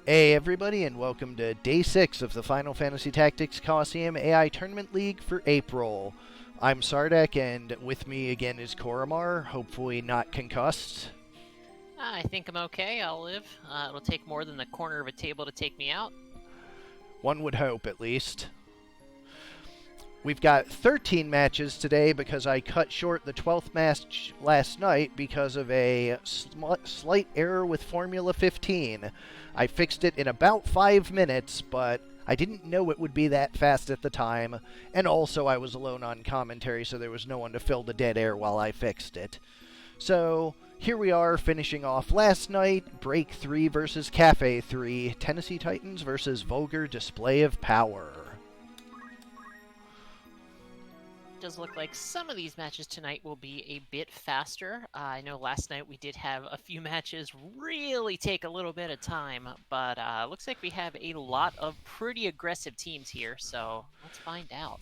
Hey everybody, and welcome to Day 6 of the Final Fantasy Tactics Colosseum AI Tournament League for April. I'm Sardek, and with me again is Korremar, hopefully not concussed. I think I'm okay. I'll live. It'll take more than the corner of a table to take me out. One would hope, at least. We've got 13 matches today because I cut short the 12th match last night because of a slight error with Formula 15. I fixed it in about 5 minutes, but I didn't know it would be that fast at the time, and also I was alone on commentary, so there was no one to fill the dead air while I fixed it. So, here we are finishing off last night, Break 3 versus Kaffe 3, Tennessee Titans versus Vulgar Display of Power. Does look like some of these matches tonight will be a bit faster. I know last night we did have a few matches really take a little bit of time, but looks like we have a lot of pretty aggressive teams here, so let's find out.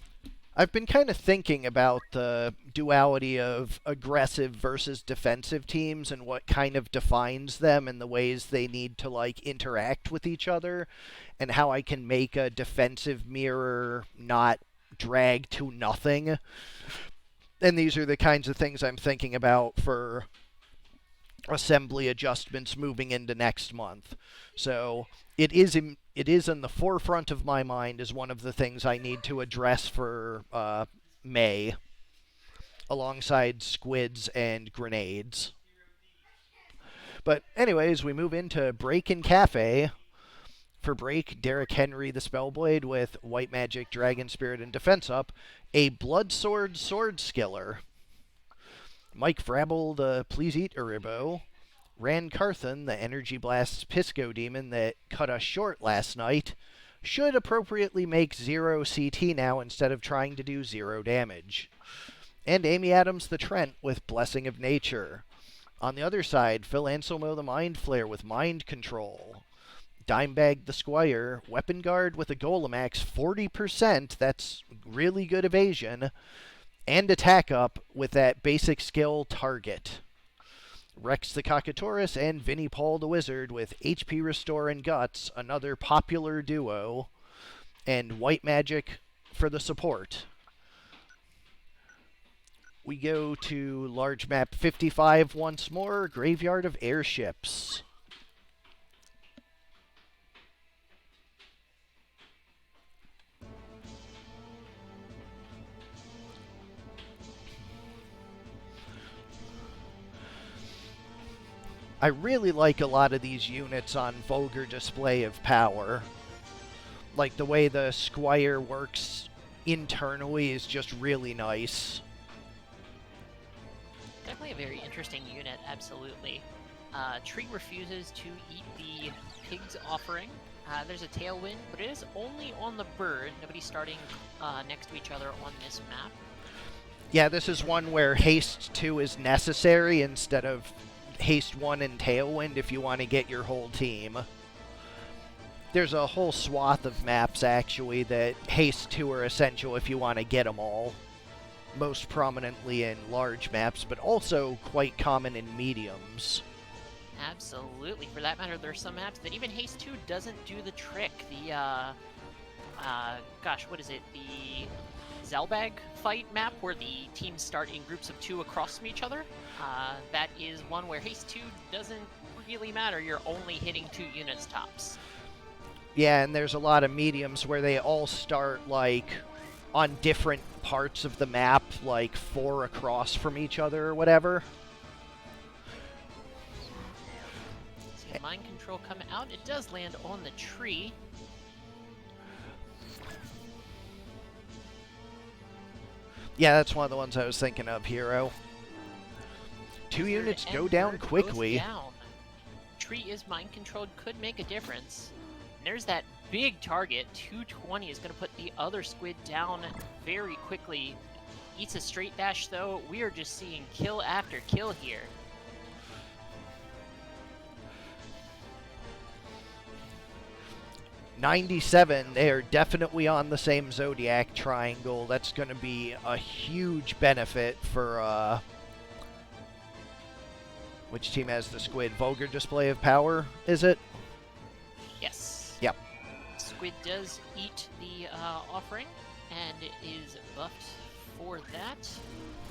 I've been kind of thinking about the duality of aggressive versus defensive teams and what kind of defines them and the ways they need to interact with each other, and how I can make a defensive mirror not drag to nothing. And these are the kinds of things I'm thinking about for assembly adjustments moving into next month. So it is in the forefront of my mind as one of the things I need to address for May, alongside squids and grenades. But anyways, we move into Break and Kaffe. For Break, Derek Henry the Spellblade with White Magic, Dragon Spirit, and Defense up. A Blood Sword Sword Skiller. Mike Frabble the Please Eat Uribo. Ran Carthan, the Energy Blast Pisco Demon that cut us short last night, should appropriately make 0 CT now instead of trying to do 0 damage. And Amy Adams the Trent with Blessing of Nature. On the other side, Phil Anselmo the Mind Flayer with Mind Control. Dimebag the Squire, Weapon Guard with a Golemax 40%, that's really good evasion, and Attack Up with that basic skill Target. Rex the Cockatoris and Vinnie Paul the Wizard with HP Restore and Guts, another popular duo, and White Magic for the support. We go to large map 55 once more, Graveyard of Airships. I really like a lot of these units on Vulgar Display of Power. Like, the way the Squire works internally is just really nice. Definitely a very interesting unit, absolutely. Tree refuses to eat the pig's offering. There's a tailwind, but it is only on the bird. Nobody's starting next to each other on this map. Yeah, this is one where Haste 2 is necessary instead of Haste 1 and Tailwind if you want to get your whole team. There's a whole swath of maps, actually, that Haste 2 are essential if you want to get them all. Most prominently in large maps, but also quite common in mediums. Absolutely. For that matter, there are some maps that even Haste 2 doesn't do the trick. The, gosh, what is it? The Zalbag fight map where the teams start in groups of 2 across from each other. That is one where Haste 2 doesn't really matter. You're only hitting 2 units tops. Yeah, and there's a lot of mediums where they all start, on different parts of the map, 4 across from each other or whatever. See Mind Control come out. It does land on the tree. Yeah, that's one of the ones I was thinking of, Hero. 2 units go down quickly. Down. Tree is mind controlled, could make a difference. And there's that big target. 220 is going to put the other squid down very quickly. Eats a straight dash, though. We are just seeing kill after kill here. $97, they are definitely on the same Zodiac triangle. That's going to be a huge benefit for Which team has the squid? Vulgar Display of Power, is it? Yes. squid does eat the offering and is buffed for that.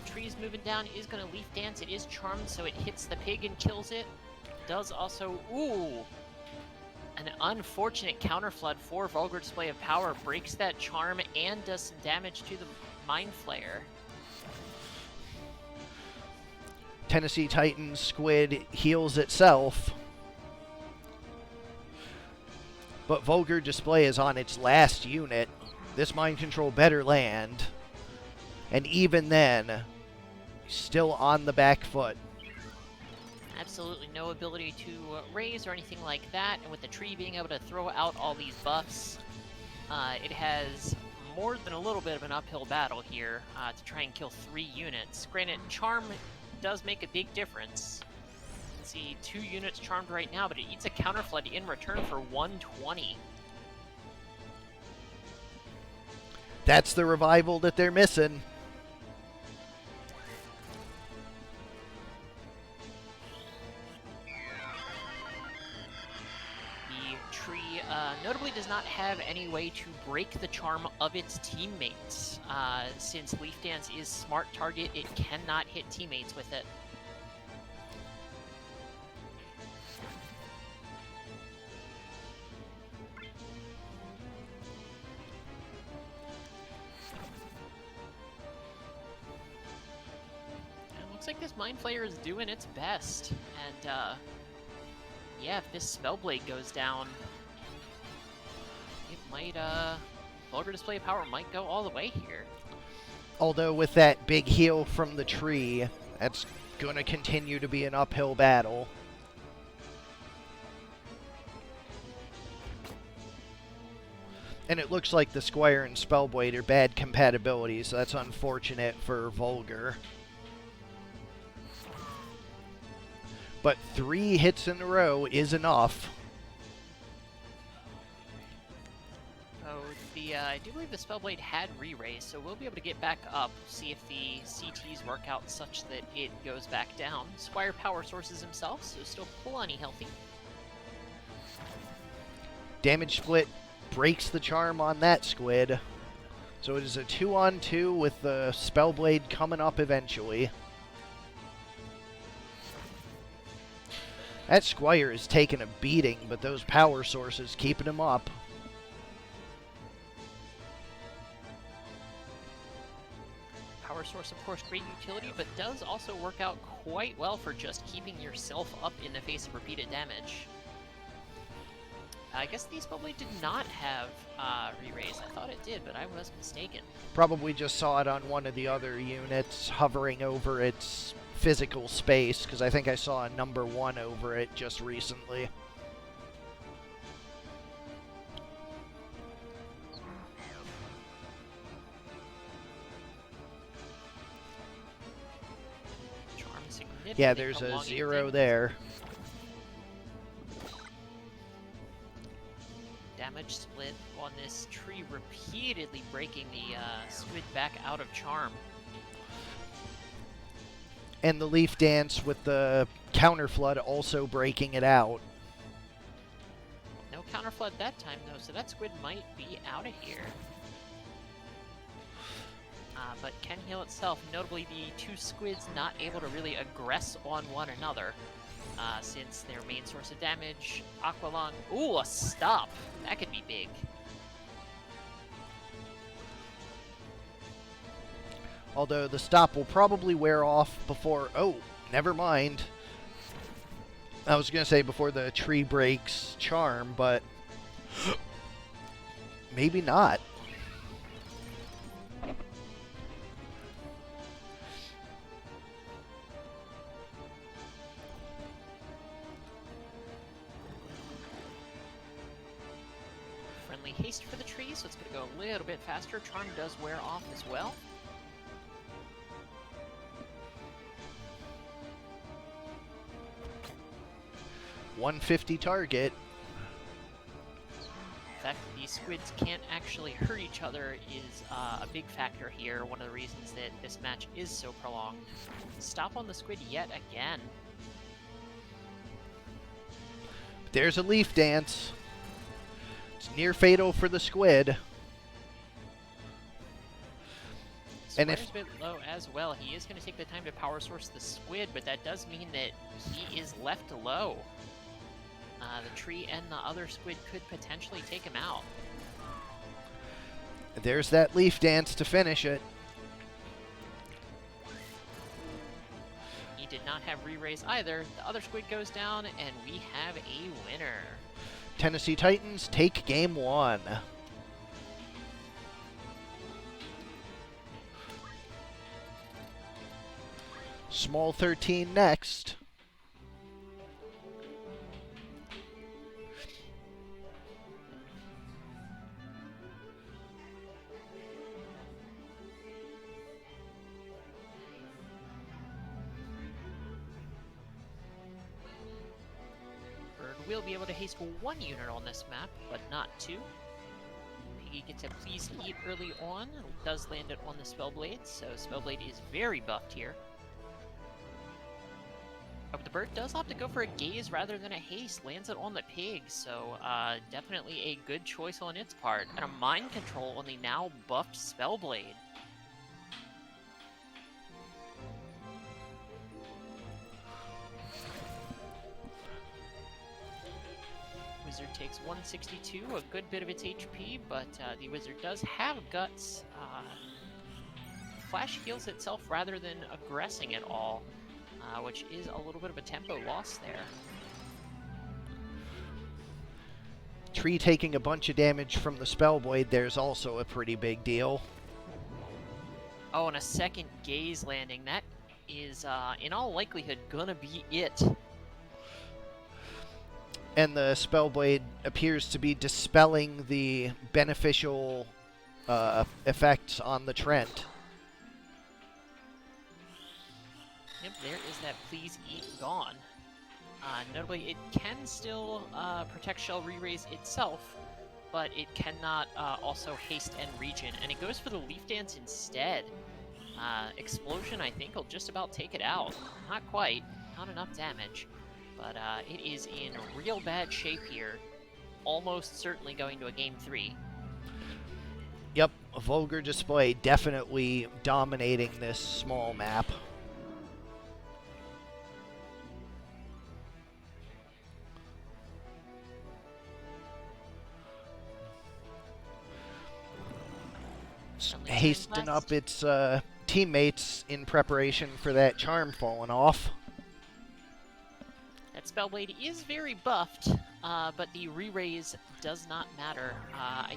Tree's moving down, is going to leaf dance. It is charmed, so it hits the pig and kills it. Does also, an unfortunate counterflood for Vulgar Display of Power. Breaks that charm and does some damage to the Mind Flayer. Tennessee Titans squid heals itself. But Vulgar Display is on its last unit. This Mind Control better land. And even then, still on the back foot. Absolutely no ability to raise or anything like that. And with the tree being able to throw out all these buffs, it has more than a little bit of an uphill battle here to try and kill 3 units. Granted, Charm does make a big difference. You can see 2 units charmed right now, but it eats a counterflood in return for 120. That's the revival that they're missing. The tree notably does not have any way to break the charm of its teammates. Since Leaf Dance is smart target, it cannot hit teammates with it. Looks like this Mind Flayer is doing its best, and yeah, if this Spellblade goes down, it might, Vulgar Display of Power might go all the way here. Although with that big heal from the tree, that's going to continue to be an uphill battle. And it looks like the Squire and Spellblade are bad compatibility, so that's unfortunate for Vulgar. But 3 hits in a row is enough. Oh, I do believe the Spellblade had re-raise, so we'll be able to get back up, see if the CTs work out such that it goes back down. Squire power sources himself, so still plenty healthy. Damage split breaks the charm on that squid. So it is a 2-on-2 with the Spellblade coming up eventually. That Squire is taking a beating, but those power sources keeping him up. Power source, of course, great utility, but does also work out quite well for just keeping yourself up in the face of repeated damage. I guess the Spellblade did not have re-raise. I thought it did, but I was mistaken. Probably just saw it on one of the other units hovering over its physical space, because I think I saw a number 1 over it just recently. Charm significantly Yeah, there's a prolonging 0 things. there. Damage split on this tree, repeatedly breaking the squid back out of charm. And the Leaf Dance with the Counterflood also breaking it out. No counterflood that time, though, so that squid might be out of here. But can heal itself. Notably, the 2 squids not able to really aggress on one another, since their main source of damage, Aqualung. Ooh, a stop! That could be big. Although the stop will probably wear off before... Oh, never mind. I was going to say before the tree breaks charm, but... maybe not. Friendly haste for the tree, so it's going to go a little bit faster. Charm does wear off as well. .150 target. The fact that these squids can't actually hurt each other is a big factor here. One of the reasons that this match is so prolonged. Stop on the squid yet again. There's a Leaf Dance. It's near fatal for the squid. And Square's a bit low as well. He is going to take the time to power source the squid, but that does mean that he is left low. The tree and the other squid could potentially take him out. There's that leaf dance to finish it. He did not have re-raise either. The other squid goes down, and we have a winner. Tennessee Titans take game 1. Small 13 next. Bird will be able to haste 1 unit on this map, but not 2. He gets a please eat early on. Does land it on the Spellblade, so Spellblade is very buffed here. But the bird does opt to go for a gaze rather than a haste, lands it on the pig, so definitely a good choice on its part. And a mind control on the now buffed Spellblade. Wizard takes 162, a good bit of its HP, but the wizard does have guts. Flash heals itself rather than aggressing at all. Which is a little bit of a tempo loss there. Tree taking a bunch of damage from the Spellblade, there's also a pretty big deal. Oh, and a second gaze landing. That is, in all likelihood, gonna be it. And the Spellblade appears to be dispelling the beneficial effects on the Trent. Yep, there is that please eat gone. Notably, it can still protect Shell Re-Raise itself, but it cannot also haste and regen, and it goes for the Leaf Dance instead. Explosion, I think, will just about take it out. Not quite, not enough damage, but it is in real bad shape here. Almost certainly going to a Game 3. Yep, a Vulgar Display definitely dominating this small map. Hastening up its teammates in preparation for that charm falling off. That Spellblade is very buffed, but the re-raise does not matter. I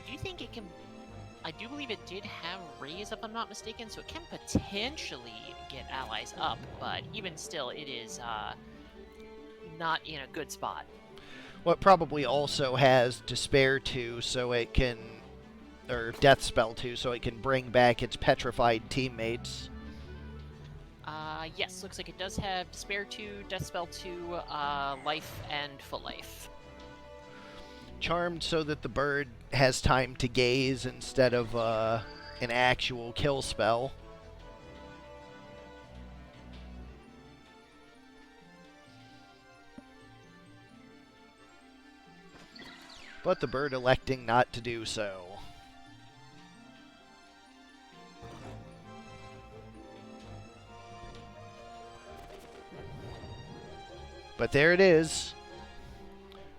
do believe it did have raise, if I'm not mistaken, so it can potentially get allies up, but even still, it is not in a good spot. Well, it probably also has Despair 2, so it can, or Death Spell 2, so it can bring back its petrified teammates. Yes, looks like it does have Despair 2, Death Spell 2, Life, and Full Life. Charmed so that the bird has time to gaze instead of an actual kill spell. But the bird electing not to do so. But there it is.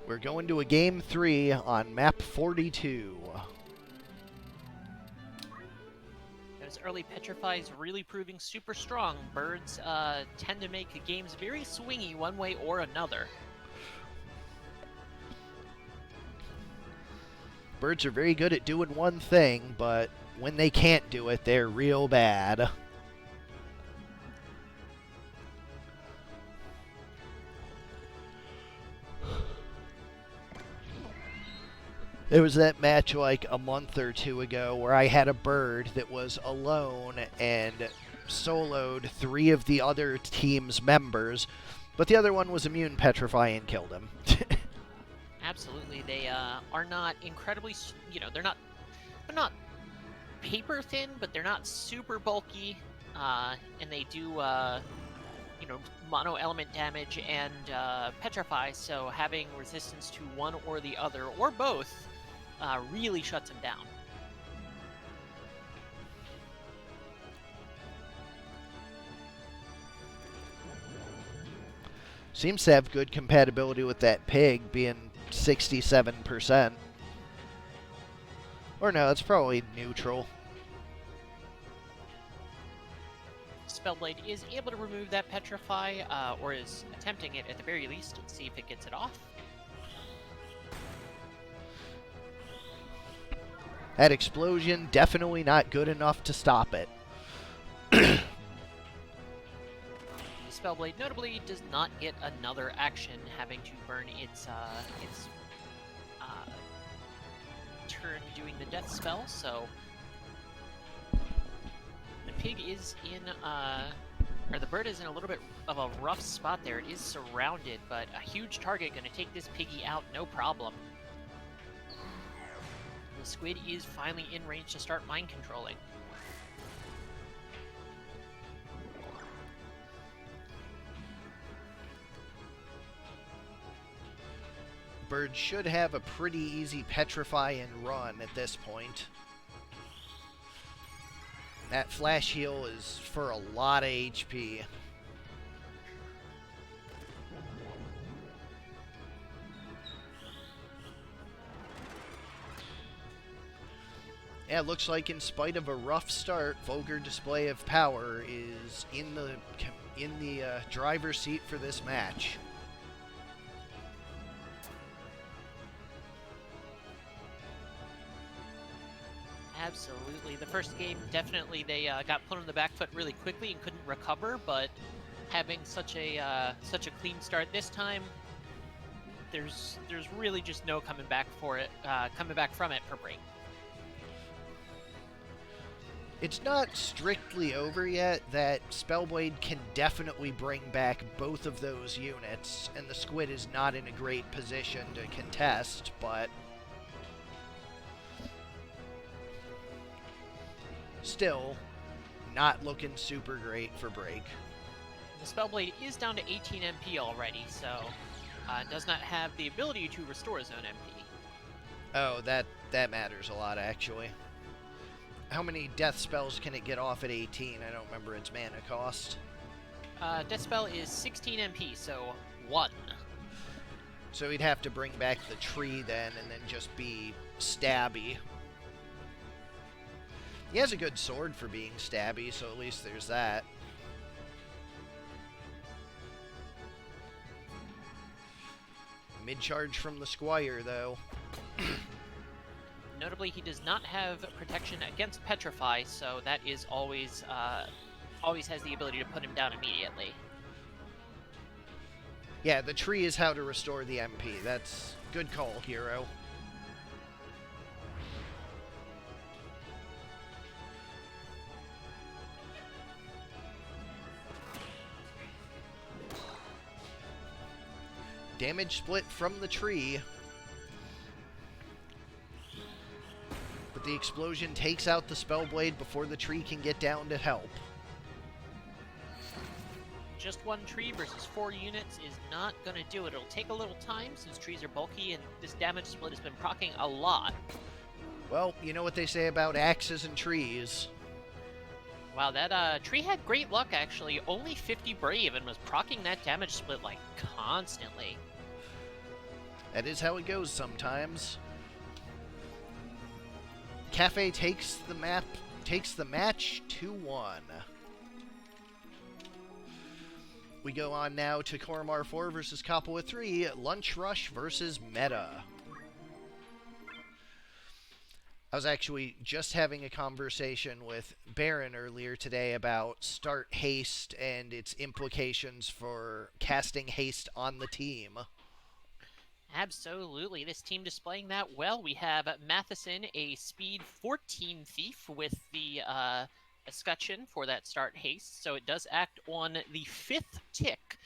We're going to a Game 3 on map 42. Those early Petrifies really proving super strong. Birds tend to make games very swingy one way or another. Birds are very good at doing one thing, but when they can't do it, they're real bad. There was that match like a month or two ago where I had a bird that was alone and soloed 3 of the other team's members, but the other one was immune petrify and killed him. Absolutely, they are not incredibly, they're not paper thin, but they're not super bulky, and they do, mono element damage and petrify. So having resistance to one or the other or both really shuts him down. Seems to have good compatibility with that pig being 67%. Or no, it's probably neutral. Spellblade is able to remove that Petrify, or is attempting it at the very least. Let's see if it gets it off. That explosion, definitely not good enough to stop it. Spellblade notably does not get another action, having to burn its turn doing the death spell, so the pig is in, or the bird is in a little bit of a rough spot there. It is surrounded, but a huge target going to take this piggy out, no problem. The squid is finally in range to start mind controlling. Bird should have a pretty easy petrify and run at this point. That flash heal is for a lot of HP. Yeah, it looks like in spite of a rough start, Vulgar Display of Power is in the driver's seat for this match. Absolutely. The first game, definitely they got put on the back foot really quickly and couldn't recover, but having such a clean start this time, there's really just no coming back from it for Break. It's not strictly over yet. That Spellblade can definitely bring back both of those units, and the squid is not in a great position to contest, but still not looking super great for Break. The Spellblade is down to 18 MP already, so does not have the ability to restore his own MP. Oh, that matters a lot, actually. How many death spells can it get off at 18? I don't remember its mana cost. Death spell is 16 MP, so 1. So he'd have to bring back the tree then, and then just be stabby. He has a good sword for being stabby, so at least there's that. Mid-charge from the Squire, though. Notably, he does not have protection against Petrify, so that is always has the ability to put him down immediately. Yeah, the tree is how to restore the MP. That's good call, hero. Damage split from the tree. But the explosion takes out the Spellblade before the tree can get down to help. Just one tree versus 4 units is not going to do it. It'll take a little time since trees are bulky, and this damage split has been proccing a lot. Well, you know what they say about axes and trees. Wow, that tree had great luck, actually. Only 50 Brave and was proccing that damage split, like, constantly. That is how it goes sometimes. Kaffe takes the match 2-1. We go on now to Korremar 4 versus Coppola 3, Lunch Rush versus Meta. I was actually just having a conversation with Baron earlier today about start haste and its implications for casting haste on the team. Absolutely. This team displaying that well. We have Matheson, a speed 14 thief with the escutcheon for that start haste. So it does act on the 5th tick,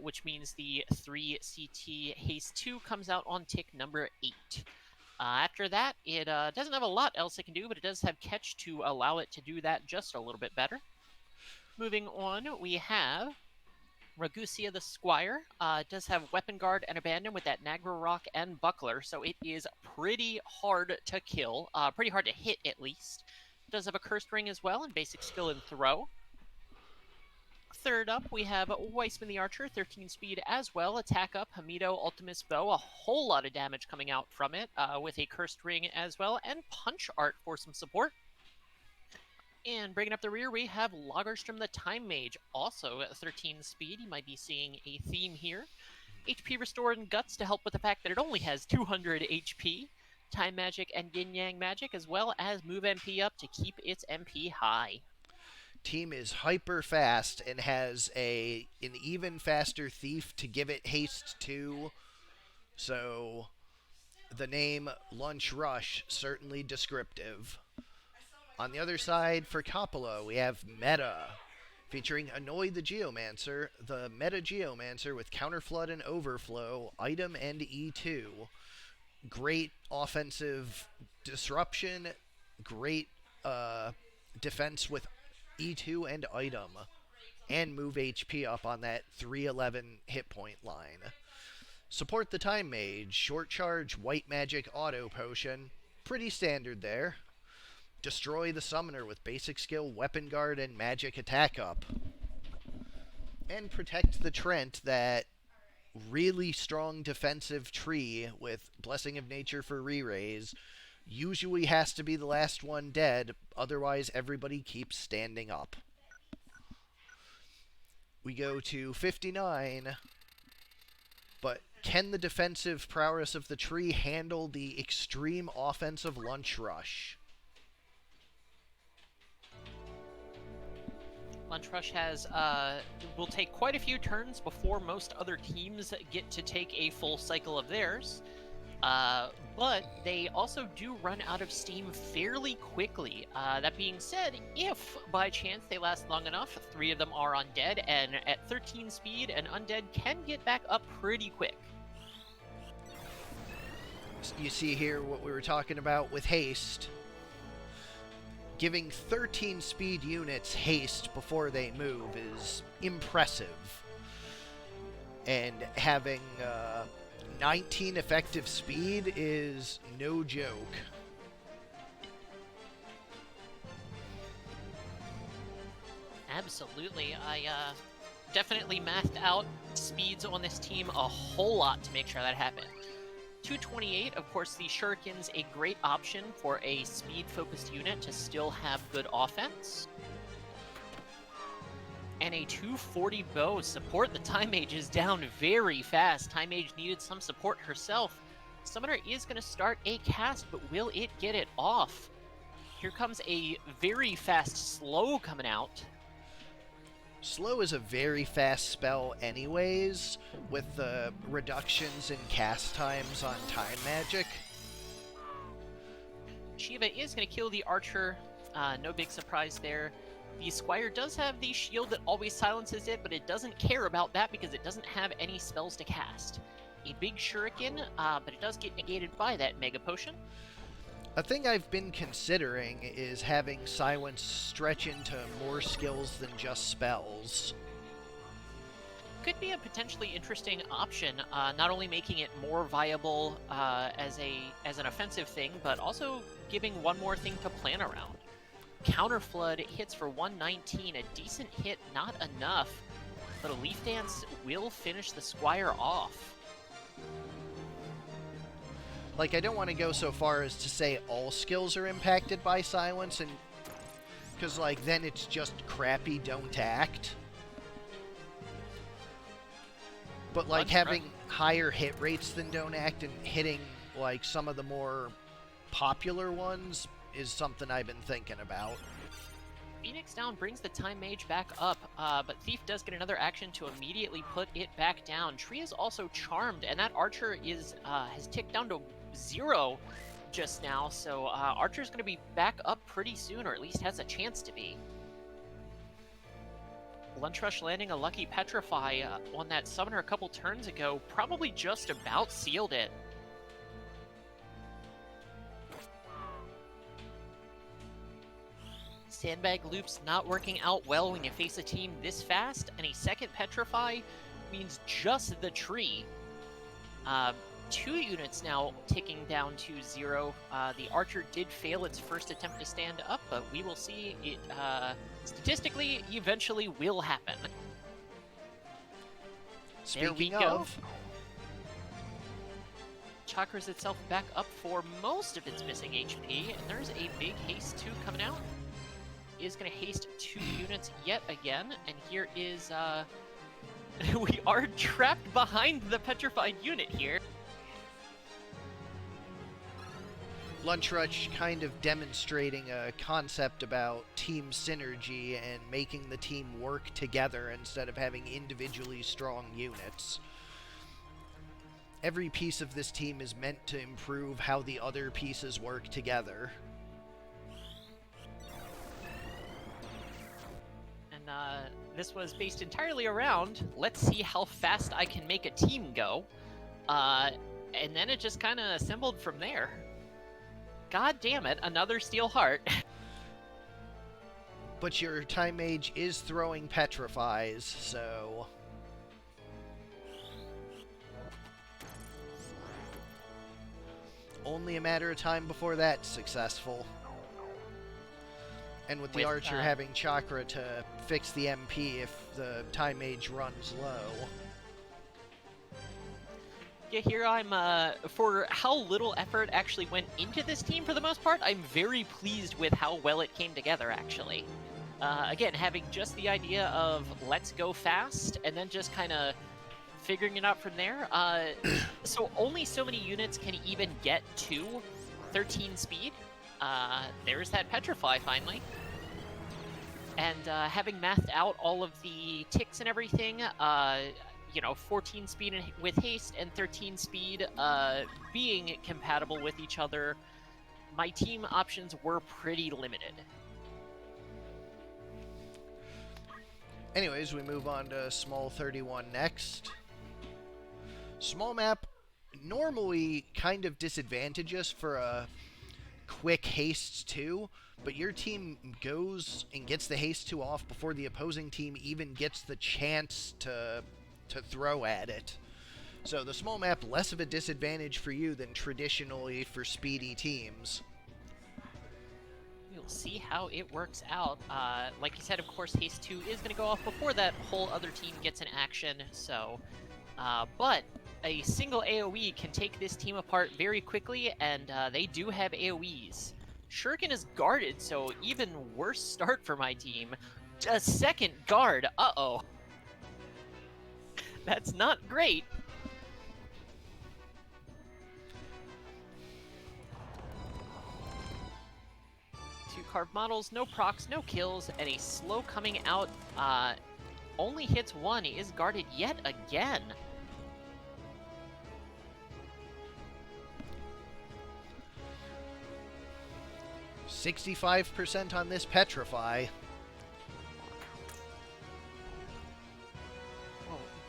which means the 3 CT haste 2 comes out on tick number 8. After that, it doesn't have a lot else it can do, but it does have catch to allow it to do that just a little bit better. Moving on, we have Ragusia the Squire does have Weapon Guard and Abandon with that Nagra Rock and Buckler, so it is pretty hard to kill, pretty hard to hit at least. Does have a Cursed Ring as well and basic skill and throw. Third up, we have Weissman the Archer, 13 speed as well. Attack up, Hamido, Ultimus Bow, a whole lot of damage coming out from it with a Cursed Ring as well, and Punch Art for some support. And bringing up the rear, we have Lagerstrom the Time Mage, also at 13 speed. You might be seeing a theme here. HP Restored and Guts to help with the fact that it only has 200 HP. Time Magic and Yin Yang Magic, as well as move MP up to keep its MP high. Team is hyper fast and has an even faster Thief to give it haste to. So the name Lunch Rush, certainly descriptive. On the other side, for Coppola, we have Meta, featuring Annoy the Geomancer, the Meta Geomancer with Counterflood and Overflow, item and E2. Great offensive disruption, great defense with E2 and item, and move HP up on that 311 hit point line. Support the Time Mage, short charge, white magic, auto potion, pretty standard there. Destroy the Summoner with basic skill, weapon guard, and magic attack up. And protect the Trent, that really strong defensive tree with Blessing of Nature for re-raise. Usually has to be the last one dead, otherwise everybody keeps standing up. We go to 59, but can the defensive prowess of the tree handle the extreme offensive Lunch Rush? Lunch Rush has will take quite a few turns before most other teams get to take a full cycle of theirs. But they also do run out of steam fairly quickly. That being said, if by chance they last long enough, 3 of them are undead, and at 13 speed, an undead can get back up pretty quick. You see here what we were talking about with haste. Giving 13 speed units haste before they move is impressive. And having 19 effective speed is no joke. Absolutely. I definitely mathed out speeds on this team a whole lot to make sure that happened. 228, of course, the Shuriken's a great option for a speed-focused unit to still have good offense. And a 240 bow. Support the Time Mage is down very fast. Time Mage needed some support herself. Summoner is going to start a cast, but will it get it off? Here comes a very fast slow coming out. Slow is a very fast spell anyways, with the reductions in cast times on Time Magic. Shiva is going to kill the Archer. No big surprise there. The Squire does have the shield that always silences it, but it doesn't care about that because it doesn't have any spells to cast. A big Shuriken, but it does get negated by that Mega Potion. A thing I've been considering is having Silence stretch into more skills than just spells. Could be a potentially interesting option, not only making it more viable as an offensive thing, but also giving one more thing to plan around. Counterflood hits for 119, a decent hit, not enough, but a Leaf Dance will finish the Squire off. Like, I don't want to go so far as to say all skills are impacted by Silence, and because, like, then it's just crappy don't act. But, like, having higher hit rates than don't act and hitting, like, some of the more popular ones is something I've been thinking about. Phoenix down brings the Time Mage back up, but Thief does get another action to immediately put it back down. Tree is also charmed, and that Archer is has ticked down to 0 just now, so Archer's going to be back up pretty soon, or at least has a chance to be. Lunch Rush landing a lucky Petrify on that Summoner a couple turns ago, probably just about sealed it. sandbag loops not working out well when you face a team this fast, and a second Petrify means just the tree. 2 units now ticking down to 0. The Archer did fail its first attempt to stand up, but we will see it statistically eventually will happen. Speaking there we go. of, Chakras itself back up for most of its missing HP, and there's a big haste 2 coming out. Is going to haste 2 units yet again, and here is we are trapped behind the petrified unit here. Lunch Rush kind of demonstrating a concept about team synergy and making the team work together instead of having individually strong units. Every piece of this team is meant to improve how the other pieces work together. And this was based entirely around, let's see how fast I can make a team go. And then it just kind of assembled from there. God damn it, another Steel Heart. But your Time Mage is throwing Petrifies, so... only a matter of time before that's successful. And with the Archer having Chakra to fix the MP if the Time Mage runs low. Yeah, here I'm, for how little effort actually went into this team for the most part, I'm very pleased with how well it came together, actually. Again, having just the idea of let's go fast, and then just kind of figuring it out from there. So only so many units can even get to 13 speed. There's that Petrify, finally. And having mathed out all of the ticks and everything, 14 speed with haste and 13 speed being compatible with each other, my team options were pretty limited. Anyways, we move on to Small 31 next. Small map, normally kind of disadvantageous for a quick haste 2, but your team goes and gets the haste 2 off before the opposing team even gets the chance to throw at it. So the small map, less of a disadvantage for you than traditionally for speedy teams. We'll see how it works out. Like you said, of course, haste 2 is going to go off before that whole other team gets an action, so... but a single AoE can take this team apart very quickly, and they do have AoEs. Shuriken is guarded, so even worse start for my team. A second guard, uh-oh. That's not great. Two carved models, no procs, no kills, and a slow coming out. Only hits 1, is guarded yet again. %65% on this Petrify.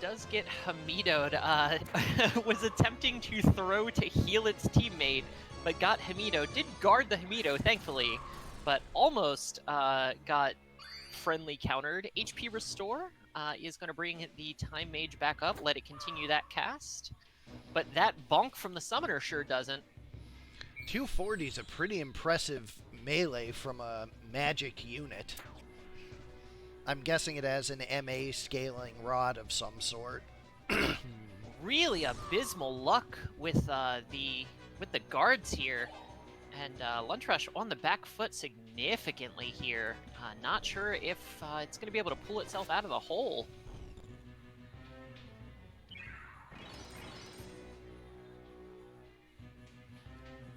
Does get Hamido'd. Was attempting to throw to heal its teammate, but got Hamido. Did guard the Hamido, thankfully, but almost got friendly countered. HP Restore is going to bring the Time Mage back up, let it continue that cast. But that bonk from the Summoner sure doesn't. 240 is a pretty impressive melee from a magic unit. I'm guessing it has an MA scaling rod of some sort. Really abysmal luck with the guards here, and Lunch Rush on the back foot significantly here. Not sure if it's going to be able to pull itself out of the hole.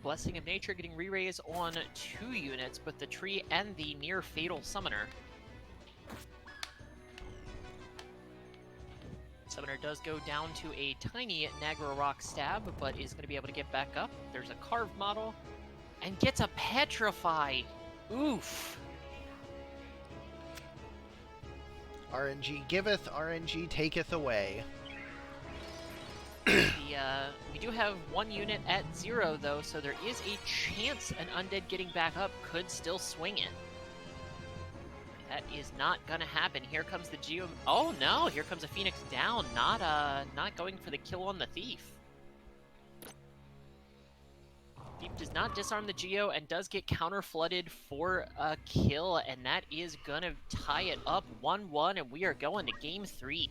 Blessing of Nature getting re-raise on 2 units, but the tree and the near fatal summoner. Summoner does go down to a tiny Nagra Rock stab, but is going to be able to get back up. There's a carved model, and gets a Petrify. Oof. RNG giveth, RNG taketh away. We do have 1 unit at 0, though, so there is a chance an Undead getting back up could still swing it. That is not gonna happen. Here comes the Geo. Oh no! Here comes a Phoenix down. Not going for the kill on the Thief. Thief does not disarm the Geo and does get counter flooded for a kill, and that is gonna tie it up 1-1, and we are going to game 3.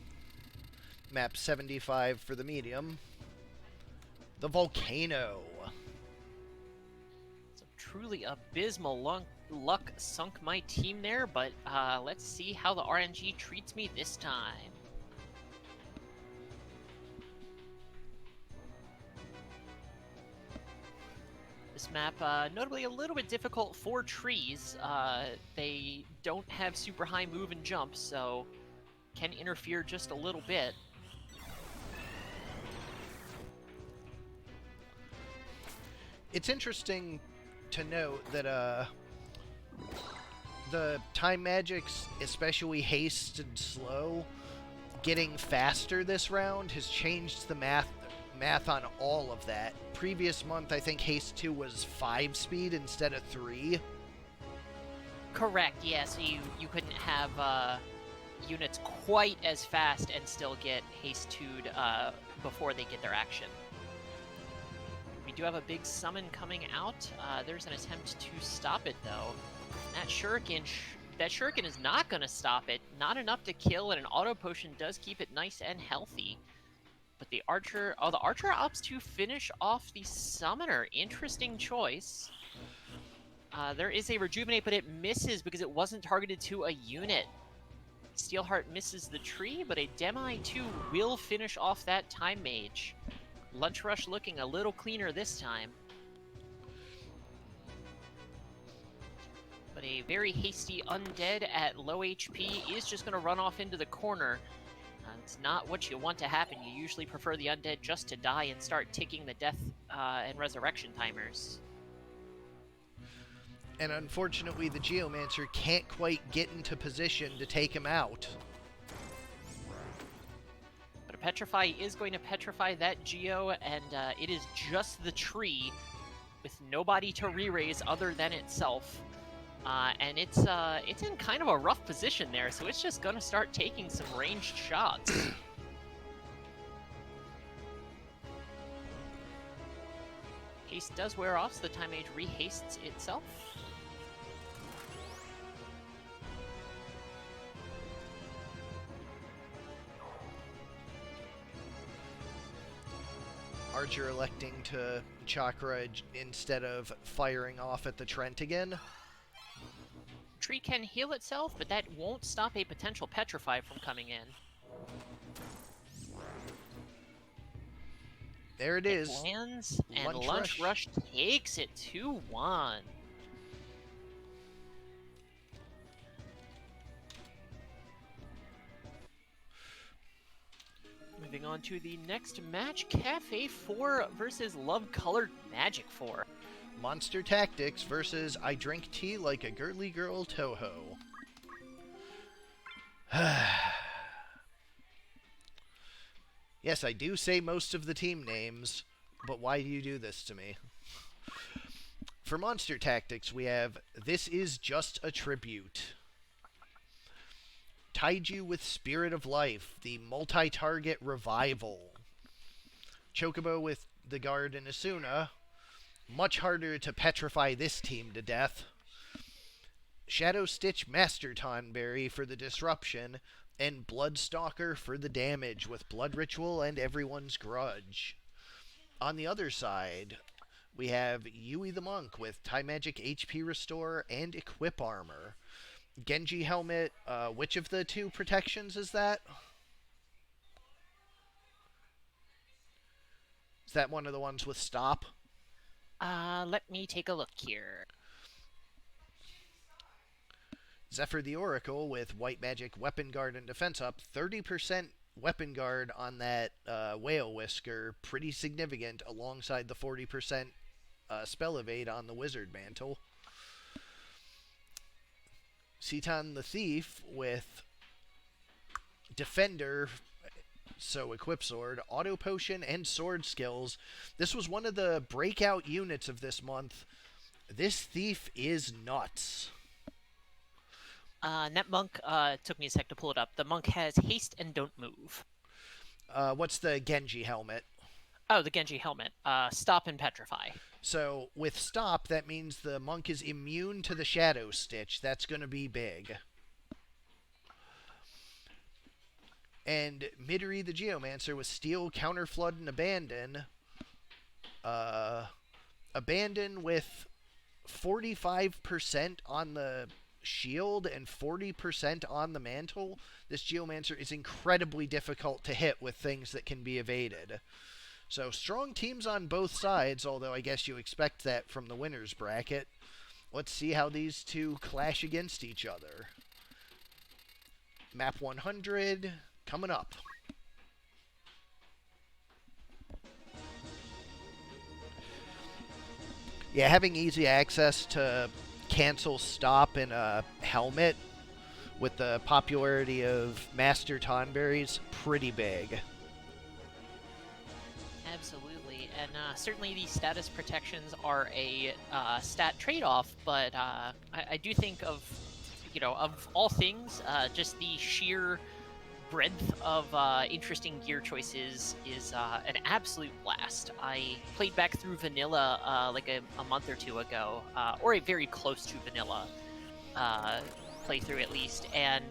Map 75 for the medium. The volcano. Some truly abysmal luck sunk my team there, but let's see how the RNG treats me this time. This map, notably a little bit difficult for trees. They don't have super high move and jump, so can interfere just a little bit. It's interesting to note that the time magics, especially haste and slow, getting faster this round has changed the math on all of that. Previous month, I think haste 2 was 5 speed instead of 3. Correct, yeah, so you couldn't have units quite as fast and still get haste 2'd before they get their action. We do have a big summon coming out. There's an attempt to stop it, though. That shuriken is not going to stop it. Not enough to kill, and an auto potion does keep it nice and healthy. But the archer opts to finish off the summoner. Interesting choice. There is a rejuvenate, but it misses because it wasn't targeted to a unit. Steelheart misses the tree, but a Demi 2 will finish off that time mage. Lunch Rush looking a little cleaner this time. But a very hasty undead at low HP is just going to run off into the corner. It's not what you want to happen. You usually prefer the undead just to die and start ticking the death and resurrection timers. And unfortunately, the Geomancer can't quite get into position to take him out. But a Petrify is going to petrify that Geo, and it is just the tree with nobody to re-raise other than itself. And it's in kind of a rough position there, so it's just going to start taking some ranged shots. Haste does wear off, so the time mage rehastes itself. Archer electing to Chakra instead of firing off at the Trent again. Tree can heal itself, but that won't stop a potential Petrify from coming in. There it is. Lands, and Lunch Rush takes it 2-1. Moving on to the next match, Kaffe 4 versus Love Colored Magic 4. Monster Tactics versus I Drink Tea Like a Girly Girl Toho. Yes, I do say most of the team names, but why do you do this to me? For Monster Tactics, we have This Is Just a Tribute. Taiju with Spirit of Life, the multi-target revival. Chocobo with the Guard and Asuna. Much harder to petrify this team to death. Shadow Stitch Master Tonberry for the disruption, and Bloodstalker for the damage with Blood Ritual and Everyone's Grudge. On the other side, we have Yui the Monk with Time Magic HP Restore and Equip Armor. Genji Helmet, which of the two protections is that? Is that one of the ones with Stop? Let me take a look here. Zephyr the Oracle with White Magic Weapon Guard and Defense up. 30% Weapon Guard on that Whale Whisker. Pretty significant alongside the 40% Spell Evade on the Wizard Mantle. Citan the Thief with Defender, so Equip Sword, Auto Potion, and Sword Skills. This was one of the breakout units of this month. This Thief is nuts. And that monk, took me a sec to pull it up. The monk has haste and don't move. What's the Genji helmet? Oh, the Genji helmet. Stop and petrify. So with stop, that means the monk is immune to the Shadow Stitch. That's going to be big. And Midori the Geomancer with Steel, Counter Flood, and Abandon. Abandon with 45% on the shield and 40% on the mantle. This Geomancer is incredibly difficult to hit with things that can be evaded. So strong teams on both sides, although I guess you expect that from the winner's bracket. Let's see how these two clash against each other. Map 100 coming up. Yeah, having easy access to cancel stop in a helmet with the popularity of Master Tonberry's pretty big. Absolutely, and certainly these status protections are a stat trade-off, but I do think of, of all things, just the sheer breadth of interesting gear choices is an absolute blast. I played back through vanilla like a month or two ago, or a very close to vanilla playthrough at least, and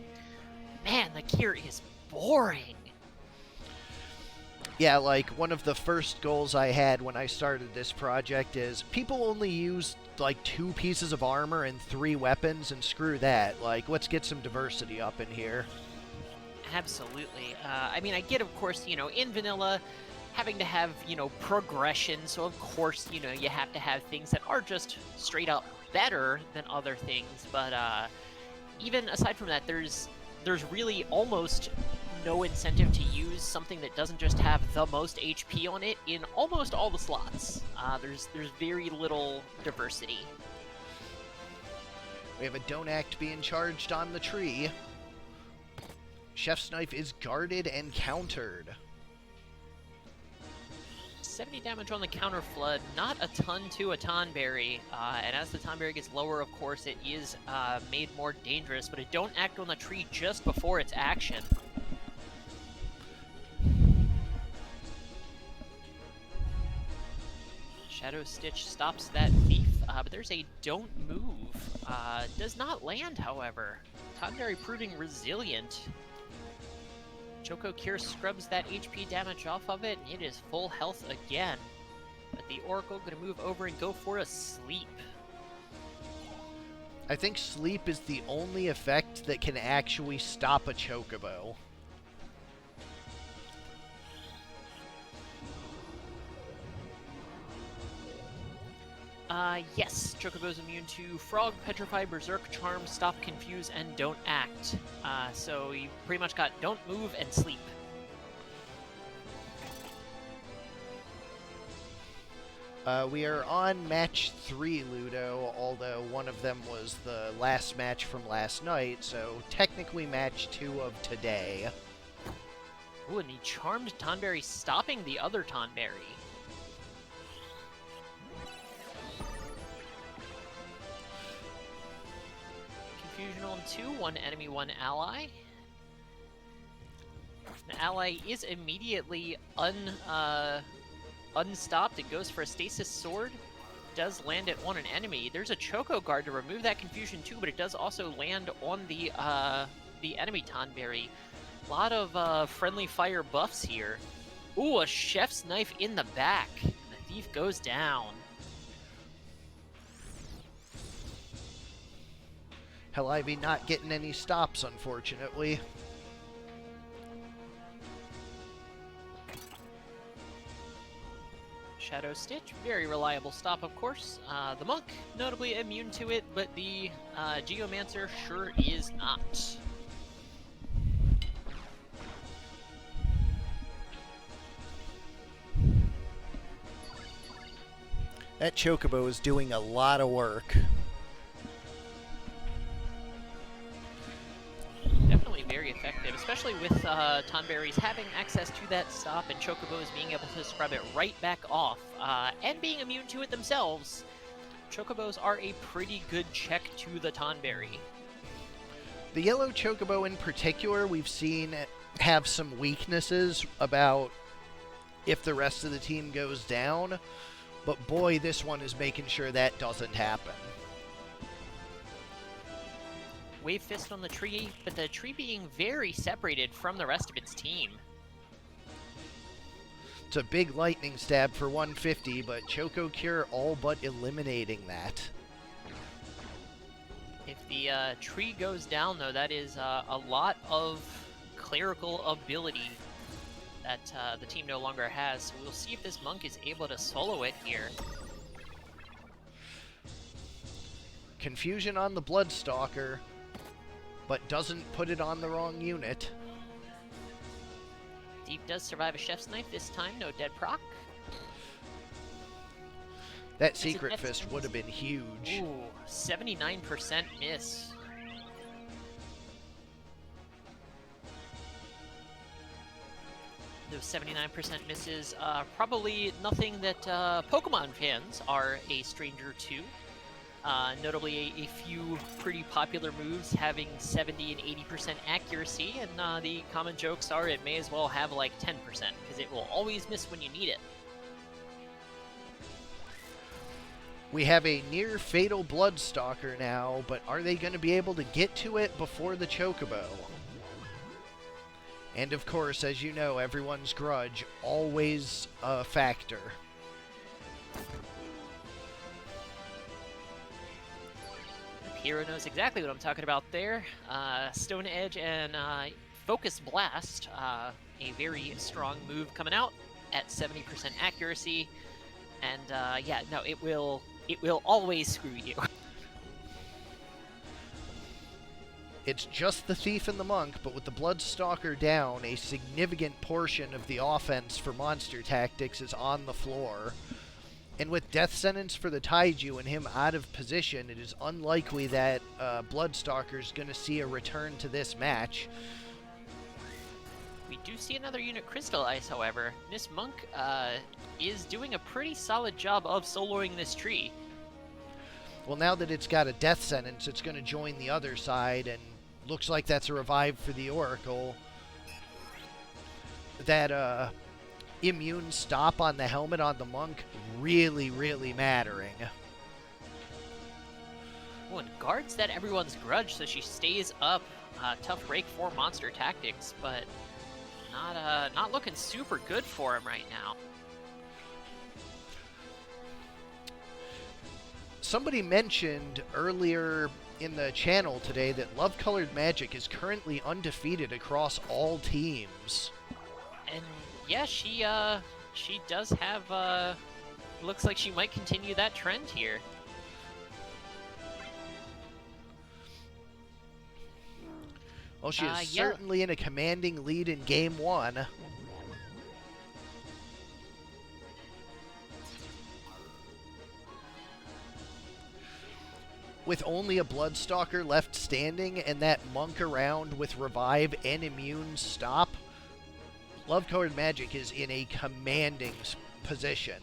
man, the gear is boring. Yeah, like one of the first goals I had when I started this project is people only use like 2 pieces of armor and 3 weapons, and screw that. Like, let's get some diversity up in here. Absolutely. I mean, I get, of course, in vanilla, having to have, progression. So, of course, you have to have things that are just straight up better than other things. But even aside from that, there's really almost no incentive to use something that doesn't just have the most HP on it in almost all the slots. There's very little diversity. We have a Don't Act being charged on the tree. Chef's Knife is guarded and countered. 70 damage on the counter flood, not a ton to a Tonberry, and as the Tonberry gets lower, of course, it is made more dangerous, but it don't act on the tree just before its action. Shadow Stitch stops that thief, but there's a don't move. Does not land, however. Tonberry proving resilient. Choco Cure scrubs that HP damage off of it, and it is full health again. But the Oracle going to move over and go for a sleep. I think sleep is the only effect that can actually stop a Chocobo. Yes, Chocobo's immune to Frog, Petrify, Berserk, Charm, Stop, Confuse, and Don't Act. So you pretty much got Don't Move and Sleep. We are on match 3, Ludo, although one of them was the last match from last night, so technically match 2 of today. Ooh, and he charmed Tonberry, stopping the other Tonberry. Confusion on 2, 1 enemy, 1 ally. The ally is immediately unstopped. It goes for a Stasis Sword. Does land it on an enemy. There's a Choco Guard to remove that confusion too, but it does also land on the enemy Tonberry. A lot of friendly fire buffs here. Ooh, a Chef's Knife in the back. And the thief goes down. Hell, Ivy not getting any stops, unfortunately. Shadow Stitch, very reliable stop, of course. The Monk, notably immune to it, but the Geomancer sure is not. That Chocobo is doing a lot of work. Definitely very effective, especially with Tonberries having access to that stop and Chocobos being able to scrub it right back off, and being immune to it themselves. Chocobos are a pretty good check to the Tonberry. The yellow chocobo in particular, we've seen have some weaknesses about if the rest of the team goes down, but boy, this one is making sure that doesn't happen. Wave Fist on the tree, but the tree being very separated from the rest of its team. It's a big lightning stab for 150, but Choco Cure all but eliminating that. If the tree goes down, though, that is a lot of clerical ability that the team no longer has. So we'll see if this monk is able to solo it here. Confusion on the Bloodstalker, but doesn't put it on the wrong unit. Deep does survive a Chef's Knife this time, no dead proc. That Secret Fist would have been huge. Ooh, 79% miss. Those 79% misses, probably nothing that Pokemon fans are a stranger to. Notably, a few pretty popular moves having 70 and 80% accuracy, and the common jokes are it may as well have like 10%, because it will always miss when you need it. We have a near fatal Bloodstalker now, but are they going to be able to get to it before the Chocobo? And of course, as you know, everyone's grudge, always a factor. Hero knows exactly what I'm talking about there. Stone Edge and Focus Blast, a very strong move coming out at 70% accuracy. And yeah, no, it will always screw you. It's just the Thief and the Monk, but with the Bloodstalker down, a significant portion of the offense for Monster Tactics is on the floor. And with Death Sentence for the Taiju and him out of position, it is unlikely that Bloodstalker's going to see a return to this match. We do see another unit crystallize, however. This Monk is doing a pretty solid job of soloing this tree. Well, now that it's got a Death Sentence, it's going to join the other side, and looks like that's a revive for the Oracle. That immune stop on the helmet on the Monk really, really mattering. Oh, and guards that everyone's grudge, so she stays up. Tough break for Monster Tactics, but not looking super good for him right now. Somebody mentioned earlier in the channel today that Love Colored Magic is currently undefeated across all teams. And yeah, she does have, looks like she might continue that trend here. Well, she is certainly in a commanding lead in Game 1. With only a Bloodstalker left standing and that Monk around with Revive and Immune stop, Love Colored Magic is in a commanding position.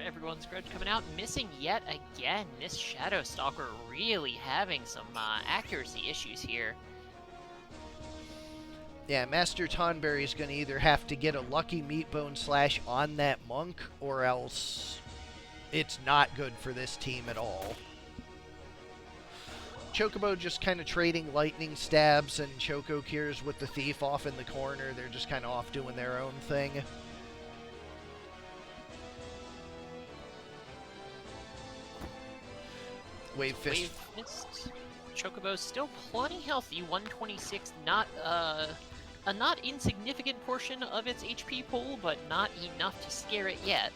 Everyone's grudge coming out, missing yet again. This Shadow Stalker really having some accuracy issues here. Yeah, Master Tonberry is going to either have to get a lucky Meatbone Slash on that Monk, or else it's not good for this team at all. Chocobo just kind of trading lightning stabs and Choco Cures with the Thief off in the corner. They're just kind of off doing their own thing. Wave Fist. Wave missed. Chocobo's still plenty healthy, 126, not a not insignificant portion of its HP pool, but not enough to scare it yet.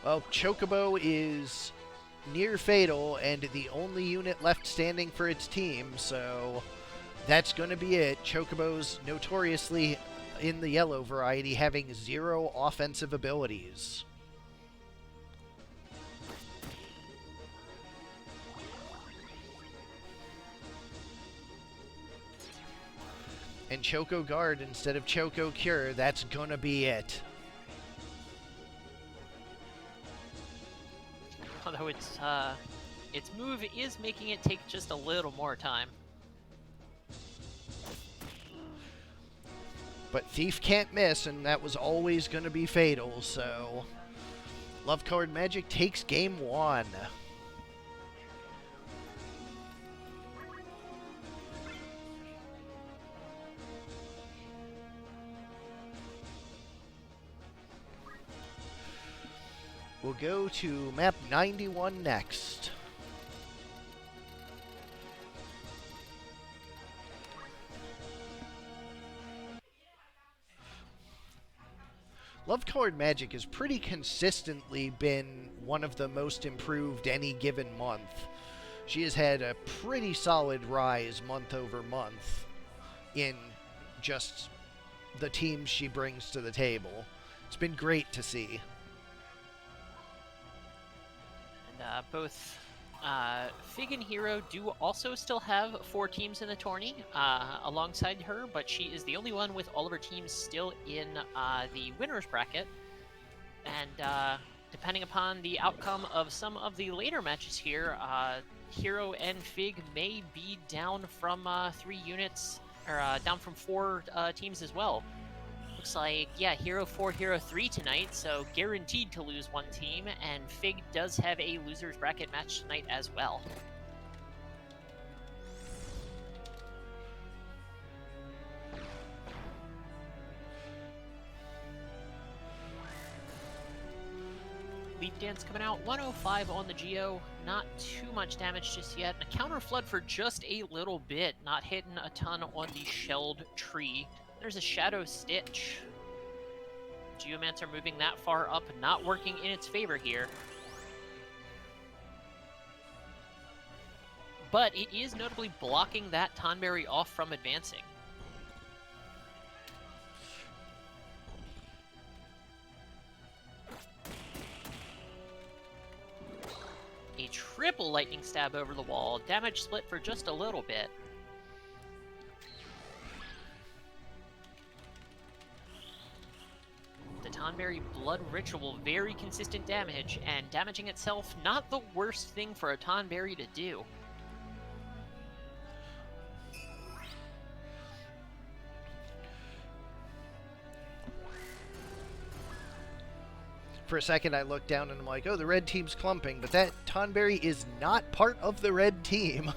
Well, Chocobo is near fatal and the only unit left standing for its team, so that's going to be it. Chocobo's notoriously in the yellow variety having 0 offensive abilities. And Choco Guard instead of Choco Cure, that's gonna be it. its move is making it take just a little more time. But Thief can't miss, and that was always going to be fatal, so Love Colored Magic takes game 1. We'll go to map 91 next. Love Colored Magic has pretty consistently been one of the most improved any given month. She has had a pretty solid rise month over month in just the teams she brings to the table. It's been great to see. And both Fig and Hero do also still have 4 teams in the tourney alongside her, but she is the only one with all of her teams still in the winner's bracket. And depending upon the outcome of some of the later matches here, Hero and Fig may be down from 3 units, or down from 4 teams as well. Looks like, yeah, Hero 4, Hero 3 tonight, so guaranteed to lose 1 team, and Fig does have a loser's bracket match tonight as well. Leaf Dance coming out, 105 on the Geo, not too much damage just yet. And a counter flood for just a little bit, not hitting a ton on the shelled tree. There's a Shadow Stitch. Geomancer moving that far up, not working in its favor here. But it is notably blocking that Tonberry off from advancing. A triple lightning stab over the wall, damage split for just a little bit. The Tonberry Blood Ritual, very consistent damage, and damaging itself, not the worst thing for a Tonberry to do. For a second, I looked down and I'm like, oh, the red team's clumping, but that Tonberry is not part of the red team.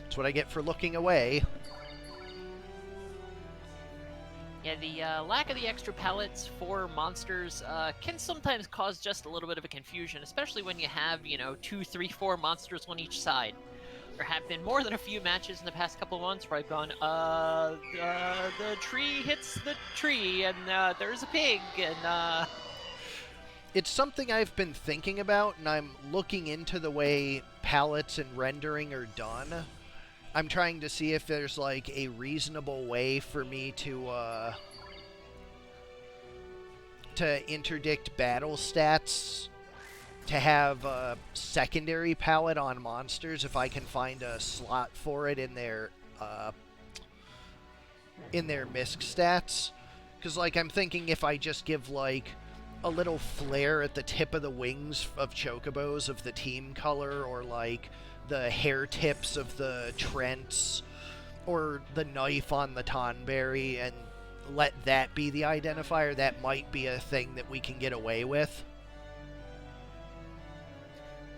That's what I get for looking away. Yeah, the lack of the extra pellets for monsters can sometimes cause just a little bit of a confusion, especially when you have, 2, 3, 4 monsters on each side. There have been more than a few matches in the past couple of months where I've gone, the tree hits the tree, and there's a pig, and It's something I've been thinking about, and I'm looking into the way palettes and rendering are done. I'm trying to see if there's, like, a reasonable way for me to interdict battle stats to have a secondary palette on monsters if I can find a slot for it in their misc stats. Because, like, I'm thinking if I just give, like, a little flare at the tip of the wings of chocobos of the team color, or, like, the hair tips of the Trents, or the knife on the Tonberry, and let that be the identifier, that might be a thing that we can get away with.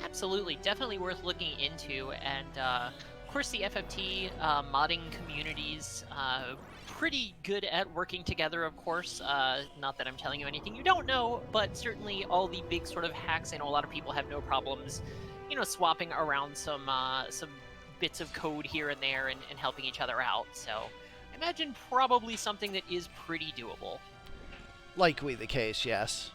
absolutely, definitely worth looking into. And of course, the FFT modding communities pretty good at working together. Of course, not that I'm telling you anything you don't know, but certainly all the big sort of hacks. I know a lot of people have no problems, swapping around some bits of code here and there and helping each other out. So I imagine probably something that is pretty doable. Likely the case, yes.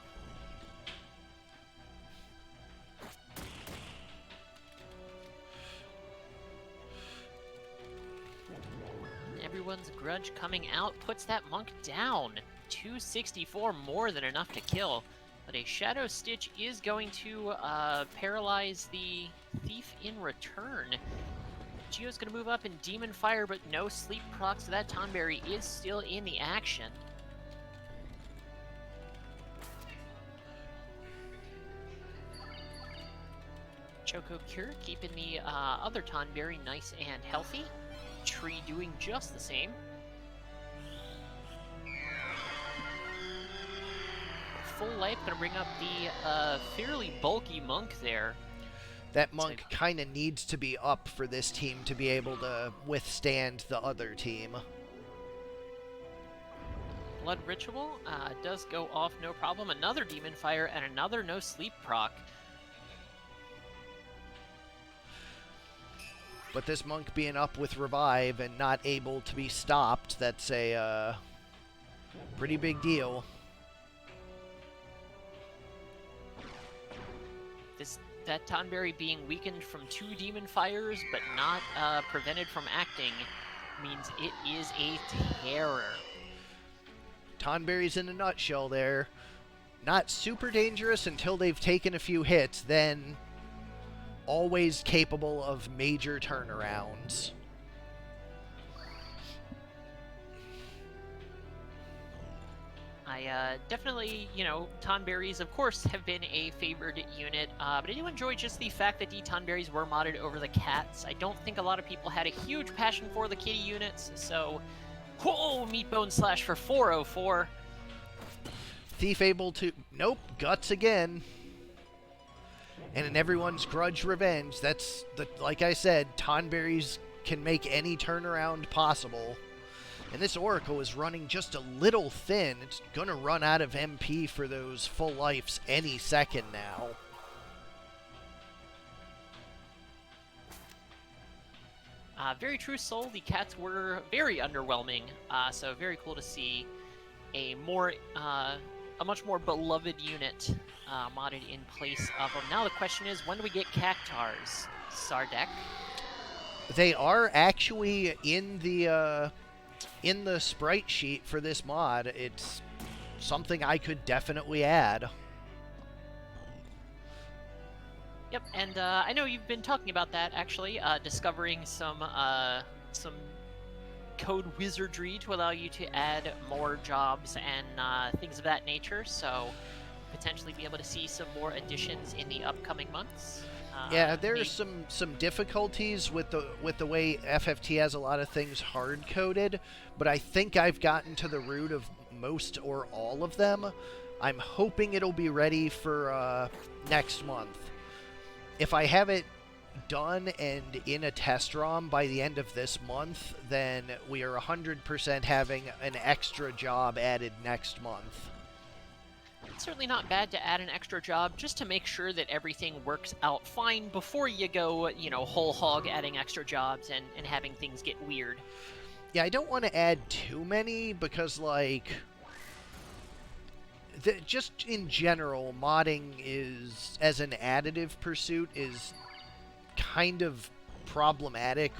Everyone's grudge coming out puts that monk down. 264, more than enough to kill. But a Shadow Stitch is going to paralyze the Thief in return. Geo's going to move up in Demon Fire, but no sleep procs, so that Tonberry is still in the action. Choco Cure, keeping the other Tonberry nice and healthy. Tree doing just the same. Full life, gonna bring up the fairly bulky Monk there. That Monk kind of needs to be up for this team to be able to withstand the other team. Blood Ritual does go off no problem. Another Demon Fire and another no sleep proc. But this Monk being up with Revive and not able to be stopped, that's a pretty big deal. That Tonberry being weakened from 2 Demon Fires, but not prevented from acting, means it is a terror. Tonberry's in a nutshell there. Not super dangerous until they've taken a few hits, then always capable of major turnarounds. I definitely, Tonberries, of course, have been a favored unit, but I do enjoy just the fact that the Tonberries were modded over the cats. I don't think a lot of people had a huge passion for the kitty units, so... Whoa, Meatbone Slash for 404. Thief able to... Nope, Guts again. And in everyone's grudge revenge, that's, like I said, Tonberries can make any turnaround possible. And this Oracle is running just a little thin. It's going to run out of MP for those full lives any second now. Very true, Soul. The cats were very underwhelming, so very cool to see a much more beloved unit modded in place of them. Now the question is, when do we get Cactars? Sardek? They are actually in the sprite sheet for this mod. It's something I could definitely add. Yep, and I know you've been talking about that, actually, discovering some code wizardry to allow you to add more jobs and things of that nature, so potentially be able to see some more additions in the upcoming months. Yeah, there are some difficulties with the way FFT has a lot of things hard-coded, but I think I've gotten to the root of most or all of them. I'm hoping it'll be ready for next month. If I have it done and in a test ROM by the end of this month, then we are 100% having an extra job added next month. It's certainly not bad to add an extra job just to make sure that everything works out fine before you go, whole hog adding extra jobs and having things get weird. Yeah, I don't want to add too many because, just in general, modding is, as an additive pursuit, is kind of problematic.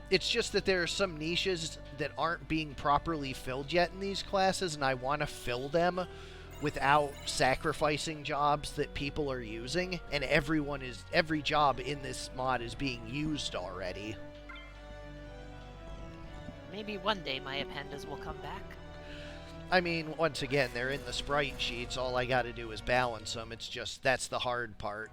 It's just that there are some niches that aren't being properly filled yet in these classes, and I want to fill them without sacrificing jobs that people are using, and every job in this mod is being used already. Maybe one day my Appendas will come back. I mean, once again, they're in the sprite sheets. All I gotta do is balance them. It's just, that's the hard part.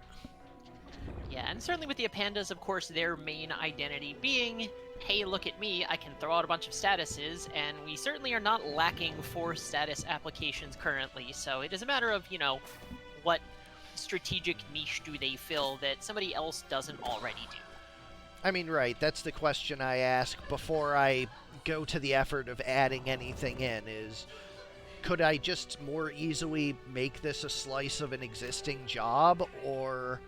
Yeah, and certainly with the Appendas, of course, their main identity being, hey, look at me, I can throw out a bunch of statuses, and we certainly are not lacking for status applications currently, so it is a matter of, what strategic niche do they fill that somebody else doesn't already do? I mean, right, that's the question I ask before I go to the effort of adding anything in, is could I just more easily make this a slice of an existing job, or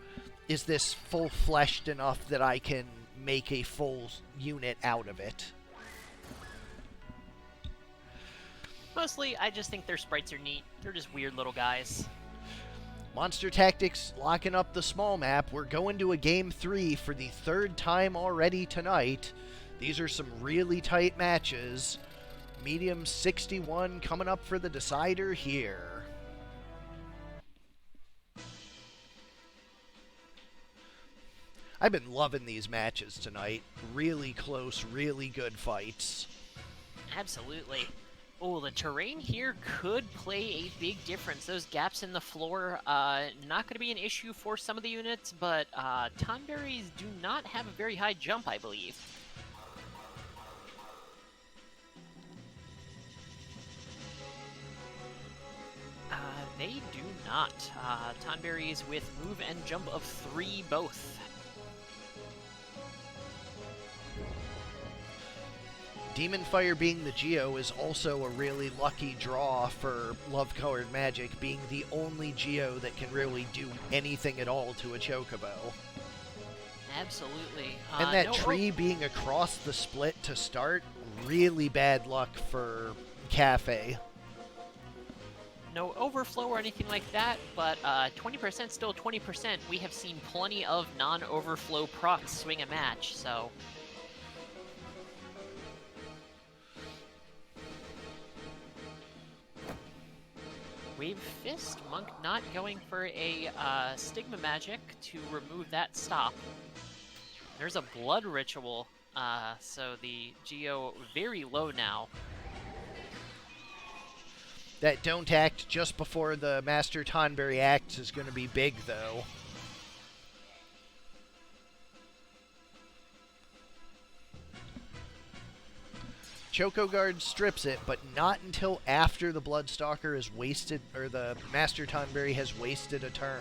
is this full-fleshed enough that I can make a full unit out of it? Mostly, I just think their sprites are neat. They're just weird little guys. Monster Tactics locking up the small map. We're going to a Game 3 for the third time already tonight. These are some really tight matches. Medium 61 coming up for the decider here. I've been loving these matches tonight. Really close, really good fights. Absolutely. Oh, the terrain here could play a big difference. Those gaps in the floor, not going to be an issue for some of the units, but Tonberries do not have a very high jump, I believe. They do not. Tonberries with move and jump of 3 both. Demon Fire being the Geo is also a really lucky draw for Love Colored Magic, being the only Geo that can really do anything at all to a Chocobo. Absolutely. And that tree being across the split to start, really bad luck for Kaffe. No overflow or anything like that, but 20% still 20%. We have seen plenty of non-overflow procs swing a match, so... Wave Fist, Monk not going for a Stigma Magic to remove that stop. There's a Blood Ritual, so the Geo very low now. That don't act just before the Master Tonberry acts is going to be big, though. Choco Guard strips it, but not until after the Bloodstalker is wasted, or the Master Tonberry has wasted a turn.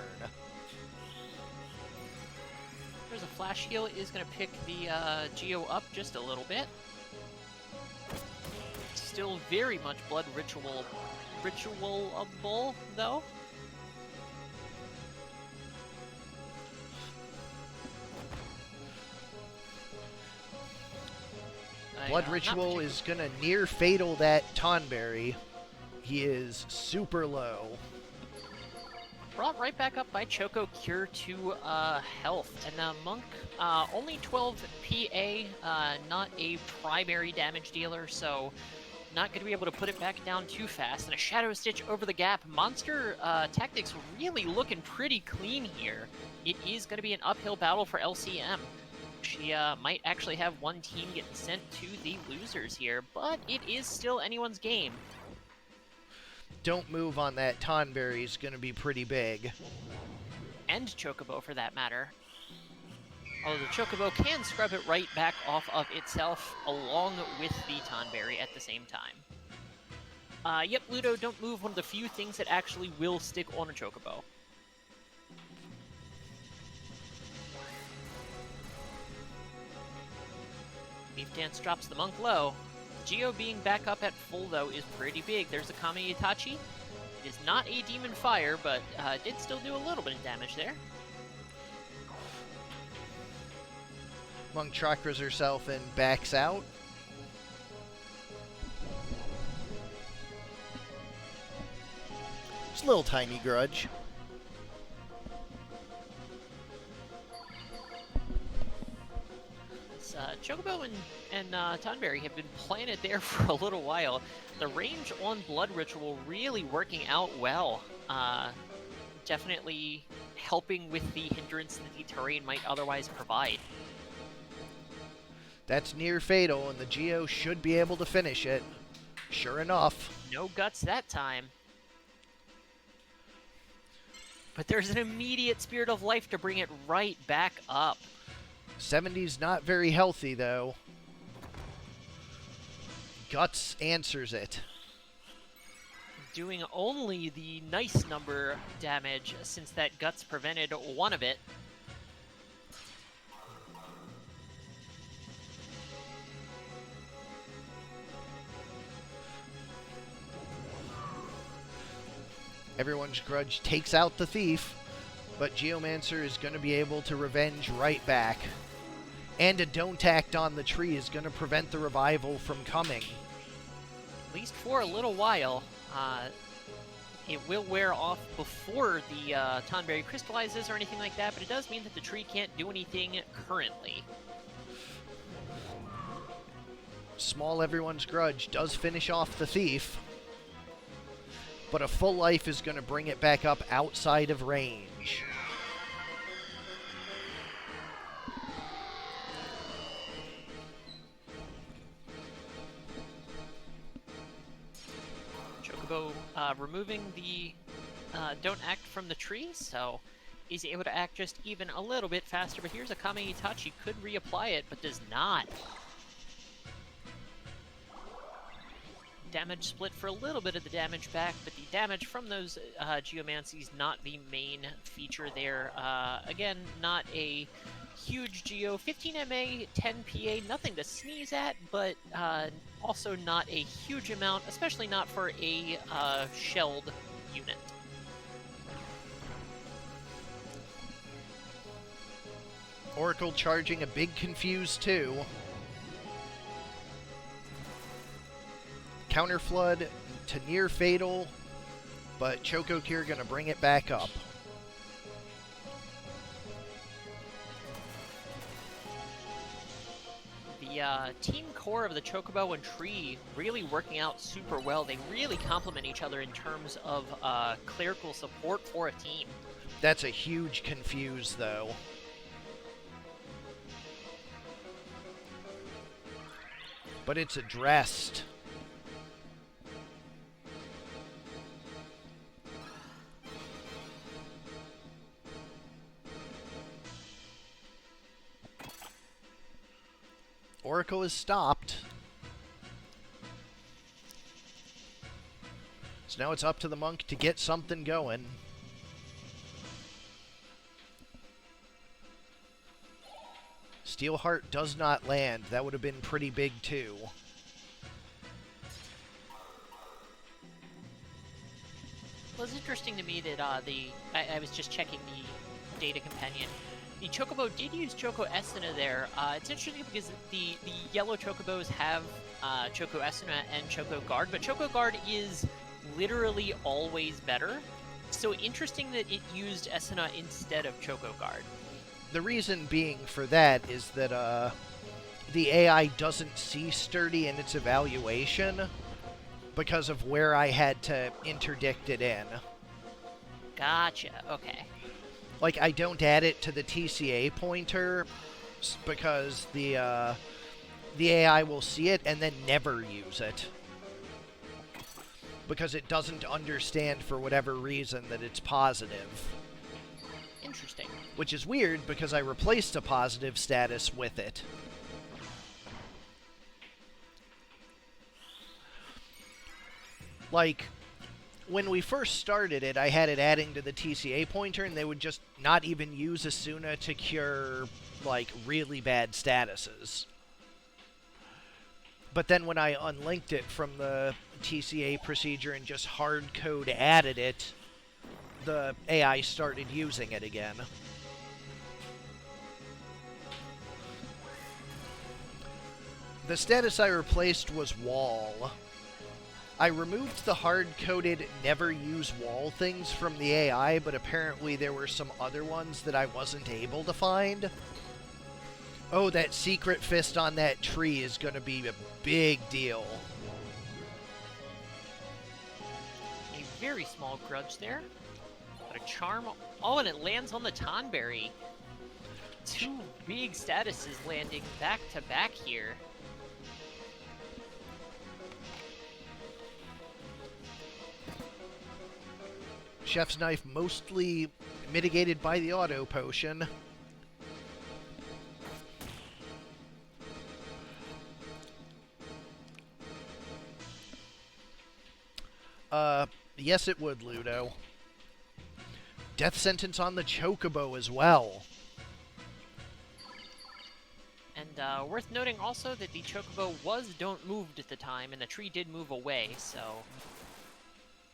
There's a Flash Heal, is going to pick the Geo up just a little bit. Still very much Blood Ritualable, though. Blood Ritual is going to near fatal that Tonberry. He is super low. Brought right back up by Choco Cure to health. And Monk, only 12 PA, not a primary damage dealer, so not going to be able to put it back down too fast. And a Shadow Stitch over the gap. Monster Tactics really looking pretty clean here. It is going to be an uphill battle for LCM. She might actually have one team getting sent to the losers here, but it is still anyone's game. Don't move on that Tonberry is going to be pretty big. And Chocobo, for that matter. Although the Chocobo can scrub it right back off of itself, along with the Tonberry at the same time. Yep, Ludo, don't move, one of the few things that actually will stick on a Chocobo. Beef Dance drops the Monk low. Geo being back up at full, though, is pretty big. There's a Kame Itachi. It is not a Demon Fire, but did still do a little bit of damage there. Monk chakras herself and backs out. It's a little tiny grudge. Chocobo and Tonberry have been playing it there for a little while. The range on Blood Ritual really working out well. Definitely helping with the hindrance that the terrain might otherwise provide. That's near fatal, and the Geo should be able to finish it. Sure enough. No guts that time. But there's an immediate Spirit of Life to bring it right back up. 70's not very healthy, though. Guts answers it. Doing only the nice number damage, since that Guts prevented one of it. Everyone's grudge takes out the thief, but Geomancer is going to be able to revenge right back. And a don't act on the tree is going to prevent the revival from coming. At least for a little while. It will wear off before the Tonberry crystallizes or anything like that, but it does mean that the tree can't do anything currently. Small Everyone's Grudge does finish off the thief, but a full life is going to bring it back up outside of range. Chocobo removing the Don't Act from the tree, so he's able to act just even a little bit faster. But here's a Kame Itachi, could reapply it, but does not. Damage split for a little bit of the damage back, but the damage from those Geomancies not the main feature there. Again, not a huge Geo. 15 MA, 10 PA, nothing to sneeze at, but also not a huge amount, especially not for a shelled unit. Oracle charging a big Confuse too. Counter Flood to near fatal, but Choco Cure gonna bring it back up. The team core of the Chocobo and Tree really working out super well. They really complement each other in terms of clerical support for a team. That's a huge Confuse though. But it's addressed. Oracle is stopped. So now it's up to the monk to get something going. Steelheart does not land. That would have been pretty big too. Well, it's interesting to me that I was just checking the data companion. The Chocobo did use Choco Esuna there. It's interesting because the yellow Chocobos have Choco Esuna and Choco Guard, but Choco Guard is literally always better. So interesting that it used Esuna instead of Choco Guard. The reason being for that is that the AI doesn't see Sturdy in its evaluation because of where I had to interdict it in. Gotcha, okay. Like, I don't add it to the TCA pointer because the AI will see it and then never use it. Because it doesn't understand, for whatever reason, that it's positive. Interesting. Which is weird, because I replaced a positive status with it. Like, when we first started it, I had it adding to the TCA pointer, and they would just not even use Asuna to cure, like, really bad statuses. But then when I unlinked it from the TCA procedure and just hard code added it, the AI started using it again. The status I replaced was Wall. I removed the hard-coded never use wall things from the AI, but apparently there were some other ones that I wasn't able to find. Oh, that secret fist on that tree is going to be a big deal. A very small grudge there. But a charm. Oh, and it lands on the Tonberry. Two big statuses landing back to back here. Chef's Knife mostly mitigated by the auto potion. Yes it would, Ludo. Death sentence on the Chocobo as well. And worth noting also that the Chocobo was don't moved at the time, and the tree did move away, so...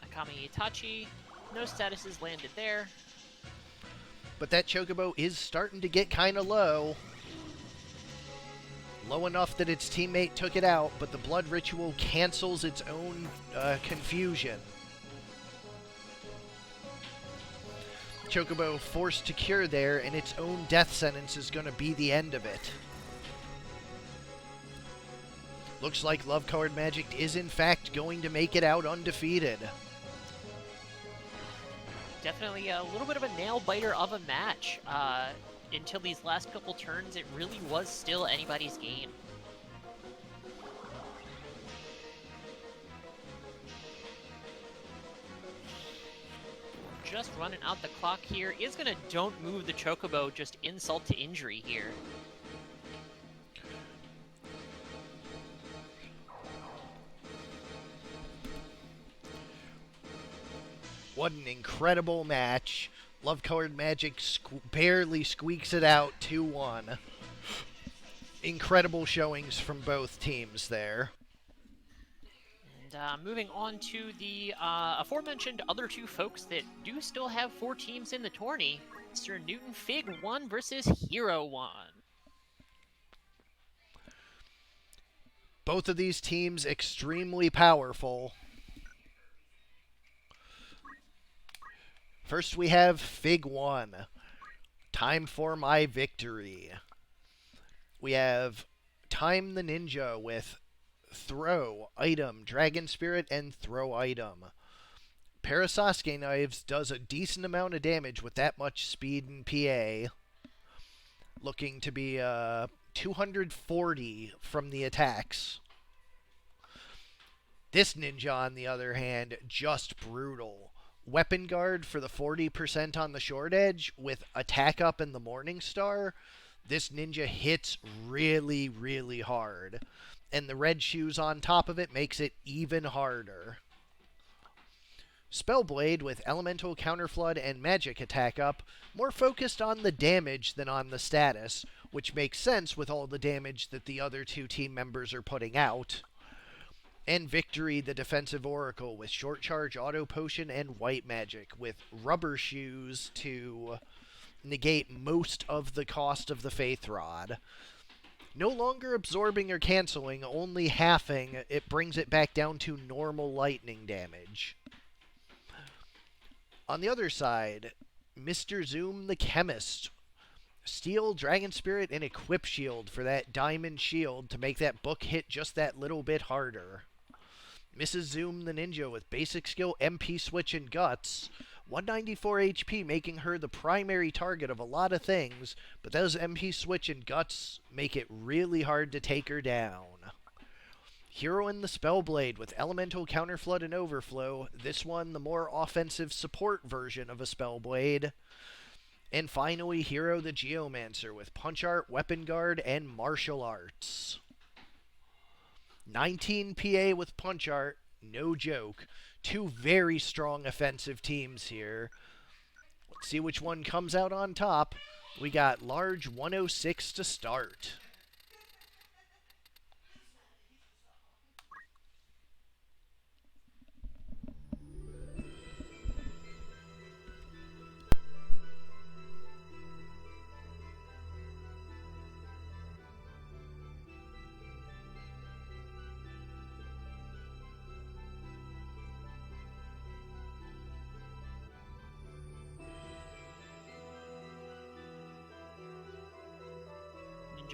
Akami Itachi, no statuses landed there. But that Chocobo is starting to get kind of low. Low enough that its teammate took it out, but the Blood Ritual cancels its own confusion. Chocobo forced to cure there, and its own death sentence is going to be the end of it. Looks like Love Card Magic is in fact going to make it out undefeated. Definitely a little bit of a nail-biter of a match. Until these last couple turns, it really was still anybody's game. just running out the clock here. Is going to don't move the Chocobo, just insult to injury here. What an incredible match. Love Colored Magic barely squeaks it out 2-1. Incredible showings from both teams there. And moving on to the aforementioned other two folks that do still have 4 teams in the tourney. Mr. Newton Fig 1 versus Hero 1. Both of these teams extremely powerful. First we have Fig 1. Time for my victory. We have Time the Ninja with Throw, Item, Dragon Spirit, and Throw Item. Parasasuke Knives does a decent amount of damage with that much speed and PA. Looking to be 240 from the attacks. This ninja, on the other hand, just brutal. Weapon guard for the 40% on the short edge with attack up in the Morning Star. This ninja hits really, really hard. And the red shoes on top of it makes it even harder. Spellblade with Elemental Counterflood and Magic attack up, more focused on the damage than on the status, which makes sense with all the damage that the other two team members are putting out. And Victory, the Defensive Oracle, with Short Charge, Auto Potion, and White Magic, with Rubber Shoes to negate most of the cost of the Faith Rod. No longer absorbing or canceling, only halving, it brings it back down to normal lightning damage. On the other side, Mr. Zoom the Chemist. Steel, Dragon Spirit, and Equip Shield for that Diamond Shield to make that book hit just that little bit harder. Mrs. Zoom the Ninja with Basic Skill, MP Switch, and Guts. 194 HP, making her the primary target of a lot of things, but those MP Switch and Guts make it really hard to take her down. Hero in the Spellblade with Elemental Counterflood and Overflow, this one the more offensive support version of a Spellblade. And finally, Hero the Geomancer with Punch Art, Weapon Guard, and Martial Arts. 19 PA with Punch Art, no joke. Two very strong offensive teams here. Let's see which one comes out on top. We got Large 106 to start.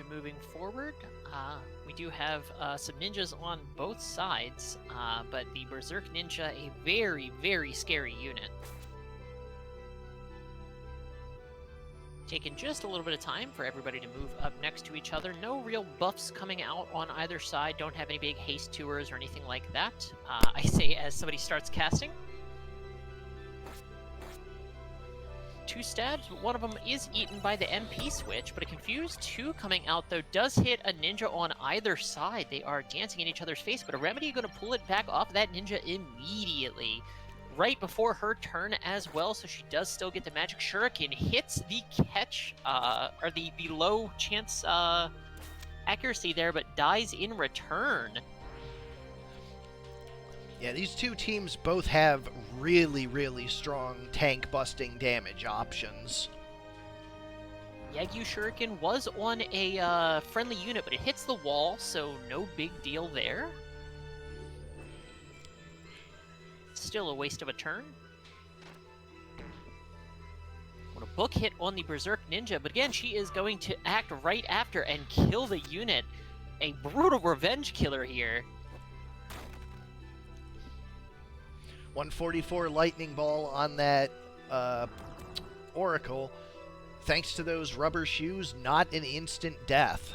Moving forward, we do have some ninjas on both sides, but the Berserk Ninja, a very, very scary unit. Taking just a little bit of time for everybody to move up next to each other. No real buffs coming out on either side. Don't have any big haste tours or anything like that. I say as somebody starts casting. 2 stabs, but one of them is eaten by the MP switch, but a Confused 2 coming out, though, does hit a ninja on either side. They are dancing in each other's face, but a Remedy going to pull it back off that ninja immediately. Right before her turn as well, so she does still get the Magic Shuriken. Hits the catch, or the low chance accuracy there, but dies in return. Yeah, these two teams both have really, really strong tank-busting damage options. Yagyu Shuriken was on a friendly unit, but it hits the wall, so no big deal there. Still a waste of a turn. What a book hit on the Berserk Ninja, but again, she is going to act right after and kill the unit. A brutal revenge killer here. 144 Lightning Ball on that Oracle. Thanks to those rubber shoes, not an instant death.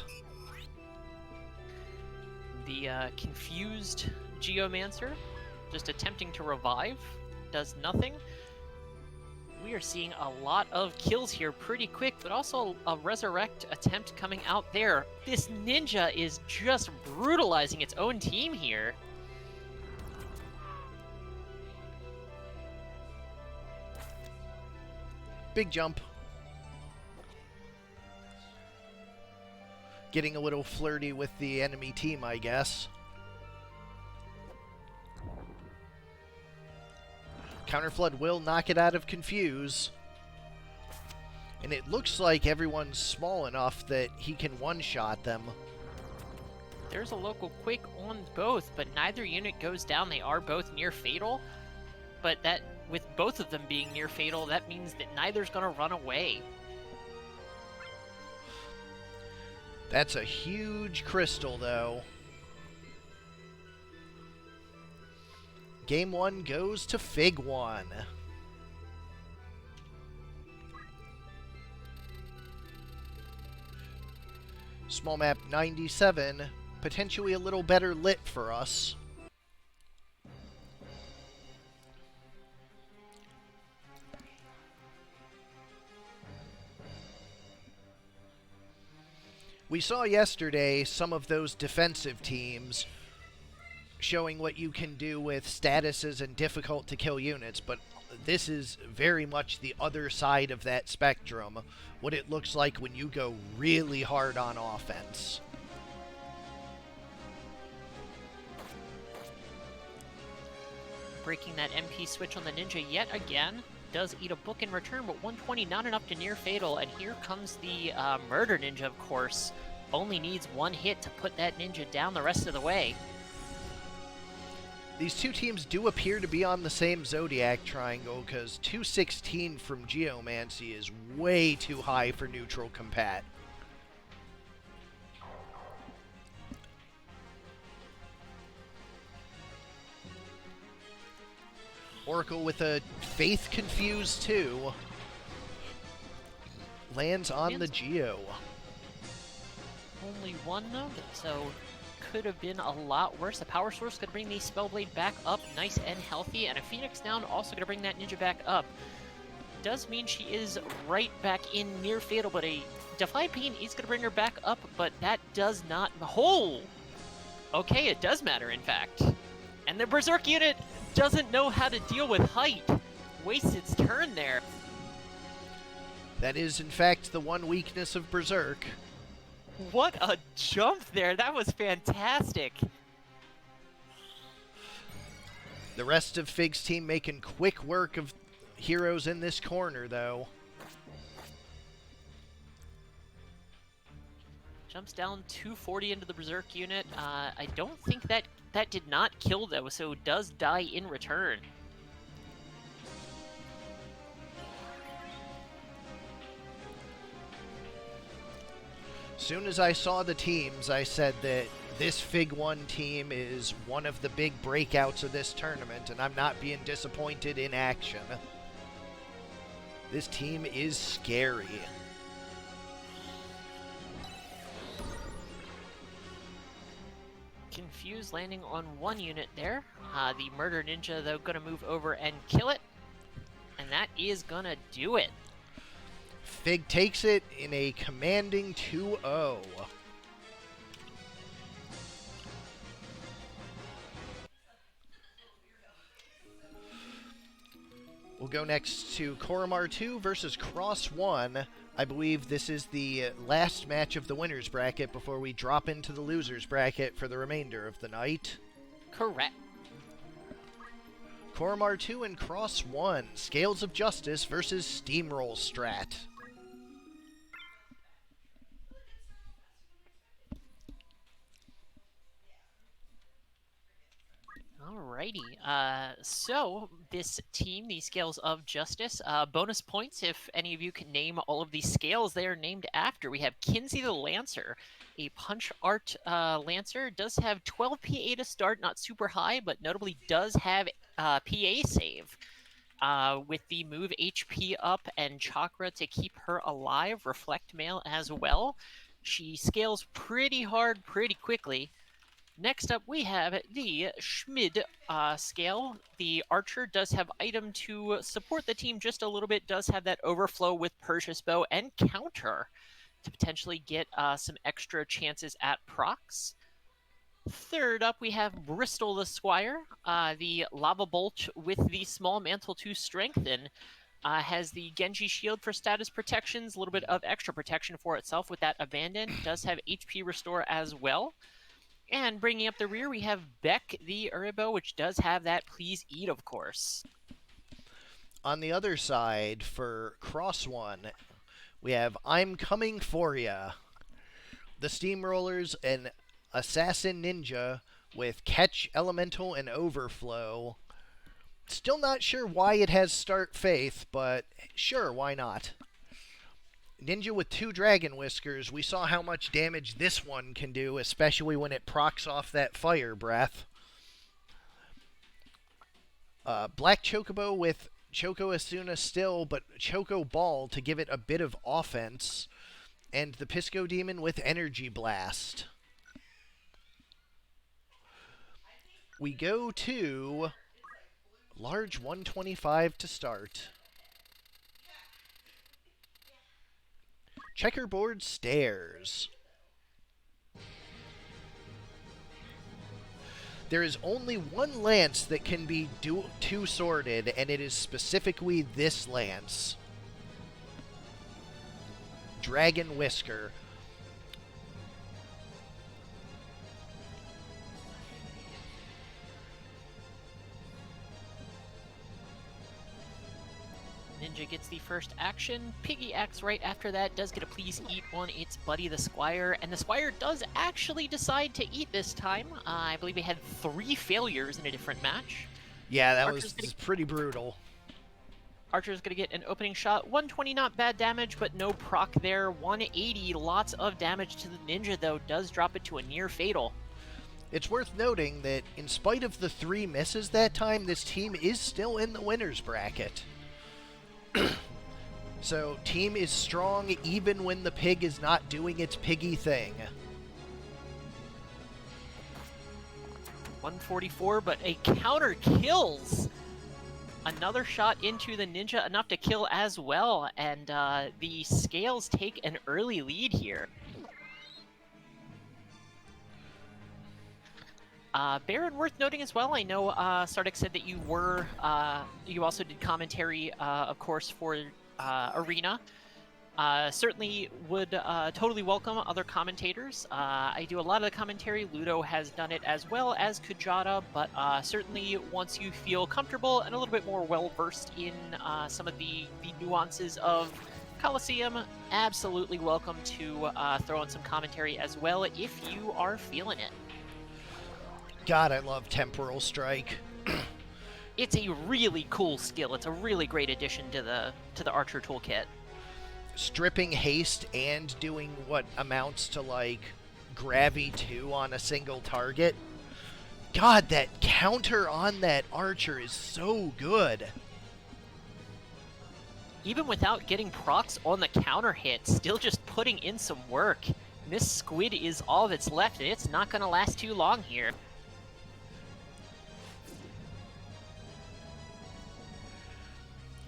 The confused Geomancer, just attempting to revive, does nothing. we are seeing a lot of kills here pretty quick, but also a resurrect attempt coming out there. This ninja is just brutalizing its own team here. Big jump. Getting a little flirty with the enemy team, I guess. Counterflood will knock it out of Confuse. And it looks like everyone's small enough that he can one-shot them. There's a local Quake on both, but neither unit goes down. They are both near fatal. But that, with both of them being near fatal, that means that neither's going to run away. That's a huge crystal, though. Game 1 goes to Fig 1. Small map 97, potentially a little better lit for us. We saw yesterday some of those defensive teams showing what you can do with statuses and difficult to kill units, but this is very much the other side of that spectrum, what it looks like when you go really hard on offense. Breaking that MP switch on the ninja yet again. Does eat a book in return, but 120 not enough to near fatal, and here comes the murder ninja, of course. Only needs one hit to put that ninja down the rest of the way. These two teams do appear to be on the same Zodiac triangle, because 216 from Geomancy is way too high for neutral compat. Oracle with a Faith Confused too. Lands on the Geo. Only one though, so could have been a lot worse. A power source could bring the Spellblade back up nice and healthy, and a Phoenix down also going to bring that ninja back up. Does mean she is right back in near fatal, but a Defy Pain is going to bring her back up, but that does not... Oh! Okay, it does matter, in fact. And the Berserk unit doesn't know how to deal with height. Wastes its turn there. That is, in fact, the one weakness of Berserk. What a jump there. That was fantastic. The rest of Fig's team making quick work of heroes in this corner, though. Jumps down 240 into the Berserk unit. I don't think that did not kill, though, so does die in return. Soon as I saw the teams, I said that this Fig 1 team is one of the big breakouts of this tournament, and I'm not being disappointed in action. This team is scary. Confused landing on one unit there. The Murder Ninja, though, going to move over and kill it. And that is going to do it. Fig takes it in a commanding 2-0. We'll go next to Korremar 2 versus Cross 1. I believe this is the last match of the winner's bracket before we drop into the loser's bracket for the remainder of the night. Correct. Korremar 2 and Cross 1. Scales of Justice versus Steamroll Strat. Alrighty, so this team, the Scales of Justice, bonus points if any of you can name all of these scales they are named after. We have Kinsey the Lancer, a punch art Lancer, does have 12 PA to start, not super high, but notably does have PA save. With the move HP up and Chakra to keep her alive, Reflect Mail as well. She scales pretty hard pretty quickly. Next up, we have the Schmid scale. The Archer does have item to support the team just a little bit, does have that overflow with Purchase Bow and Counter to potentially get some extra chances at procs. Third up, we have Bristol the Squire, the Lava Bolt with the Small Mantle to strengthen. Has the Genji Shield for status protections, a little bit of extra protection for itself with that Abandon. Does have HP Restore as well. And bringing up the rear, we have Beck the Uribo, which does have that Please Eat, of course. On the other side, for Cross One, we have I'm Coming For Ya. The Steamrollers, an Assassin Ninja with Catch, Elemental, and Overflow. Still not sure why it has Start Faith, but sure, why not? Ninja with 2 Dragon Whiskers, we saw how much damage this one can do, especially when it procs off that Fire Breath. Black Chocobo with Choco Asuna still, but Choco Ball to give it a bit of offense. And the Pisco Demon with Energy Blast. We go to large 125 to start. Checkerboard Stairs. There is only one lance that can be two-sworded, and it is specifically this lance. Dragon Whisker. Ninja gets the first action. Piggy acts right after that, does get a Please Eat on its buddy, the Squire. And the Squire does actually decide to eat this time. I believe we had 3 failures in a different match. Yeah, that was pretty brutal. Archer's going to get an opening shot. 120, not bad damage, but no proc there. 180, lots of damage to the Ninja, though. Does drop it to a near fatal. It's worth noting that in spite of the 3 misses that time, this team is still in the winner's bracket. So, team is strong even when the pig is not doing its piggy thing. 144, but a counter kills. Another shot into the Ninja, enough to kill as well, and the Scales take an early lead here. Baron, worth noting as well, I know Sardek said that you were, you also did commentary, of course, for Arena. Certainly would totally welcome other commentators. I do a lot of the commentary. Ludo has done it as well as Kjata, but certainly once you feel comfortable and a little bit more well-versed in some of the nuances of Colosseum, absolutely welcome to throw in some commentary as well if you are feeling it. God, I love Temporal Strike. It's a really cool skill. It's a really great addition to the Archer toolkit. Stripping haste and doing what amounts to like Gravy 2 on a single target. God, that counter on that Archer is so good. Even without getting procs on the counter hit, still just putting in some work. And this squid is all that's left, and it's not going to last too long here.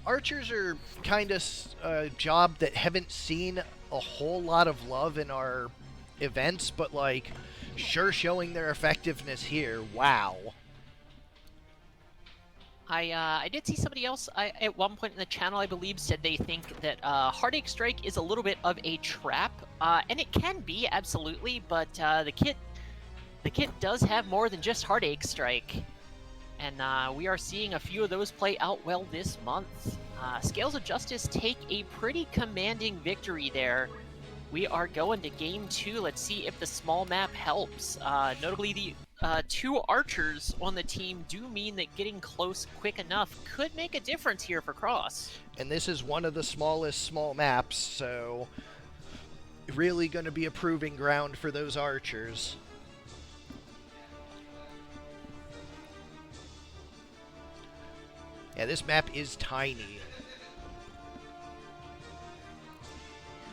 Archers are kind of a job that haven't seen a whole lot of love in our events, but like, sure showing their effectiveness here. Wow. I did see somebody else at one point in the channel, I believe, said they think that Heartache Strike is a little bit of a trap, and it can be, absolutely, but the kit does have more than just Heartache Strike. And we are seeing a few of those play out well this month. Scales of Justice take a pretty commanding victory there. We are going to Game 2. Let's see if the small map helps. Notably, the 2 archers on the team do mean that getting close quick enough could make a difference here for Cross. And this is one of the smallest small maps, so really going to be a proving ground for those archers. Yeah, this map is tiny.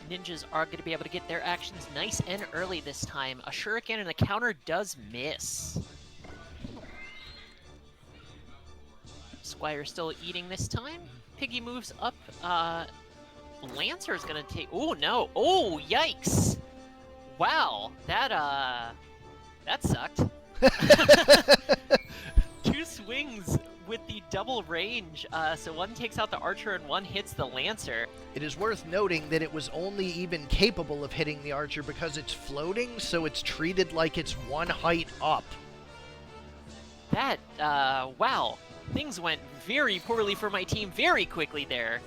Ninjas are going to be able to get their actions nice and early this time. A shuriken and a counter does miss. Squire still eating this time. Piggy moves up. Lancer's going to take... Oh, no. Oh, yikes. Wow. That sucked. 2 swings with the double range. So one takes out the archer and one hits the lancer. It is worth noting that it was only even capable of hitting the archer because it's floating, so it's treated like it's 1 height up. That, wow. Things went very poorly for my team very quickly there.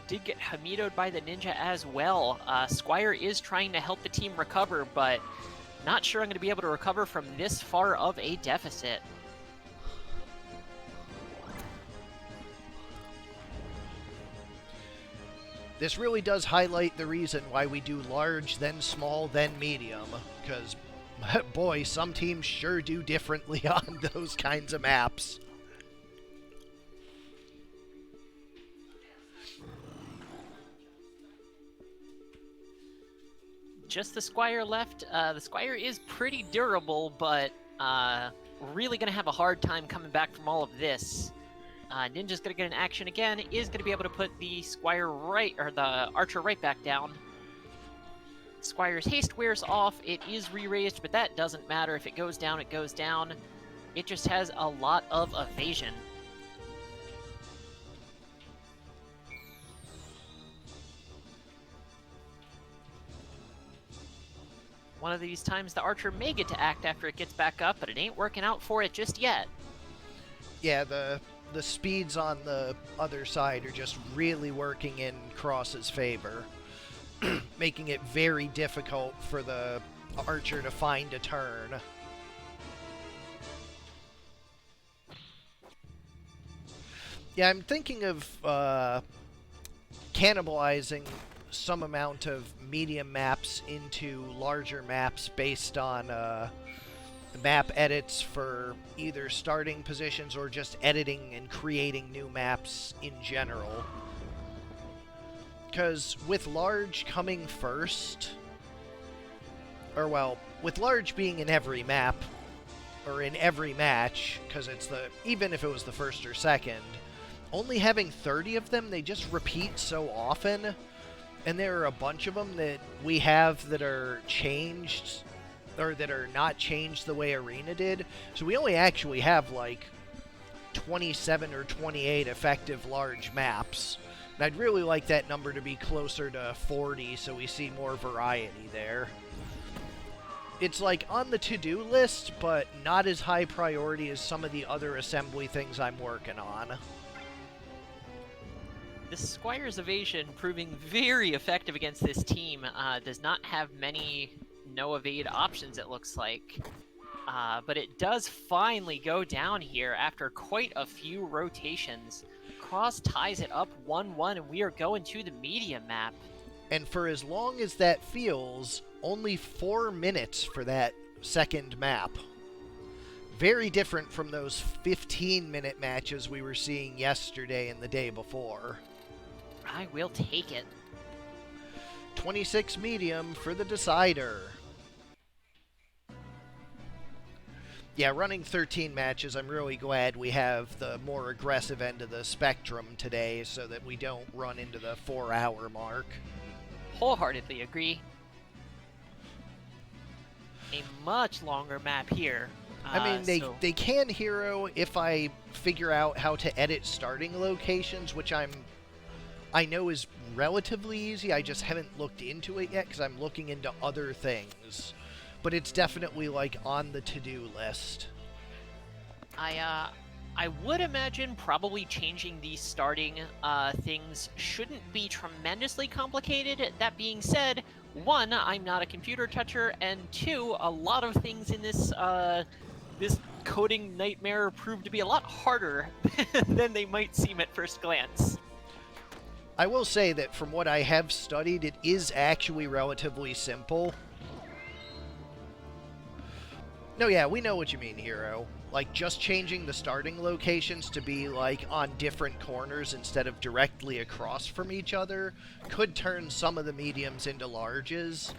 Did get Hamido'd by the ninja as well. Squire is trying to help the team recover, but not sure I'm going to be able to recover from this far of a deficit. This really does highlight the reason why we do large, then small, then medium, because, boy, some teams sure do differently on those kinds of maps. Just the Squire left. The Squire is pretty durable, but really going to have a hard time coming back from all of this. Ninja's going to get an action again, is going to be able to put the Squire right, or the Archer right back down. Squire's haste wears off. It is re-raised, but that doesn't matter. If it goes down, it goes down. It just has a lot of evasion. One of these times the Archer may get to act after it gets back up, but it ain't working out for it just yet. Yeah, the speeds on the other side are just really working in Cross's favor, making it very difficult for the Archer to find a turn. Yeah, I'm thinking of cannibalizing some amount of medium maps into larger maps based on map edits for either starting positions or just editing and creating new maps in general. Because with large coming first, or well, with large being in every map, or in every match, because it's even if it was the first or second, only having 30 of them, they just repeat so often. And there are a bunch of them that we have that are changed, or that are not changed the way Arena did. So we only actually have like 27 or 28 effective large maps. And I'd really like that number to be closer to 40 so we see more variety there. It's like on the to-do list, but not as high priority as some of the other assembly things I'm working on. The Squire's evasion proving very effective against this team. Does not have many no-evade options, it looks like. But it does finally go down here after quite a few rotations. Cross ties it up 1-1, and we are going to the medium map. And for as long as that feels, only 4 minutes for that second map. Very different from those 15-minute matches we were seeing yesterday and the day before. I will take it. 26 medium for the decider. Yeah, running 13 matches, I'm really glad we have the more aggressive end of the spectrum today so that we don't run into the 4-hour mark. Wholeheartedly agree. A much longer map here. I mean, they can hero if I figure out how to edit starting locations, which I know is relatively easy. I just haven't looked into it yet because I'm looking into other things. But it's definitely like on the to-do list. I would imagine probably changing these starting things shouldn't be tremendously complicated. That being said, 1, I'm not a computer toucher, and 2, a lot of things in this this coding nightmare prove to be a lot harder than they might seem at first glance. I will say that from what I have studied, it is actually relatively simple. No, yeah, we know what you mean, Hero. Like, just changing the starting locations to be, like, on different corners instead of directly across from each other could turn some of the mediums into larges.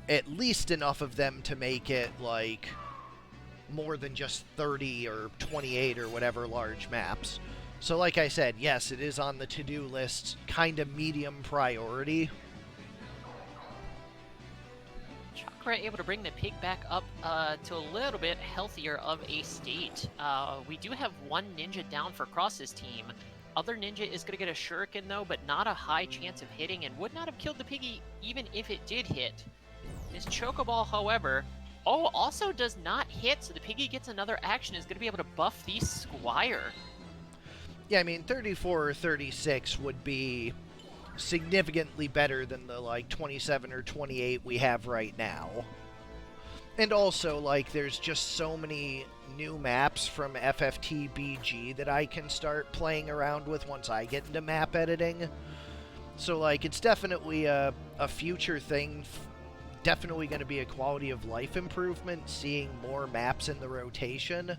At least enough of them to make it, like, more than just 30 or 28 or whatever large maps. So, like I said, yes, it is on the to-do list, kind of medium priority. Chakra able to bring the pig back up to a little bit healthier of a state. We do have one ninja down for Cross's team. Other ninja is going to get a shuriken though, but not a high chance of hitting, and would not have killed the piggy even if it did hit. His Chocoball, however, also does not hit, so the piggy gets another action, is going to be able to buff the Squire. Yeah, I mean, 34 or 36 would be significantly better than the, like, 27 or 28 we have right now. And also, like, there's just so many new maps from FFT BG that I can start playing around with once I get into map editing. So, like, it's definitely a future thing. Definitely going to be a quality of life improvement, seeing more maps in the rotation.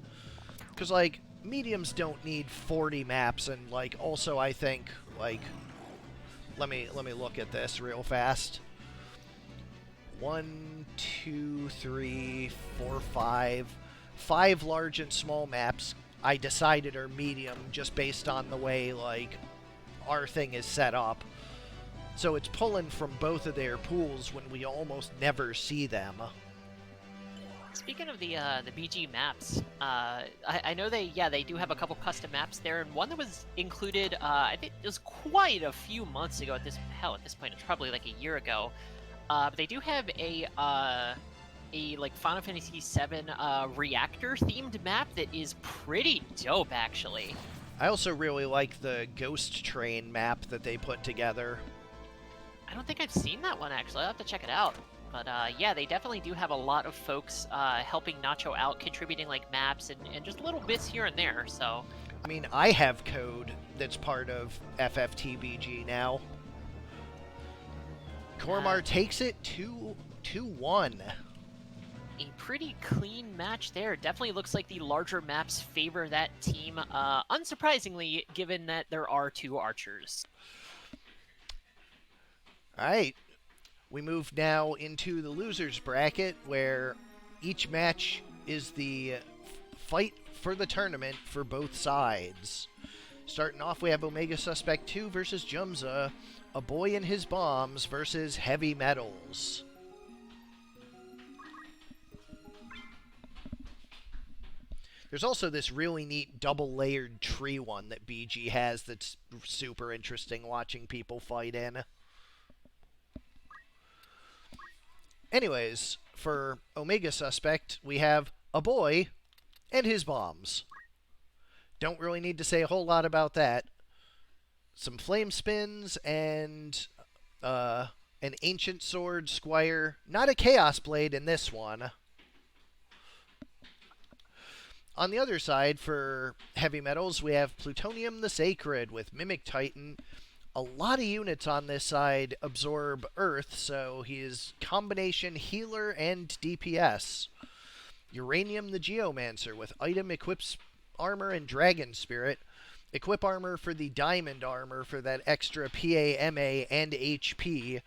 Because, like, mediums don't need 40 maps, and, like, also I think, like, let me look at this real fast. 1, 2, 3, 4, 5. 5 large and small maps I decided are medium just based on the way, like, our thing is set up. So it's pulling from both of their pools when we almost never see them. Speaking of the BG maps, I know they do have a couple custom maps there, and one that was included, I think it was quite a few months ago at this point, it's probably like a year ago. But they do have a like Final Fantasy VII reactor themed map that is pretty dope, actually. I also really like the Ghost Train map that they put together. I don't think I've seen that one, actually. I'll have to check it out. But yeah, they definitely do have a lot of folks helping Nacho out, contributing like maps and just little bits here and there, so... I mean, I have code that's part of FFTBG now. Korremar takes it 2-1. A pretty clean match there. Definitely looks like the larger maps favor that team, unsurprisingly, given that there are 2 archers. Alright, we move now into the losers bracket, where each match is the fight for the tournament for both sides. Starting off, we have Omegasuspekt 2 versus Jumza, A Boy and His Bombs versus Heavy Metals. There's also this really neat double-layered tree one that BG has that's super interesting watching people fight in. Anyways, for Omegasuspekt, we have A Boy and His Bombs. Don't really need to say a whole lot about that. Some flame spins and an ancient sword squire. Not a chaos blade in this one. On the other side, for heavy metals, we have Plutonium the Sacred with Mimic Titan. A lot of units on this side absorb Earth, so he is combination healer and DPS. Uranium the Geomancer with item equips armor and Dragon Spirit. Equip armor for the diamond armor for that extra PA, MA, and HP.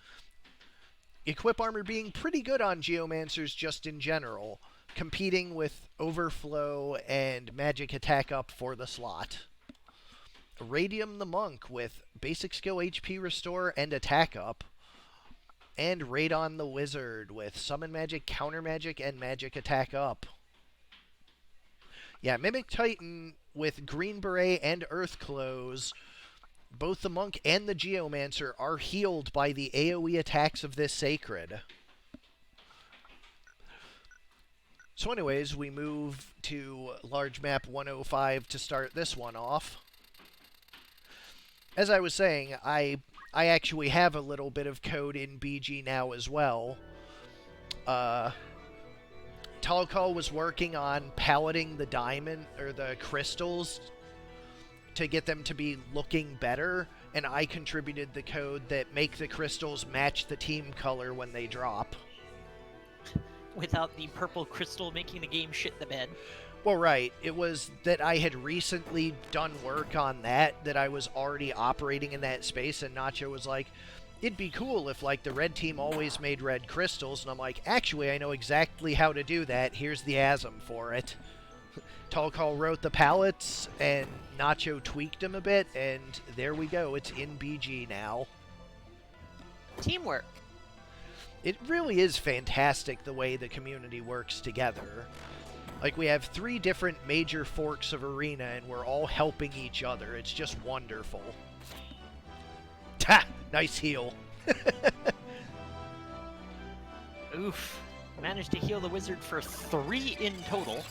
Equip armor being pretty good on Geomancers just in general, competing with Overflow and Magic Attack Up for the slot. Radium the Monk with basic skill HP Restore and Attack Up. And Radon the Wizard with Summon Magic, Counter Magic, and Magic Attack Up. Yeah, Mimic Titan with Green Beret and Earth Clothes. Both the Monk and the Geomancer are healed by the AoE attacks of this Sacred. So anyways, we move to large map 105 to start this one off. As I was saying, I actually have a little bit of code in BG now as well. Talcall was working on palleting the diamond, or the crystals, to get them to be looking better, and I contributed the code that make the crystals match the team color when they drop. without the purple crystal making the game shit the bed. Well, right. It was that I had recently done work on that I was already operating in that space, and Nacho was like, it'd be cool if, like, the red team always made red crystals, and I'm like, actually, I know exactly how to do that. Here's the ASM for it. Tallcall wrote the pallets, and Nacho tweaked them a bit, and there we go. It's in BG now. Teamwork. It really is fantastic the way the community works together. Like, we have 3 different major forks of Arena, and we're all helping each other. It's just wonderful. Ta! Nice heal. Oof. Managed to heal the wizard for 3 in total.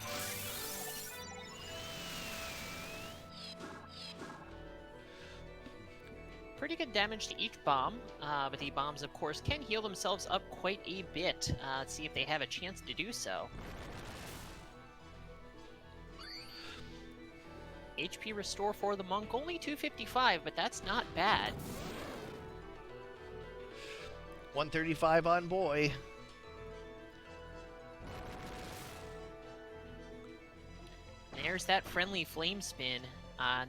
Pretty good damage to each bomb, but the bombs, of course, can heal themselves up quite a bit. Let's see if they have a chance to do so. HP restore for the monk, only 255, but that's not bad. 135 on boy. There's that friendly flame spin.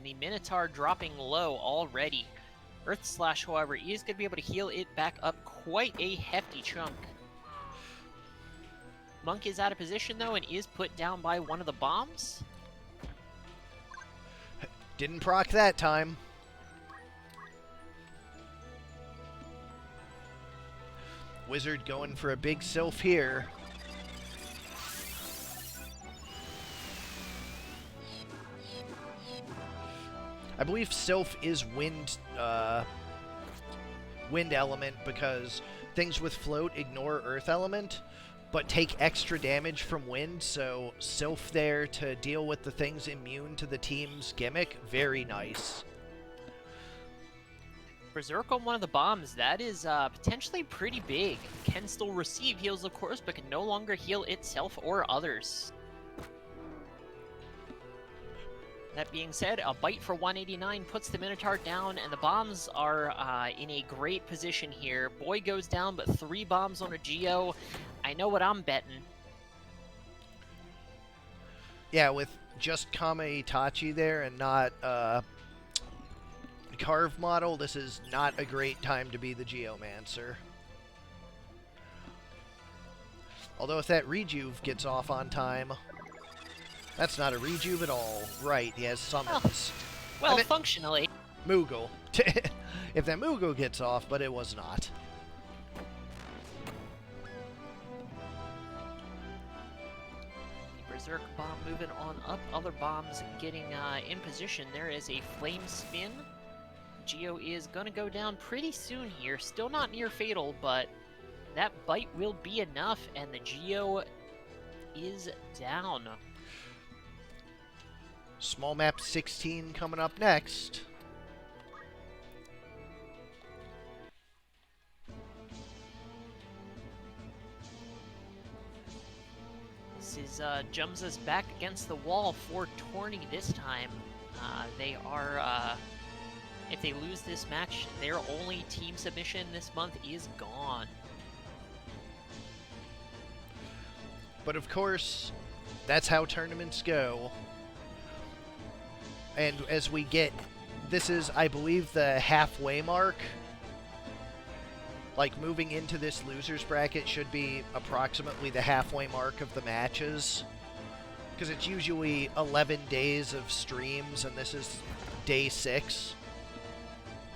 The Minotaur dropping low already. Earth Slash, however, is going to be able to heal it back up quite a hefty chunk. Monk is out of position, though, and is put down by one of the bombs. Didn't proc that time. Wizard going for a big sylph here. I believe Sylph is wind element because things with float ignore earth element, but take extra damage from wind, so Sylph there to deal with the things immune to the team's gimmick, very nice. Berserk on one of the bombs, that is potentially pretty big. Can still receive heals, of course, but can no longer heal itself or others. That being said, a bite for 189 puts the Minotaur down, and the bombs are in a great position here. Boy goes down, but 3 bombs on a Geo. I know what I'm betting. Yeah, with just Kame Itachi there and not Carve model, this is not a great time to be the Geomancer. Although if that Rejuve gets off on time... That's not a Rejuve at all. Right, he has summons. Well, functionally. Moogle. If that Moogle gets off, but it was not. The Berserk bomb moving on up. Other bombs getting in position. There is a flame spin. Geo is going to go down pretty soon here. Still not near fatal, but that bite will be enough, and the Geo is down. Small map 16 coming up next. This is Jumza's back against the wall for Tourney this time. They are, if they lose this match, their only team submission this month is gone. But of course, that's how tournaments go. And as we get, this is, I believe, the halfway mark. Like, moving into this loser's bracket should be approximately the halfway mark of the matches. Because it's usually 11 days of streams, and this is day 6.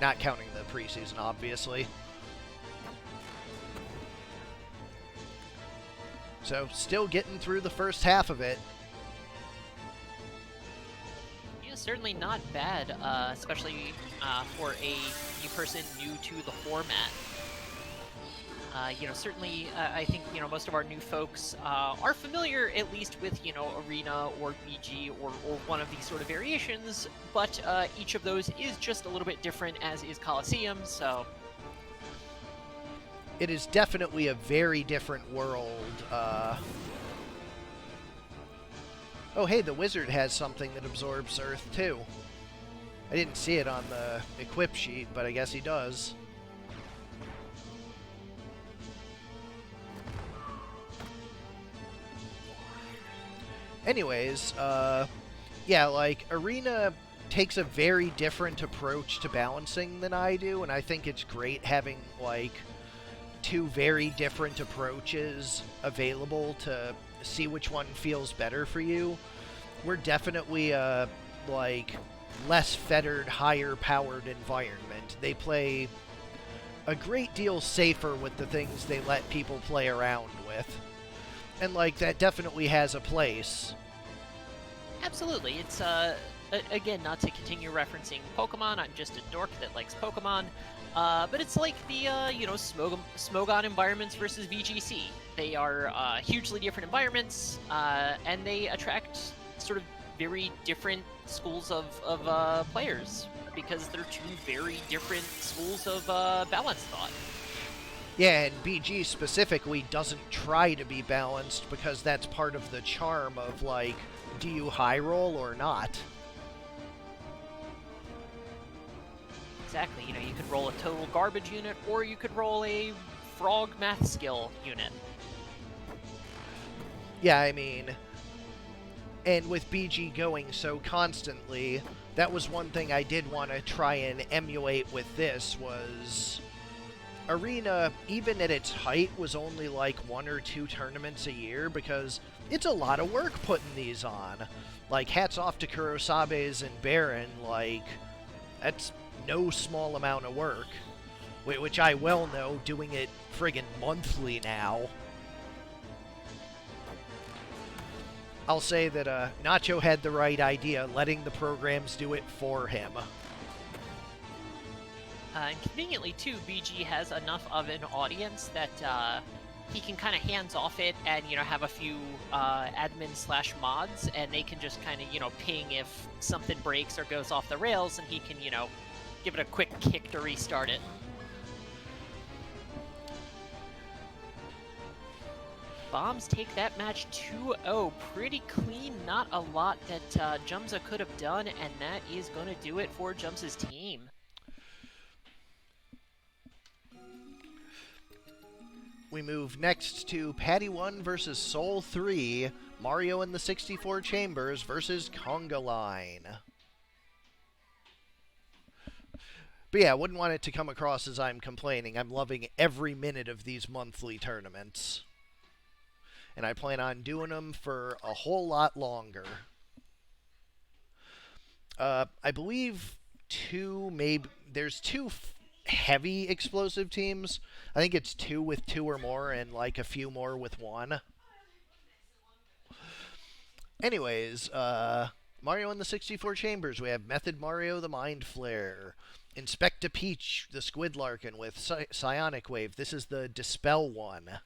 Not counting the preseason, obviously. So, still getting through the first half of it. Certainly not bad, especially for a new person new to the format. Certainly, I think, most of our new folks are familiar at least with, Arena or BG or one of these sort of variations, but each of those is just a little bit different, as is Colosseum, so... It is definitely a very different world. Oh, hey, the wizard has something that absorbs Earth, too. I didn't see it on the equip sheet, but I guess he does. Anyways, yeah, like, Arena takes a very different approach to balancing than I do, and I think it's great having, like, two very different approaches available to see which one feels better for you. We're definitely like less fettered, higher powered environment. They play a great deal safer with the things they let people play around with. And like that definitely has a place. Absolutely. It's again, not to continue referencing Pokemon. I'm just a dork that likes Pokemon. But it's like the Smogon environments versus VGC. They are hugely different environments, and they attract sort of very different schools of players because they're two very different schools of balanced thought. Yeah, and BG specifically doesn't try to be balanced because that's part of the charm of, like, do you high roll or not? Exactly. You know, you could roll a total garbage unit, or you could roll a frog math skill unit. Yeah, I mean, and with BG going so constantly, that was one thing I did want to try and emulate with this was Arena, even at its height, was only like 1 or 2 tournaments a year because it's a lot of work putting these on. Like, hats off to Kurosabes and Baron, like, that's no small amount of work. Which I well know, doing it friggin' monthly now. I'll say that Nacho had the right idea, letting the programs do it for him. And conveniently, too, BG has enough of an audience that he can kind of hands off it and, you know, have a few admin/mods, and they can just kind of, you know, ping if something breaks or goes off the rails, and he can, you know, give it a quick kick to restart it. Bombs take that match 2-0. Pretty clean, not a lot that Jumza could have done, and that is going to do it for Jumza's team. We move next to Paddy 1 versus Soul 3, Mario and the 64 Chambers versus Conga Line. But yeah, I wouldn't want it to come across as I'm complaining. I'm loving every minute of these monthly tournaments. And I plan on doing them for a whole lot longer. I believe there's two heavy explosive teams. I think it's 2 with 2 or more and like a few more with 1. Anyways, Mario and the 64 Chambers. We have Method Mario, the Mind Flare. Inspecta Peach, the Squid Larkin with Psionic Wave. This is the Dispel one.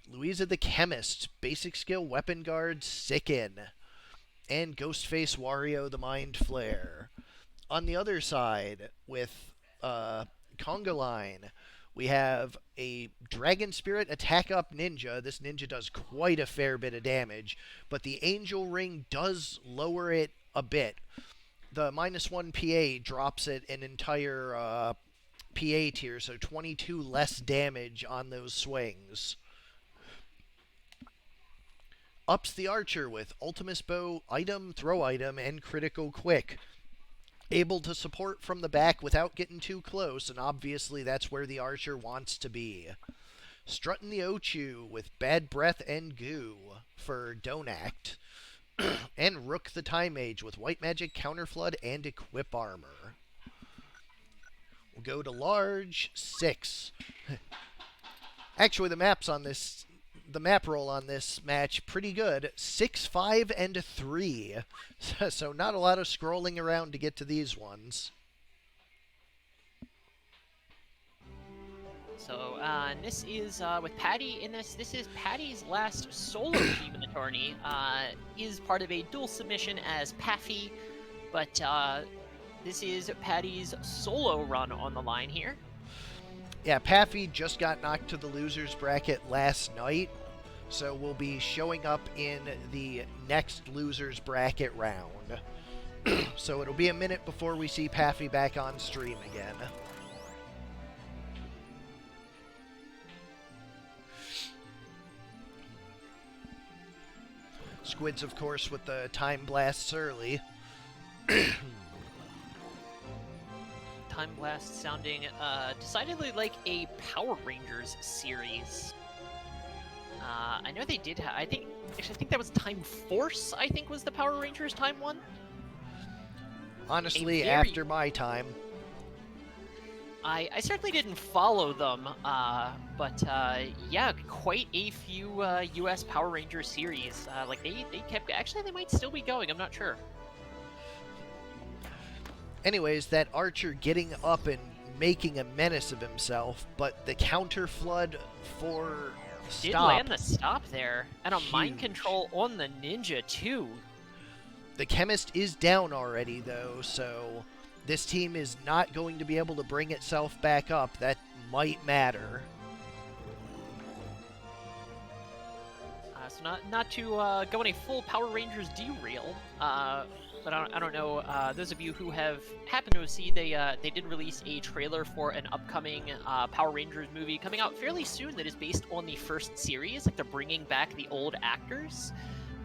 Louisa the Chemist, Basic Skill Weapon Guard, Sicken. And Ghostface Wario, the Mind Flare. On the other side, with Conga Line, we have a Dragon Spirit Attack Up Ninja. This ninja does quite a fair bit of damage, but the Angel Ring does lower it a bit. The -1 PA drops it an entire PA tier, so 22 less damage on those swings. Ups the Archer with Ultimus Bow, Item, Throw Item, and Critical Quick. Able to support from the back without getting too close, and obviously that's where the Archer wants to be. Strutting the Ochu with Bad Breath and Goo for Don't Act. And Rook the Time Mage with White Magic, Counter Flood, and Equip Armor. We'll go to Large 6. Actually, the map roll on this match pretty good. 6, 5, and 3. So not a lot of scrolling around to get to these ones. So, and this is with Paddy in this. This is Paddy's last solo team in the tourney. Is part of a dual submission as Kaffe, but this is Paddy's solo run on the line here. Yeah, Kaffe just got knocked to the losers bracket last night, so we'll be showing up in the next losers bracket round. So it'll be a minute before we see Kaffe back on stream again. Squids, of course, with the time blasts early. Time Blast sounding decidedly like a Power Rangers series. I know they did I think that was Time Force, I think was the Power Rangers time one. Honestly, after my time. I certainly didn't follow them, but yeah, quite a few US Power Rangers series. Like they kept, actually they might still be going, I'm not sure. Anyways, that Archer getting up and making a menace of himself, but the counter flood for stop. Did land the stop there, and a Huge. mind control on the ninja too. The chemist is down already though, so this team is not going to be able to bring itself back up. That might matter. So not to go on a full Power Rangers derail, but I don't know, those of you who have happened to see, they did release a trailer for an upcoming Power Rangers movie coming out fairly soon that is based on the first series. Like, they're bringing back the old actors.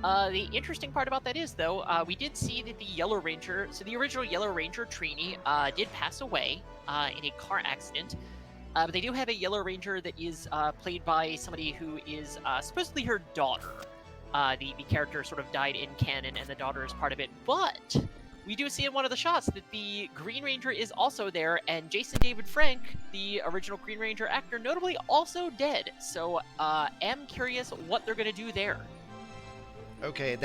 The interesting part about that is, though, we did see that the Yellow Ranger, so the original Yellow Ranger, Trini, did pass away in a car accident. But they do have a Yellow Ranger that is played by somebody who is supposedly her daughter. The character sort of died in canon, and the daughter is part of it. But we do see in one of the shots that the Green Ranger is also there, and Jason David Frank, the original Green Ranger actor, notably also dead. So am curious what they're going to do there. Okay,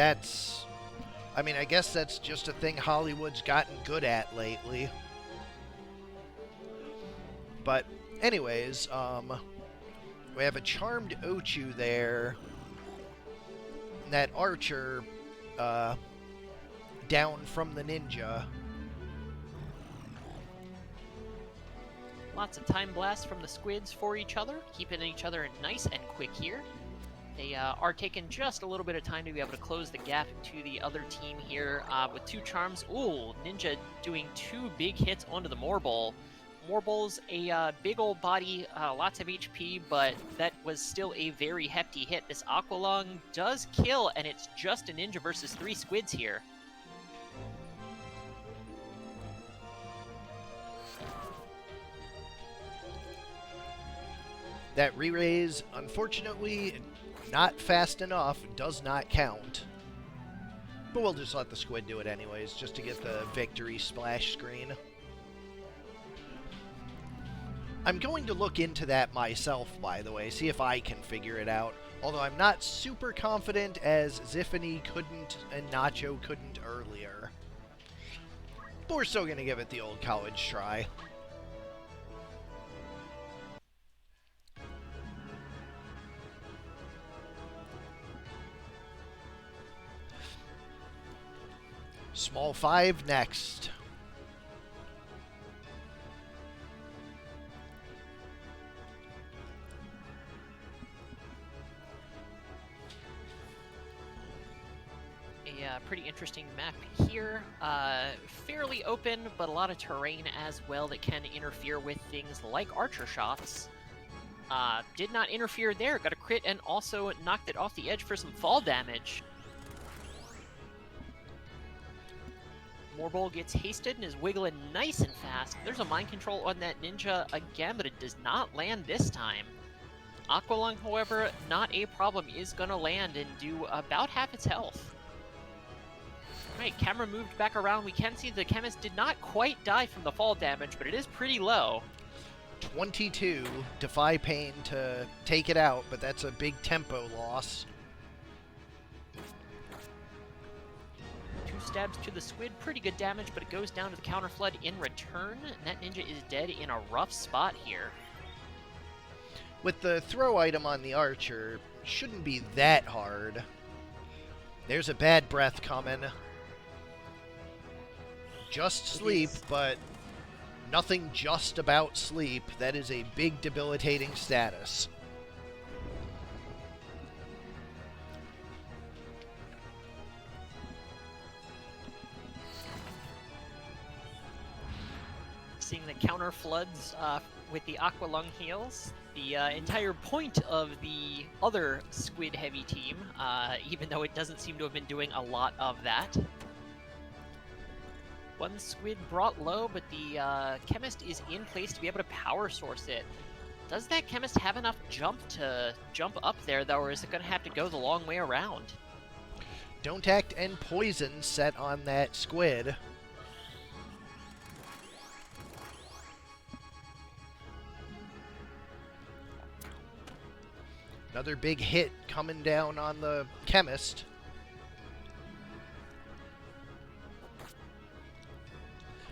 I mean, I guess that's just a thing Hollywood's gotten good at lately. But anyways, we have a charmed Ochu there. That Archer, down from the ninja. Lots of time blasts from the Squids for each other, keeping each other nice and quick here. They are taking just a little bit of time to be able to close the gap to the other team here with two charms. Ooh, Ninja doing two big hits onto the Morbol. Morbol's a big old body, lots of HP, but that was still a very hefty hit. This Aqualung does kill, and it's just a Ninja versus 3 Squids here. That re-raise, unfortunately, not fast enough, does not count. But we'll just let the Squid do it anyways, just to get the victory splash screen. I'm going to look into that myself, by the way, see if I can figure it out. Although I'm not super confident, as Ziffany couldn't and Nacho couldn't earlier. But we're still going to give it the old college try. Small 5 next. A pretty interesting map here. Fairly open, but a lot of terrain as well that can interfere with things like archer shots. Did not interfere there, got a crit and also knocked it off the edge for some fall damage. Morbol gets hasted and is wiggling nice and fast. There's a mind control on that ninja again, but it does not land this time. Aqualung, however, not a problem, is going to land and do about half its health. Right, camera moved back around. We can see the chemist did not quite die from the fall damage, but it is pretty low. 22, Defy Pain to take it out, but that's a big tempo loss. 2 stabs to the squid, pretty good damage, but it goes down to the counter flood in return. And that ninja is dead in a rough spot here. With the throw item on the archer, shouldn't be that hard. There's a bad breath coming. Just sleep, but nothing just about sleep. That is a big debilitating status. Seeing the counter floods with the Aqualung heals. The entire point of the other Squid Heavy team, even though it doesn't seem to have been doing a lot of that. One Squid brought low, but the Chemist is in place to be able to power source it. Does that Chemist have enough jump to jump up there, though, or is it going to have to go the long way around? Don't Act and Poison set on that Squid. Another big hit coming down on the Chemist.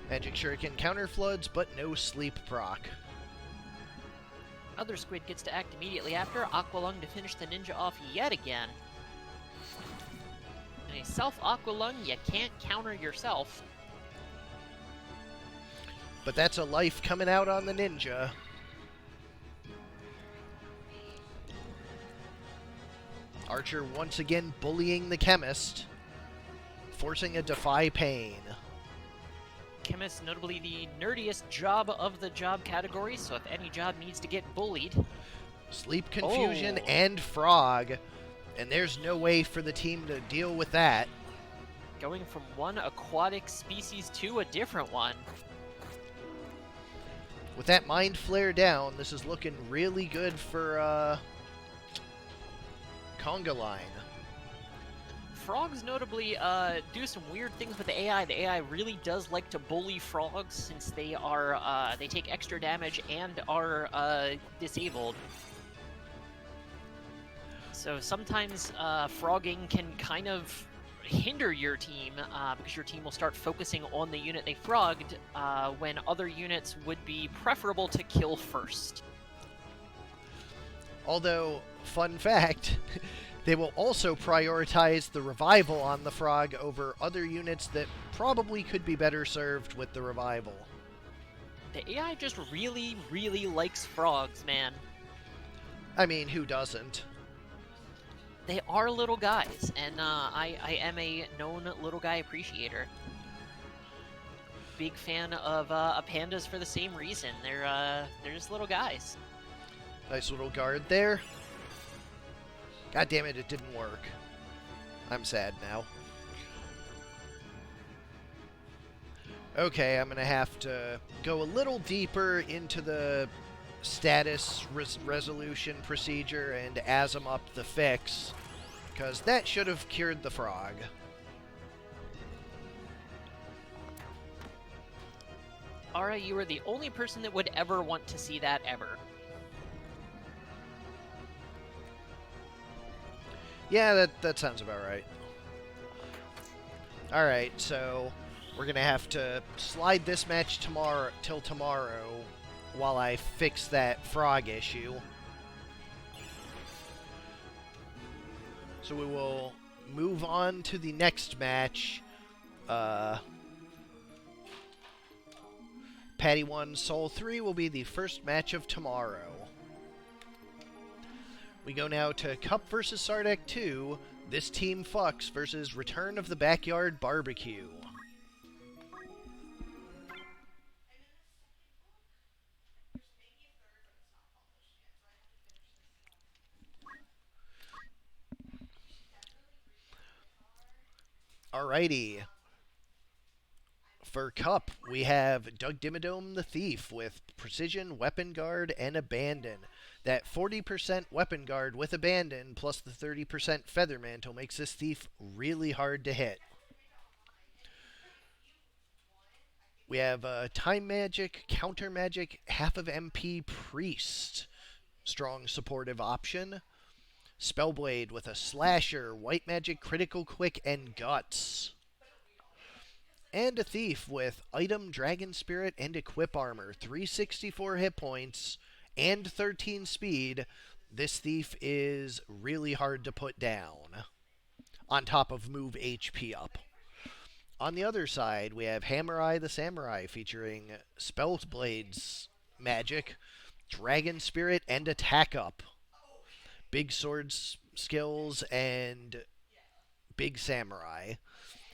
Magic Shuriken counter floods, but no sleep proc. Other Squid gets to act immediately after. Aqua Lung to finish the ninja off yet again. And a self Aqua Lung, you can't counter yourself. But that's a life coming out on the ninja. Archer once again bullying the Chemist, forcing a Defy Pain. Chemist, notably the nerdiest job of the job category, so if any job needs to get bullied. Sleep Confusion and Frog, and there's no way for the team to deal with that. Going from one aquatic species to a different one. With that Mind Flare down, this is looking really good for Conga Line. Frogs notably do some weird things with the AI. The AI really does like to bully frogs since they are they take extra damage and are disabled. So sometimes frogging can kind of hinder your team because your team will start focusing on the unit they frogged when other units would be preferable to kill first. Although, fun fact, they will also prioritize the revival on the frog over other units that probably could be better served with the revival. The AI just really, really likes frogs, man. I mean, who doesn't? They are little guys, and I am a known little guy appreciator. Big fan of pandas for the same reason. They're just little guys. Nice little guard there. God damn it, it didn't work. I'm sad now. Okay, I'm going to have to go a little deeper into the status resolution procedure and asm up the fix, because that should have cured the frog. Ara, you are the only person that would ever want to see that ever. Yeah, that sounds about right. Alright, so we're going to have to slide this match till tomorrow while I fix that frog issue. So we will move on to the next match. Paddy 1, Soul 3 will be the first match of tomorrow. We go now to Cup vs. Sardek 2, This Team Fucks versus Return of the Backyard Barbecue. Alrighty. For Cup, we have Doug Dimmadome the Thief with Precision, Weapon Guard, and Abandon. That 40% Weapon Guard with Abandon plus the 30% Feather Mantle makes this Thief really hard to hit. We have Time Magic, Counter Magic, half of MP Priest. Strong supportive option. Spellblade with a Slasher, White Magic, Critical Quick, and Guts. And a Thief with Item, Dragon Spirit, and Equip Armor. 364 hit points and 13 speed. This Thief is really hard to put down, on top of move HP up. On the other side, we have Hammer Eye the Samurai featuring Spellblade's magic, Dragon Spirit, and Attack Up. Big Swords skills and Big Samurai.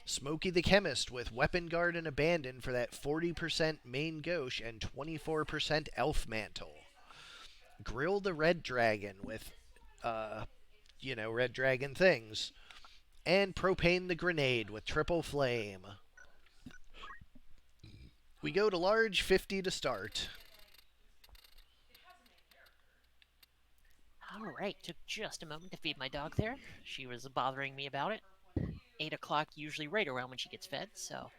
Smokey the Chemist with Weapon Guard and Abandon for that 40% main gauche and 24% Elf Mantle. grill the red dragon with, red dragon things. And propane the grenade with triple flame. We go to large 50 to start. All right, took just a moment to feed my dog there. She was bothering me about it. 8 o'clock, usually right around when she gets fed, so.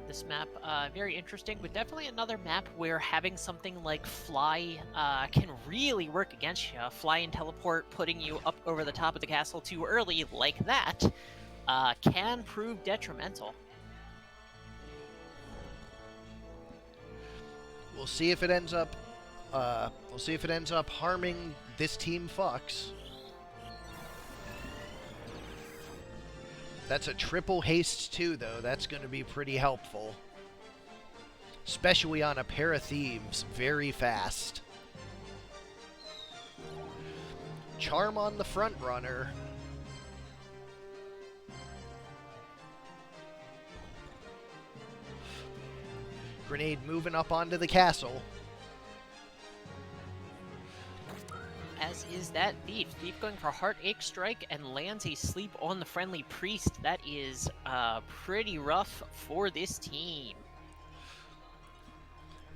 This map, very interesting, but definitely another map where having something like Fly can really work against you. Fly and Teleport putting you up over the top of the castle too early, like that, can prove detrimental. We'll see if it ends up. Harming this team Fox. That's a triple haste too, though. That's going to be pretty helpful. Especially on a pair of thieves, very fast. Charm on the front runner. Grenade moving up onto the castle. As is that Thief. Thief going for Heartache Strike and lands a sleep on the friendly priest. That is pretty rough for this team.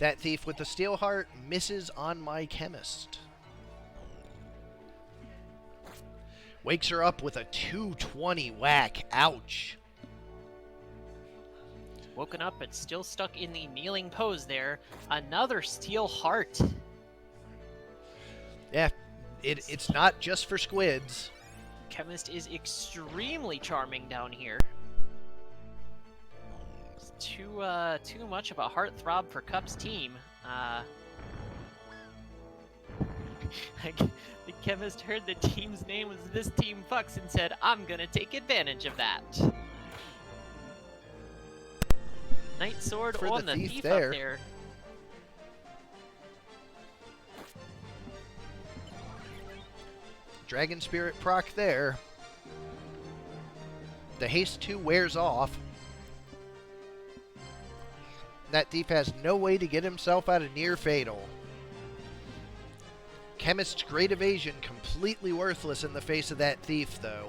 That Thief with the Steel Heart misses on my Chemist. Wakes her up with a 220 whack. Ouch. Woken up but still stuck in the kneeling pose there. Another Steel Heart. Yeah, it's not just for squids. Chemist is extremely charming down here. It's too much of a heartthrob for Cup's team. The Chemist heard the team's name was This Team Fucks and said, I'm gonna take advantage of that. Night Sword For on the the thief thief up there. Dragon Spirit proc there. The haste 2 wears off. That thief has no way to get himself out of near fatal. Chemist's great evasion completely worthless in the face of that thief, though.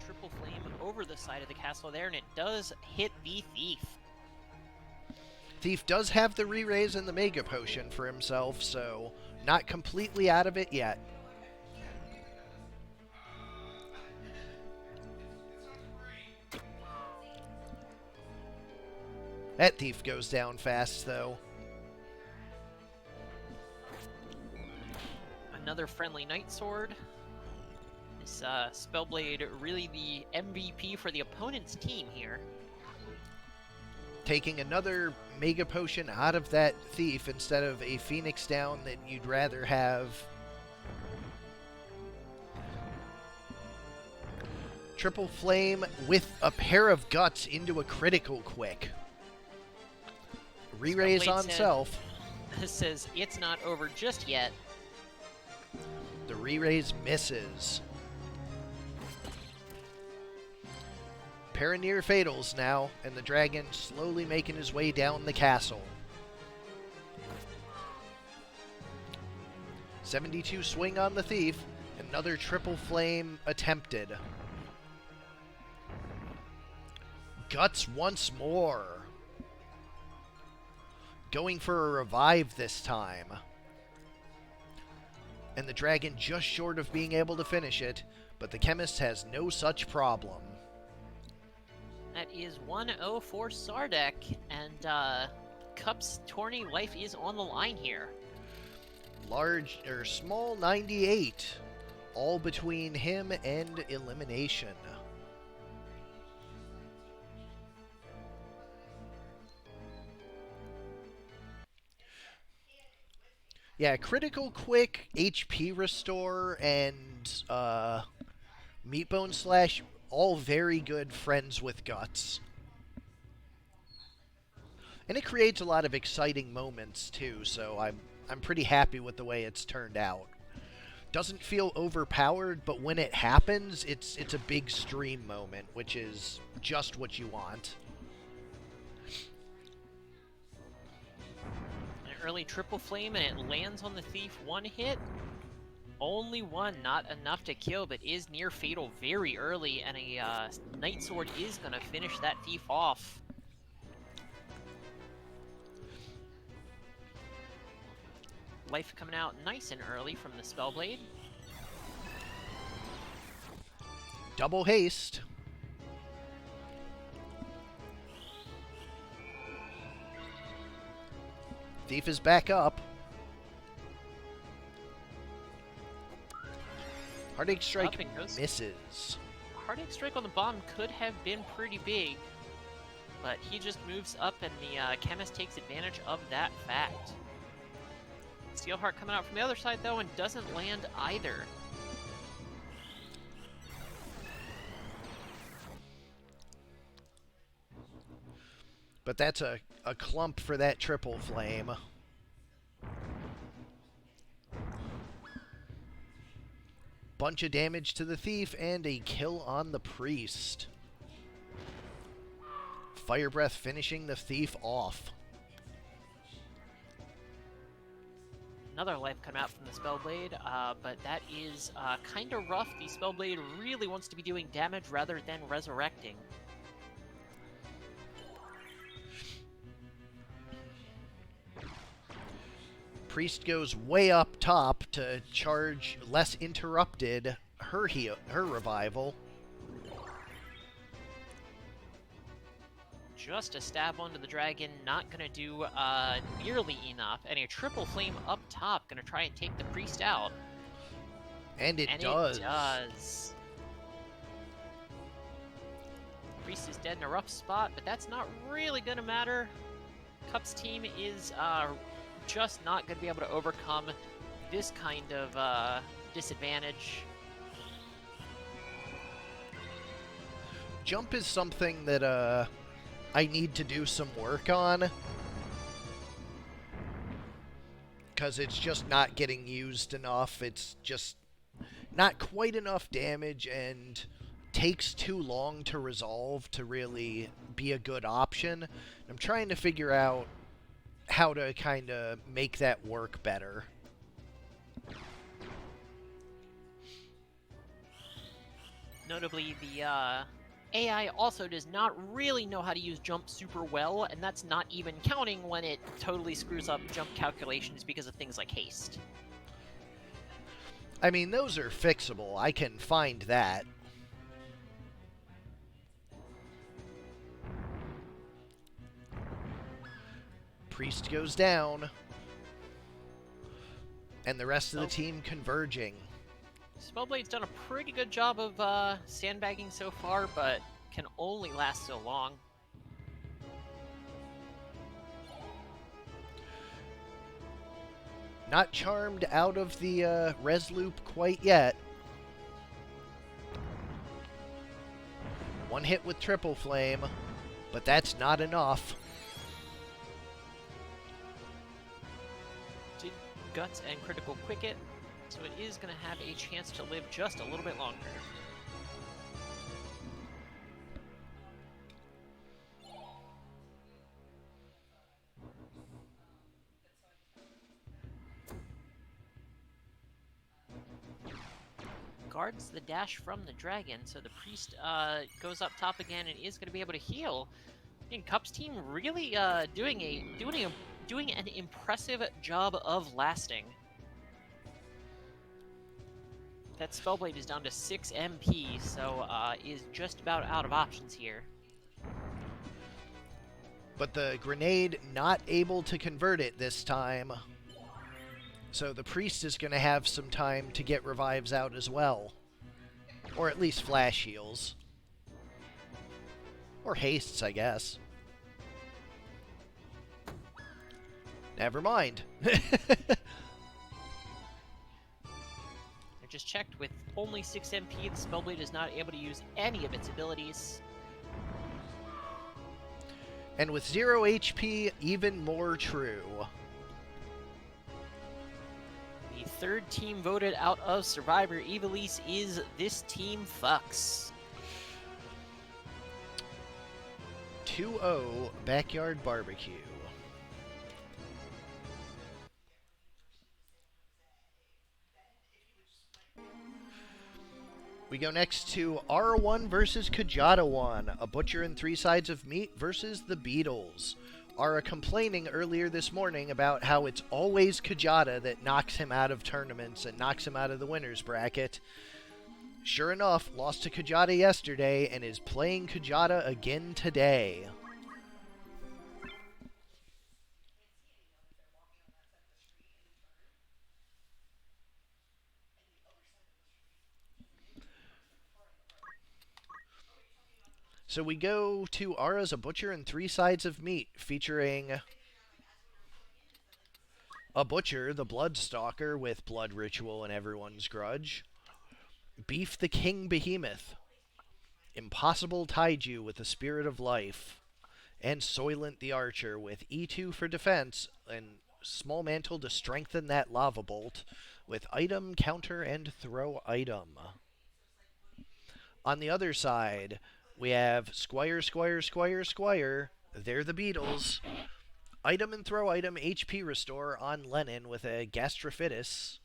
Triple flame over the side of the castle there, and it does hit the thief. Thief does have the re-raise and the Mega Potion for himself, so not completely out of it yet. That thief goes down fast, though. Another friendly Night Sword. This Spellblade really the MVP for the opponent's team here. Taking another Mega Potion out of that thief instead of a Phoenix down that you'd rather have. Triple Flame with a pair of Guts into a critical quick. Re-raise on self. This says it's not over just yet. The re-raise misses. Pair of near fatals now, and the dragon slowly making his way down the castle. 72 swing on the thief. Another triple flame attempted. Guts once more. Going for a revive this time. And the dragon just short of being able to finish it, but the chemist has no such problem. That is 1-0 for Sardek, and Cup's tourney life is on the line here. Small 98, all between him and elimination. Yeah, critical quick, HP restore, and Meatbone Slash all very good friends with guts. And it creates a lot of exciting moments too, so I'm pretty happy with the way it's turned out. Doesn't feel overpowered, but when it happens, it's a big stream moment, which is just what you want. An early triple flame, and it lands on the Thief. One hit. Only one, not enough to kill, but is near fatal very early, and a Night Sword is going to finish that Thief off. Life coming out nice and early from the Spellblade. Double haste. Thief is back up. Heartache Strike misses. Heartache Strike on the bomb could have been pretty big, but he just moves up, and the Chemist takes advantage of that fact. Steelheart coming out from the other side, though, and doesn't land either. But that's a clump for that triple flame. Bunch of damage to the Thief and a kill on the Priest. Fire Breath finishing the Thief off. Another life come out from the Spellblade, but that is kind of rough. The Spellblade really wants to be doing damage rather than resurrecting. Priest goes way up top to charge Less Interrupted her revival. Just a stab onto the dragon, not going to do nearly enough. And a triple flame up top, going to try and take the Priest out. And it does. It does. Priest is dead in a rough spot, but that's not really going to matter. Cup's team is just not going to be able to overcome this kind of disadvantage. Jump is something that I need to do some work on, because it's just not getting used enough. It's just not quite enough damage and takes too long to resolve to really be a good option. I'm trying to figure out how to kind of make that work better. Notably, the AI also does not really know how to use jump super well, and that's not even counting when it totally screws up jump calculations because of things like haste. I mean, those are fixable. I can find that. Priest goes down. And the rest of the team converging. Spellblade's done a pretty good job of sandbagging so far, but can only last so long. Not charmed out of the res loop quite yet. One hit with triple flame, but that's not enough. Did Guts and Critical Quick it, so it is going to have a chance to live just a little bit longer. Guards the dash from the dragon, so the Priest goes up top again and is going to be able to heal. And Cup's team really doing an impressive job of lasting. That Spellblade is down to 6 MP, so is just about out of options here. But the grenade not able to convert it this time. So the Priest is going to have some time to get revives out as well. Or at least flash heals. Or hastes, I guess. Never mind. They're just checked, with only 6 MP, the Spellblade is not able to use any of its abilities. And with 0 HP, even more true. The third team voted out of Survivor Evilise is this team fucks. 2-0 Backyard Barbecue. We go next to R1 versus Kjata 1, a butcher and 3 sides of meat versus the Beatles. Ara complaining earlier this morning about how it's always Kjata that knocks him out of tournaments and knocks him out of the winner's bracket. Sure enough, lost to Kjata yesterday and is playing Kjata again today. So we go to Ara's A Butcher and 3 Sides of Meat, featuring a Butcher, the Bloodstalker, with Blood Ritual and Everyone's Grudge. Beef the King Behemoth. Impossible Taiju with the Spirit of Life. And Soylent the Archer with E2 for defense and Small Mantle to strengthen that Lava Bolt with item, counter, and throw item. On the other side, we have Squire. They're the Beatles. Item and throw item HP restore on Lennon with a Gastrophytus.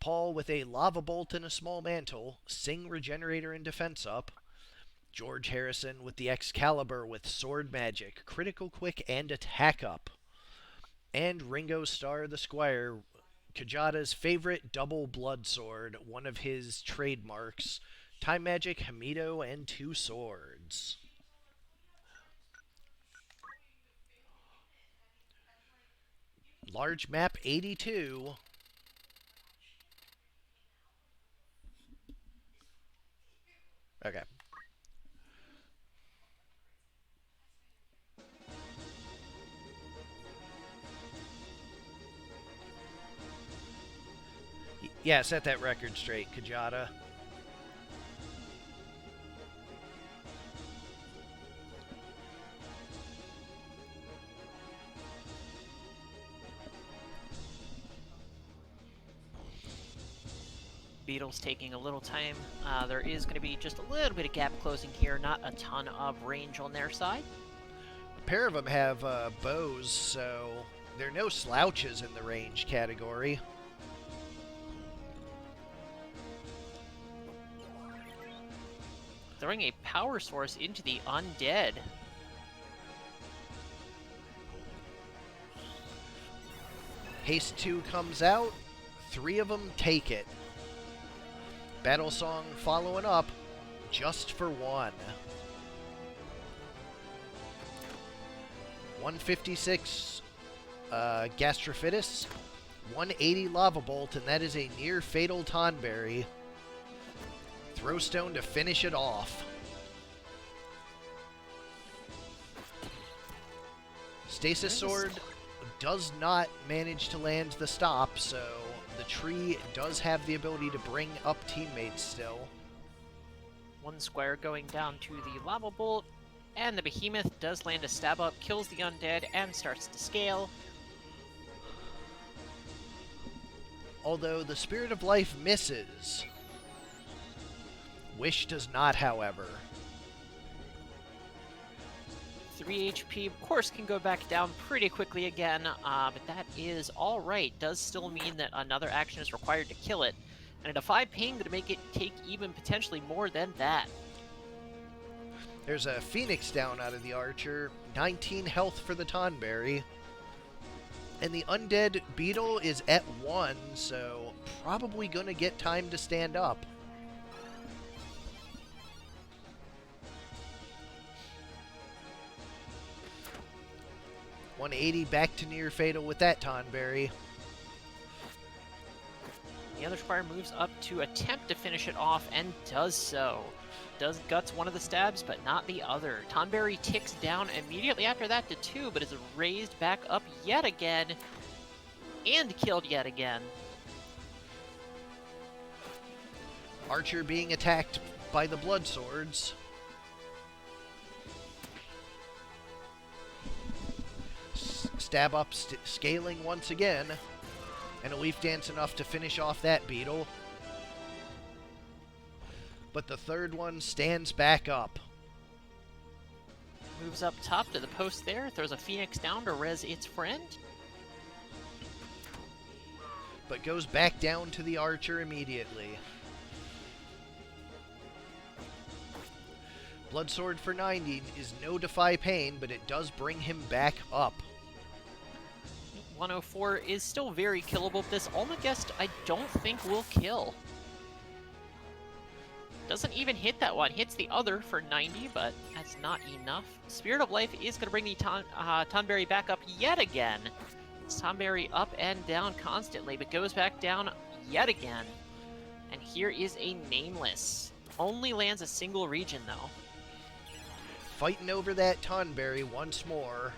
Paul with a Lava Bolt and a Small Mantle. Sing Regenerator and defense up. George Harrison with the Excalibur with Sword Magic, Critical Quick, and Attack up. And Ringo Starr the Squire, Kjata's favorite double blood sword, one of his trademarks. Time Magic, Hamido, and 2 swords. Large map 82. Okay. Yeah, set that record straight, Kjata. Beatles taking a little time. There is going to be just a little bit of gap closing here, not a ton of range on their side. A pair of them have bows, so they're no slouches in the range category. Throwing a power source into the undead. Haste 2 comes out. 3 of them take it. Battle Song following up, just for 1. 156 Gastrophytus, 180 Lava Bolt, and that is a near fatal Tonberry. Throwstone to finish it off. Stasis Sword does not manage to land the stop, so the tree does have the ability to bring up teammates still. 1 square going down to the Lava Bolt, and the Behemoth does land a stab up, kills the undead, and starts to scale. Although the Spirit of Life misses. Wish does not, however. 3 HP, of course, can go back down pretty quickly again, but that is alright. Does still mean that another action is required to kill it, and a Defy Ping to make it take even potentially more than that. There's a Phoenix down out of the Archer, 19 health for the Tonberry, and the Undead Beetle is at 1, so probably gonna get time to stand up. 180 back to near fatal with that Tonberry. The other Squire moves up to attempt to finish it off and does so. Does guts one of the stabs, but not the other. Tonberry ticks down immediately after that to 2, but is raised back up yet again and killed yet again. Archer being attacked by the blood swords. Stab up, scaling once again. And a leaf dance enough to finish off that beetle. But the third one stands back up. Moves up top to the post there, throws a Phoenix down to res its friend. But goes back down to the Archer immediately. Bloodsword for 90 is no defy pain, but it does bring him back up. 104 is still very killable. This Omegast I don't think will kill. Doesn't even hit that one. Hits the other for 90, but that's not enough. Spirit of Life is going to bring the Tonberry back up yet again. Tonberry up and down constantly, but goes back down yet again. And here is a Nameless. Only lands a single region, though. Fighting over that Tonberry once more.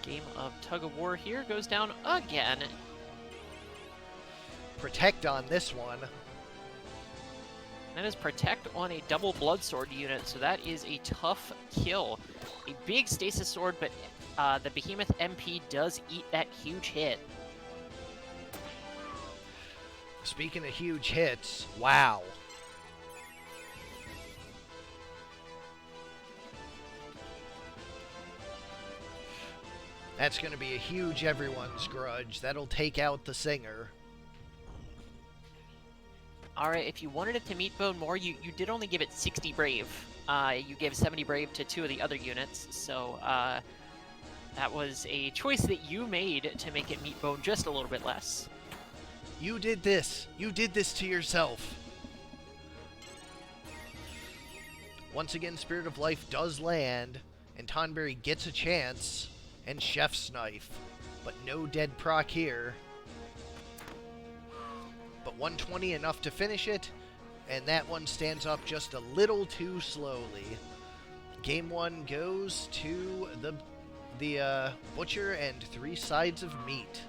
Game of tug of war here goes down again. Protect on this one. That is Protect on a double Bloodsword unit, so that is a tough kill. A big Stasis Sword, but the Behemoth MP does eat that huge hit. Speaking of huge hits, wow. That's going to be a huge everyone's grudge. That'll take out the singer. Alright, if you wanted it to meat bone more, you did only give it 60 Brave. You gave 70 Brave to 2 of the other units, so that was a choice that you made to make it meat bone just a little bit less. You did this. You did this to yourself. Once again, Spirit of Life does land, and Tonberry gets a chance, and Chef's Knife. But no dead proc here. But 120 enough to finish it, and that one stands up just a little too slowly. Game 1 goes to the Butcher and 3 sides of meat.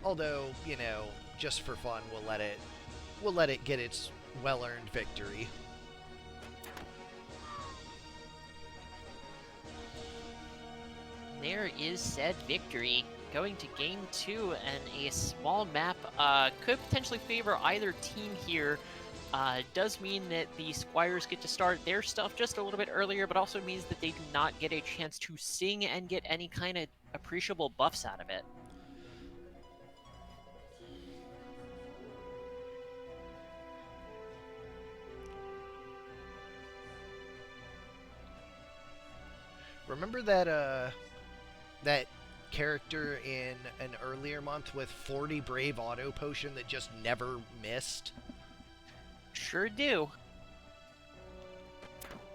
Although, you know, just for fun, we'll let it get its well-earned victory. There is said victory. Going to game 2, and a small map could potentially favor either team here. Does mean that the Squires get to start their stuff just a little bit earlier, but also means that they do not get a chance to sing and get any kind of appreciable buffs out of it. Remember that that character in an earlier month with 40 Brave Auto Potion that just never missed? Sure do.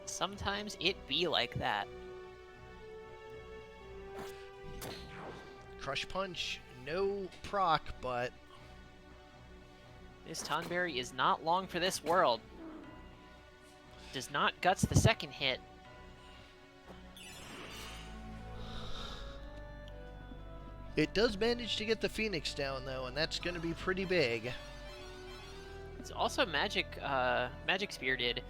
Sometimes it be like that. Crush Punch, no proc, but This Tonberry is not long for this world. Does not guts the second hit. it does manage to get the Phoenix down, though, and that's going to be pretty big. It's also Magic Spirited.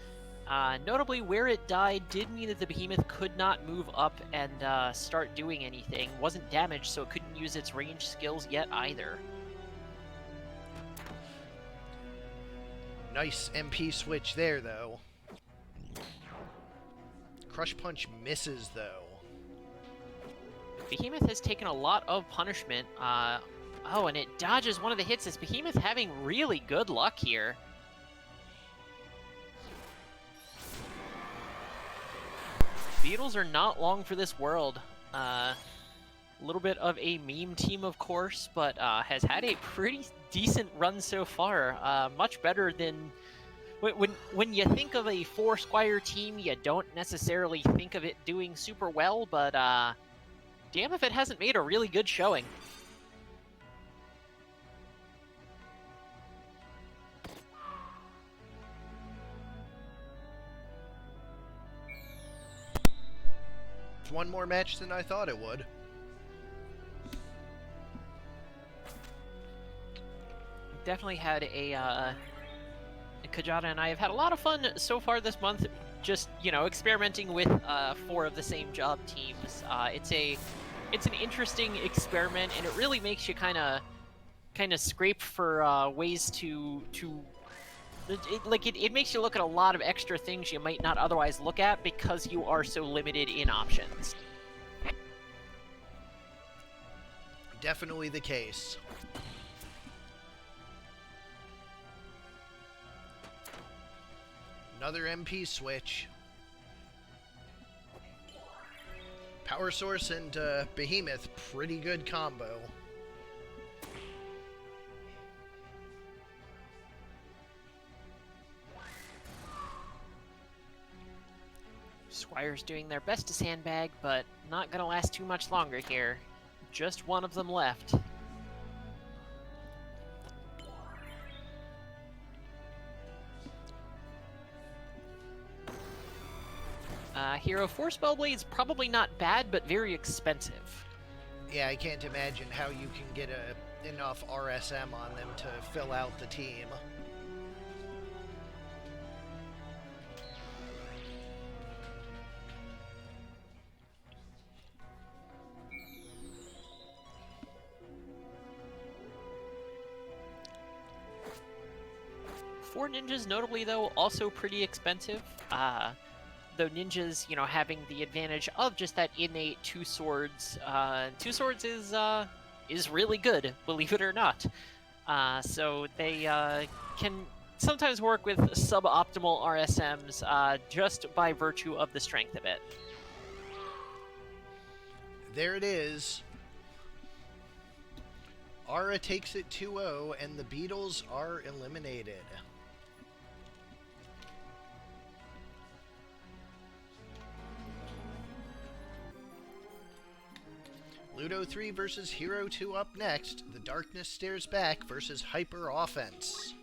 Notably, where it died did mean that the Behemoth could not move up and start doing anything. Wasn't damaged, so it couldn't use its range skills yet either. Nice MP switch there, though. Crush Punch misses, though. Behemoth has taken a lot of punishment. Oh, and it dodges one of the hits. This Behemoth having really good luck here. Beetles are not long for this world. A little bit of a meme team, of course, but has had a pretty decent run so far. Much better than... When you think of a 4-Squire team, you don't necessarily think of it doing super well, but damn if it hasn't made a really good showing. One more match than I thought it would. definitely had a Kjata and I have had a lot of fun so far this month, just experimenting with 4 of the same job teams. It's an interesting experiment, and it really makes you kind of scrape for ways to it makes you look at a lot of extra things you might not otherwise look at because you are so limited in options. Definitely the case. Another MP switch. Power Source and Behemoth, pretty good combo. Squire's doing their best to sandbag, but not gonna last too much longer here. Just one of them left. Hero 4 Spellblades, probably not bad, but very expensive. Yeah, I can't imagine how you can get enough RSM on them to fill out the team. Four ninjas, notably though, also pretty expensive. Though ninjas, having the advantage of just that innate 2 swords. 2 swords is really good, believe it or not. So they can sometimes work with suboptimal RSMs just by virtue of the strength of it. There it is. Ara takes it 2-0, and the Beatles are eliminated. Ludo 3 versus Hero 2 up next. The Darkness Stares Back versus Hyper Offense.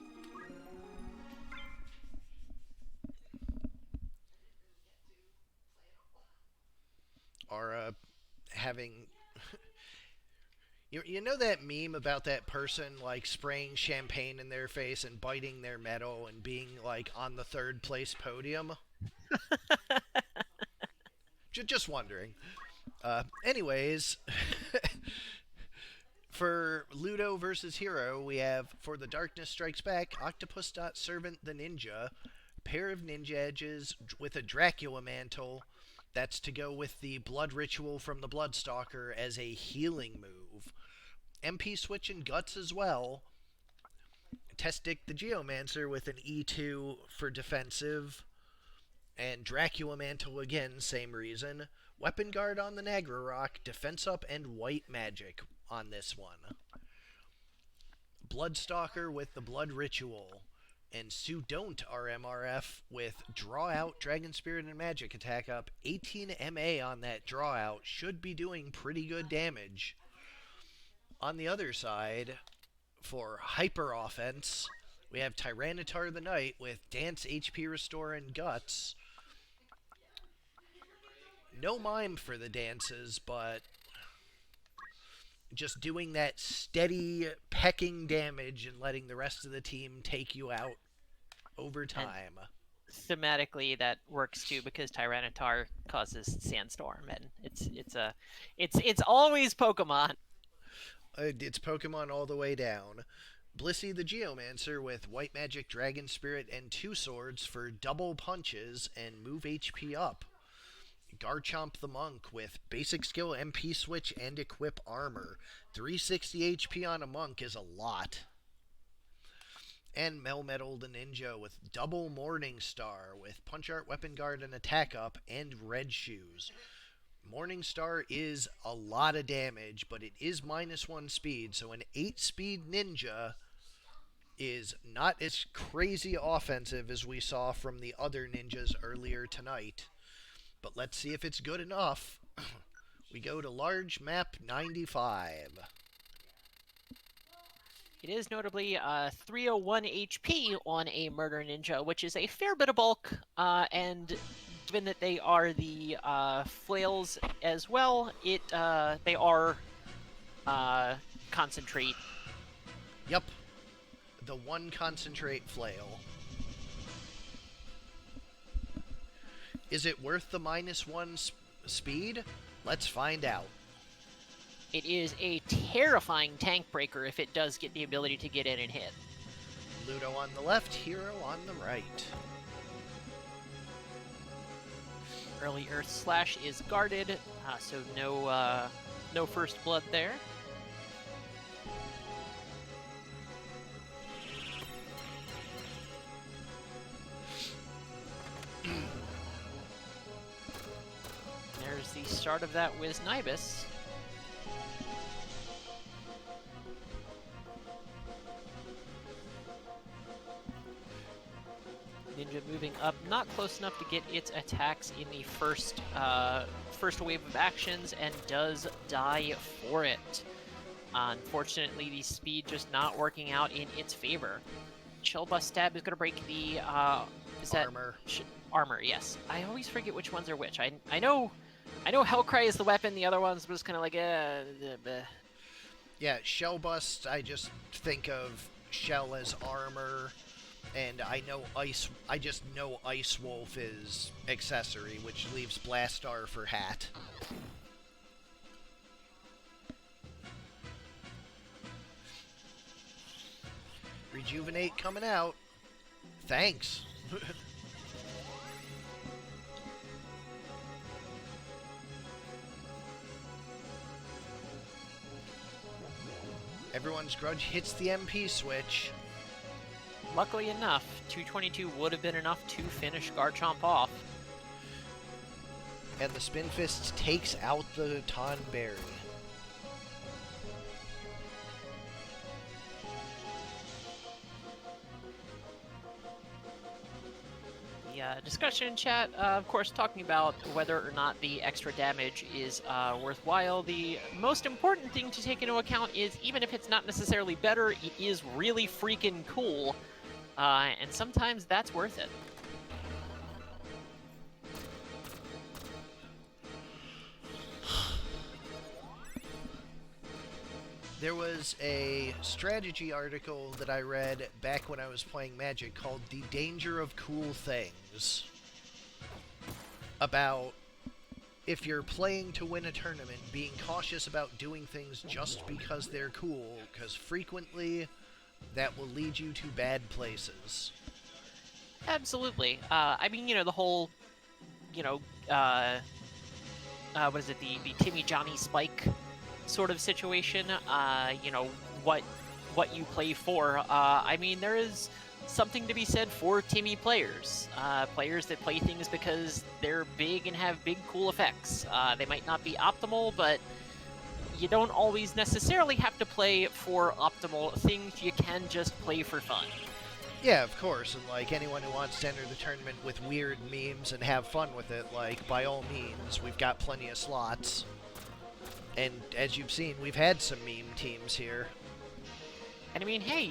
Are having... You know that meme about that person like spraying champagne in their face and biting their medal and being like on the 3rd place podium? Just wondering. Anyways, for Ludo versus Hero, we have for the Darkness Strikes Back, Octopus.Servant the Ninja, pair of ninja edges with a Dracula mantle. That's to go with the Blood Ritual from the Bloodstalker as a healing move. MP Switch and Guts as well. Testic the Geomancer with an E2 for defensive. And Dracula Mantle again, same reason. Weapon Guard on the Nagra Rock, Defense Up, and White Magic on this one. Bloodstalker with the Blood Ritual. And Sue Don't RMRF with Draw Out, Dragon Spirit, and Magic Attack Up. 18 MA on that Draw Out. Should be doing pretty good damage. On the other side, for Hyper Offense, we have Tyranitar the Knight with Dance, HP Restore, and Guts. No mime for the dances, but just doing that steady pecking damage and letting the rest of the team take you out over time. And thematically, that works too because Tyranitar causes Sandstorm, and it's always Pokemon. It's Pokemon all the way down. Blissey the Geomancer with White Magic, Dragon Spirit, and 2 swords for double punches and move HP up. Garchomp the Monk with Basic Skill, MP Switch, and Equip Armor. 360 HP on a Monk is a lot. And Melmetal the Ninja with double Morning Star with Punch Art, Weapon Guard, and Attack Up, and Red Shoes. Morning Star is a lot of damage, but it is -1 speed, so an 8 speed ninja is not as crazy offensive as we saw from the other ninjas earlier tonight. But let's see if it's good enough. We go to large map 95. It is notably 301 HP on a Murder Ninja, which is a fair bit of bulk, and given that they are the flails as well, they are concentrate. Yep. the one concentrate flail. Is it worth the -1 speed? Let's find out. It is a terrifying tank breaker if it does get the ability to get in and hit. Ludo on the left, Hero on the right. Early Earth Slash is guarded, so no first blood there. There's the start of that Wiz Nibus. Ninja moving up, not close enough to get its attacks in the first wave of actions, and does die for it. Unfortunately, the speed just not working out in its favor. Shell Bust Stab is going to break the Armor. Armor, yes. I always forget which ones are which. I know Hellcry is the weapon. The other ones was kind of like Yeah, Shell Bust. I just think of Shell as armor. And I just know Ice Wolf is accessory, which leaves Blastar for hat. Rejuvenate coming out. Thanks. Everyone's Grudge hits the MP switch. Luckily enough, 222 would have been enough to finish Garchomp off. And the Spin Fist takes out the Tonberry. The discussion in chat, of course, talking about whether or not the extra damage is worthwhile. The most important thing to take into account is even if it's not necessarily better, it is really freaking cool. And sometimes that's worth it. There was a strategy article that I read back when I was playing Magic called The Danger of Cool Things. About if you're playing to win a tournament, being cautious about doing things just because they're cool, because frequently that will lead you to bad places. Absolutely. I mean, the whole, what is it, the Timmy Johnny Spike sort of situation, what you play for. I mean, there is something to be said for Timmy players. Players that play things because they're big and have big, cool effects. They might not be optimal, but you don't always necessarily have to play for optimal things. You can just play for fun. Yeah, of course, and like anyone who wants to enter the tournament with weird memes and have fun with it, like by all means, we've got plenty of slots. And as you've seen, we've had some meme teams here. And I mean, hey,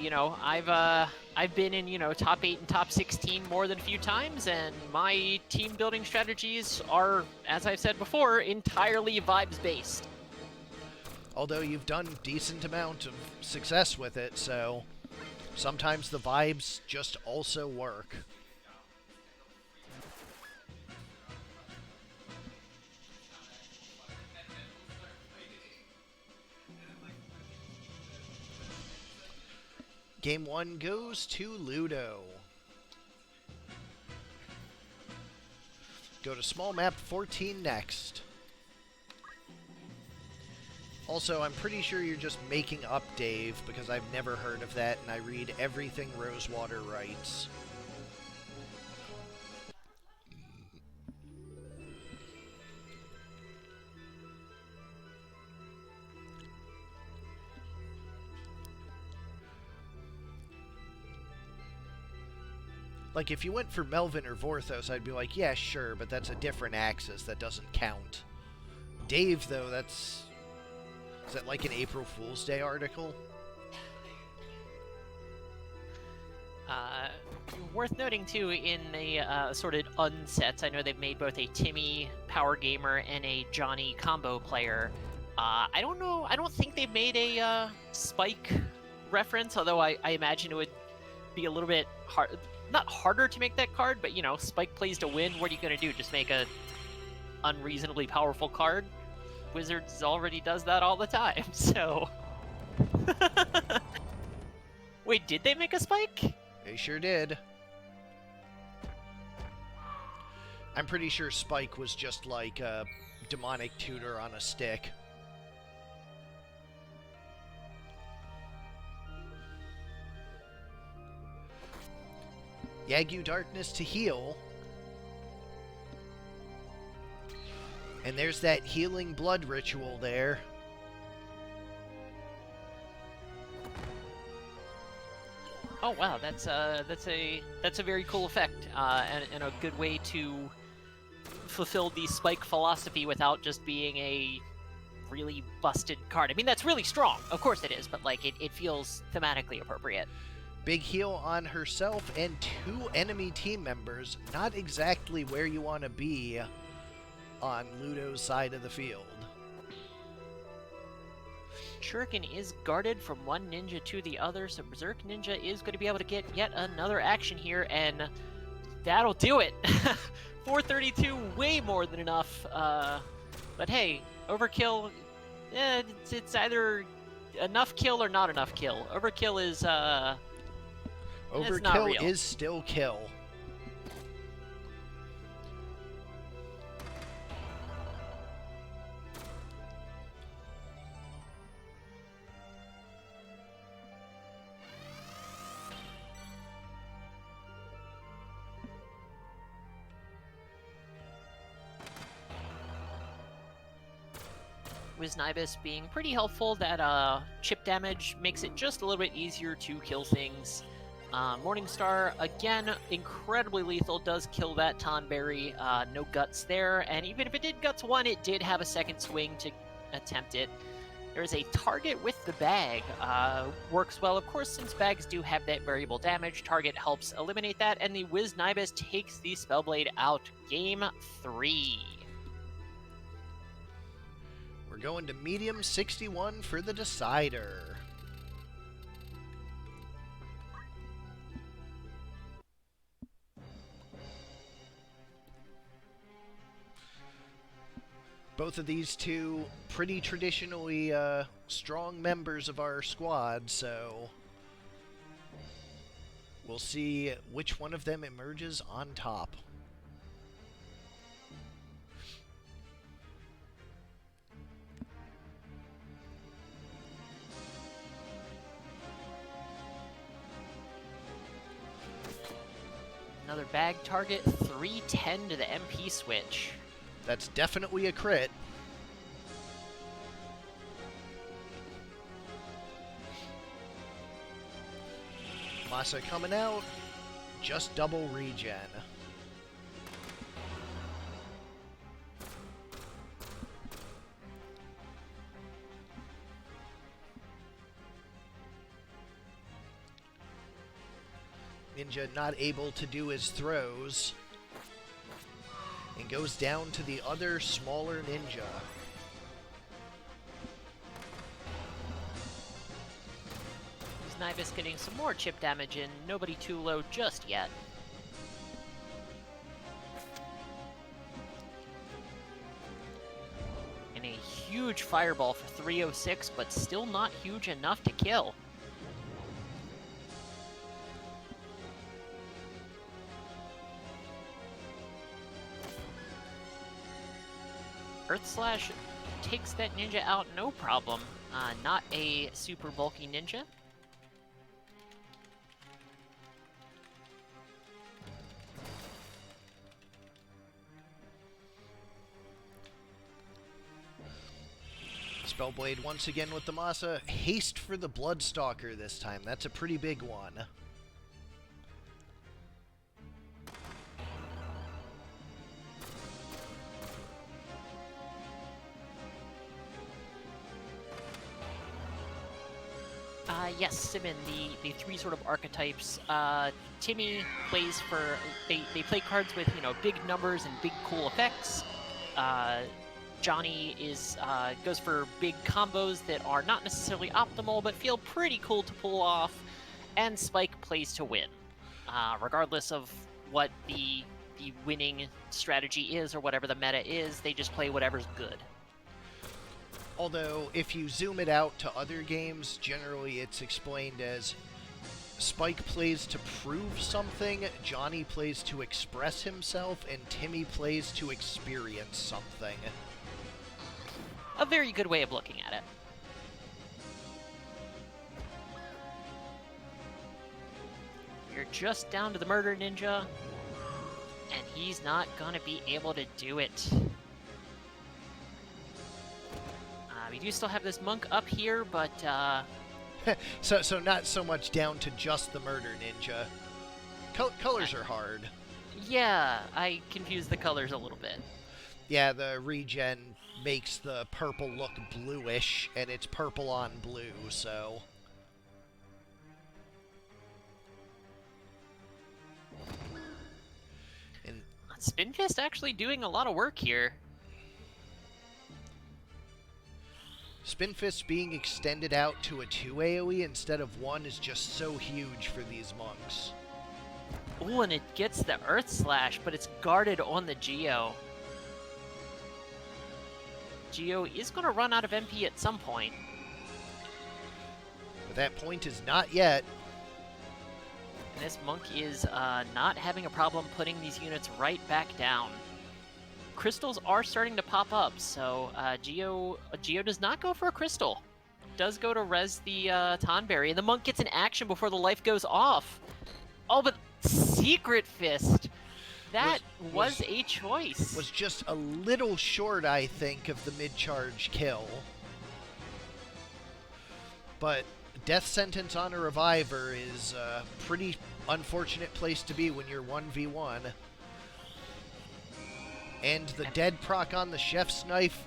I've been in, top 8 and top 16 more than a few times, and my team building strategies are, as I've said before, entirely vibes based. Although you've done decent amount of success with it, so sometimes the vibes just also work. Game 1 goes to Ludo. Go to small map 14 next. Also, I'm pretty sure you're just making up Dave, because I've never heard of that, and I read everything Rosewater writes. Like, if you went for Melvin or Vorthos, I'd be like, yeah, sure, but that's a different axis. That doesn't count. Dave, though, that's... Is that like an April Fool's Day article? Worth noting, too, in the assorted unsets, I know they've made both a Timmy Power Gamer and a Johnny Combo player. I don't think they've made a Spike reference, although I imagine it would be a little bit hard, not harder to make that card, but, you know, Spike plays to win. What are you going to do? Just make a unreasonably powerful card? Wizards already does that all the time, so... Wait, did they make a Spike? They sure did. I'm pretty sure Spike was just like a demonic tutor on a stick. Yagyu Darkness to heal. And there's that healing blood ritual there. Oh wow, that's a very cool effect, and a good way to fulfill the Spike philosophy without just being a really busted card. I mean, that's really strong, of course it is, but like it feels thematically appropriate. Big heal on herself and 2 enemy team members. Not exactly where you want to be on Ludo's side of the field. Shuriken is guarded from one ninja to the other, so Berserk Ninja is going to be able to get yet another action here, and that'll do it. 432, way more than enough. But hey, overkill, it's either enough kill or not enough kill. Overkill is, Overkill is still kill. Wiznibus being pretty helpful. That chip damage makes it just a little bit easier to kill things. Morningstar, again, incredibly lethal, does kill that Tonberry. No guts there, and even if it did guts 1, it did have a second swing to attempt it. There's a target with the bag. Works well, of course, since bags do have that variable damage. Target helps eliminate that, and the Wiznibus takes the Spellblade out. Game 3. We're going to medium 61 for the decider. Both of these two pretty traditionally strong members of our squad, so we'll see which one of them emerges on top. Another bag target, 310 to the MP switch. That's definitely a crit. Masa coming out, just double regen. Ninja not able to do his throws, and goes down to the other smaller ninja. Wiznibus getting some more chip damage in, nobody too low just yet. And a huge fireball for 306, but still not huge enough to kill. Earth Slash takes that ninja out no problem. Not a super bulky ninja. Spellblade once again with the Masa. Haste for the Bloodstalker this time. That's a pretty big one. Yes, Simmon, the 3 sort of archetypes. Timmy plays for, they play cards with, you know, big numbers and big cool effects. Johnny goes for big combos that are not necessarily optimal, but feel pretty cool to pull off. And Spike plays to win, regardless of what the winning strategy is or whatever the meta is. They just play whatever's good. Although, if you zoom it out to other games, generally it's explained as Spike plays to prove something, Johnny plays to express himself, and Timmy plays to experience something. A very good way of looking at it. You're just down to the Murder Ninja, and he's not gonna be able to do it. We do still have this monk up here, but so not so much down to just the Murder Ninja. Colors are hard. Yeah, I confused the colors a little bit. Yeah, the regen makes the purple look bluish, and it's purple on blue, so... And Spinfist actually doing a lot of work here. Spinfist being extended out to a 2 AoE instead of 1 is just so huge for these monks. Ooh, and it gets the Earth Slash, but it's guarded on the Geo. Geo is going to run out of MP at some point. But that point is not yet. And this monk is not having a problem putting these units right back down. Crystals are starting to pop up, so Geo does not go for a crystal. Does go to res the Tonberry, and the monk gets an action before the life goes off. Oh, but Secret Fist! That was a choice. Was just a little short, I think, of the mid-charge kill. But death sentence on a reviver is a pretty unfortunate place to be when you're 1v1. And the dead proc on the chef's knife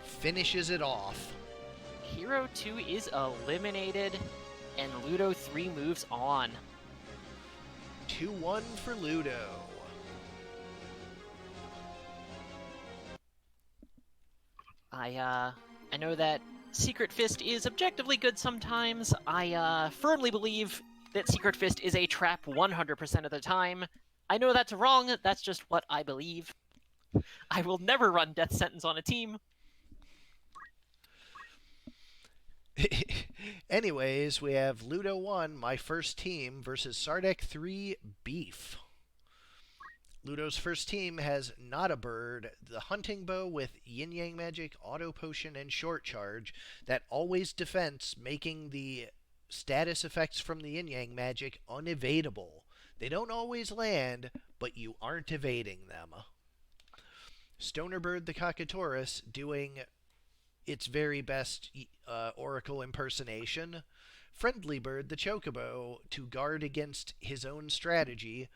finishes it off. Hero 2 is eliminated, and Ludo 3 moves on. 2-1 for Ludo. I know that Secret Fist is objectively good sometimes. I firmly believe that Secret Fist is a trap 100% of the time. I know that's wrong, that's just what I believe. I will never run Death Sentence on a team. Anyways, we have Ludo 1, my first team, versus Sardek 3, Beef. Ludo's first team has Not a Bird, the hunting bow with yin yang magic, auto potion, and short charge that always defense, making the status effects from the yin yang magic unevadable. They don't always land, but you aren't evading them. Stoner Bird the Cockatorus doing its very best Oracle impersonation. Friendly Bird the Chocobo to guard against his own strategy.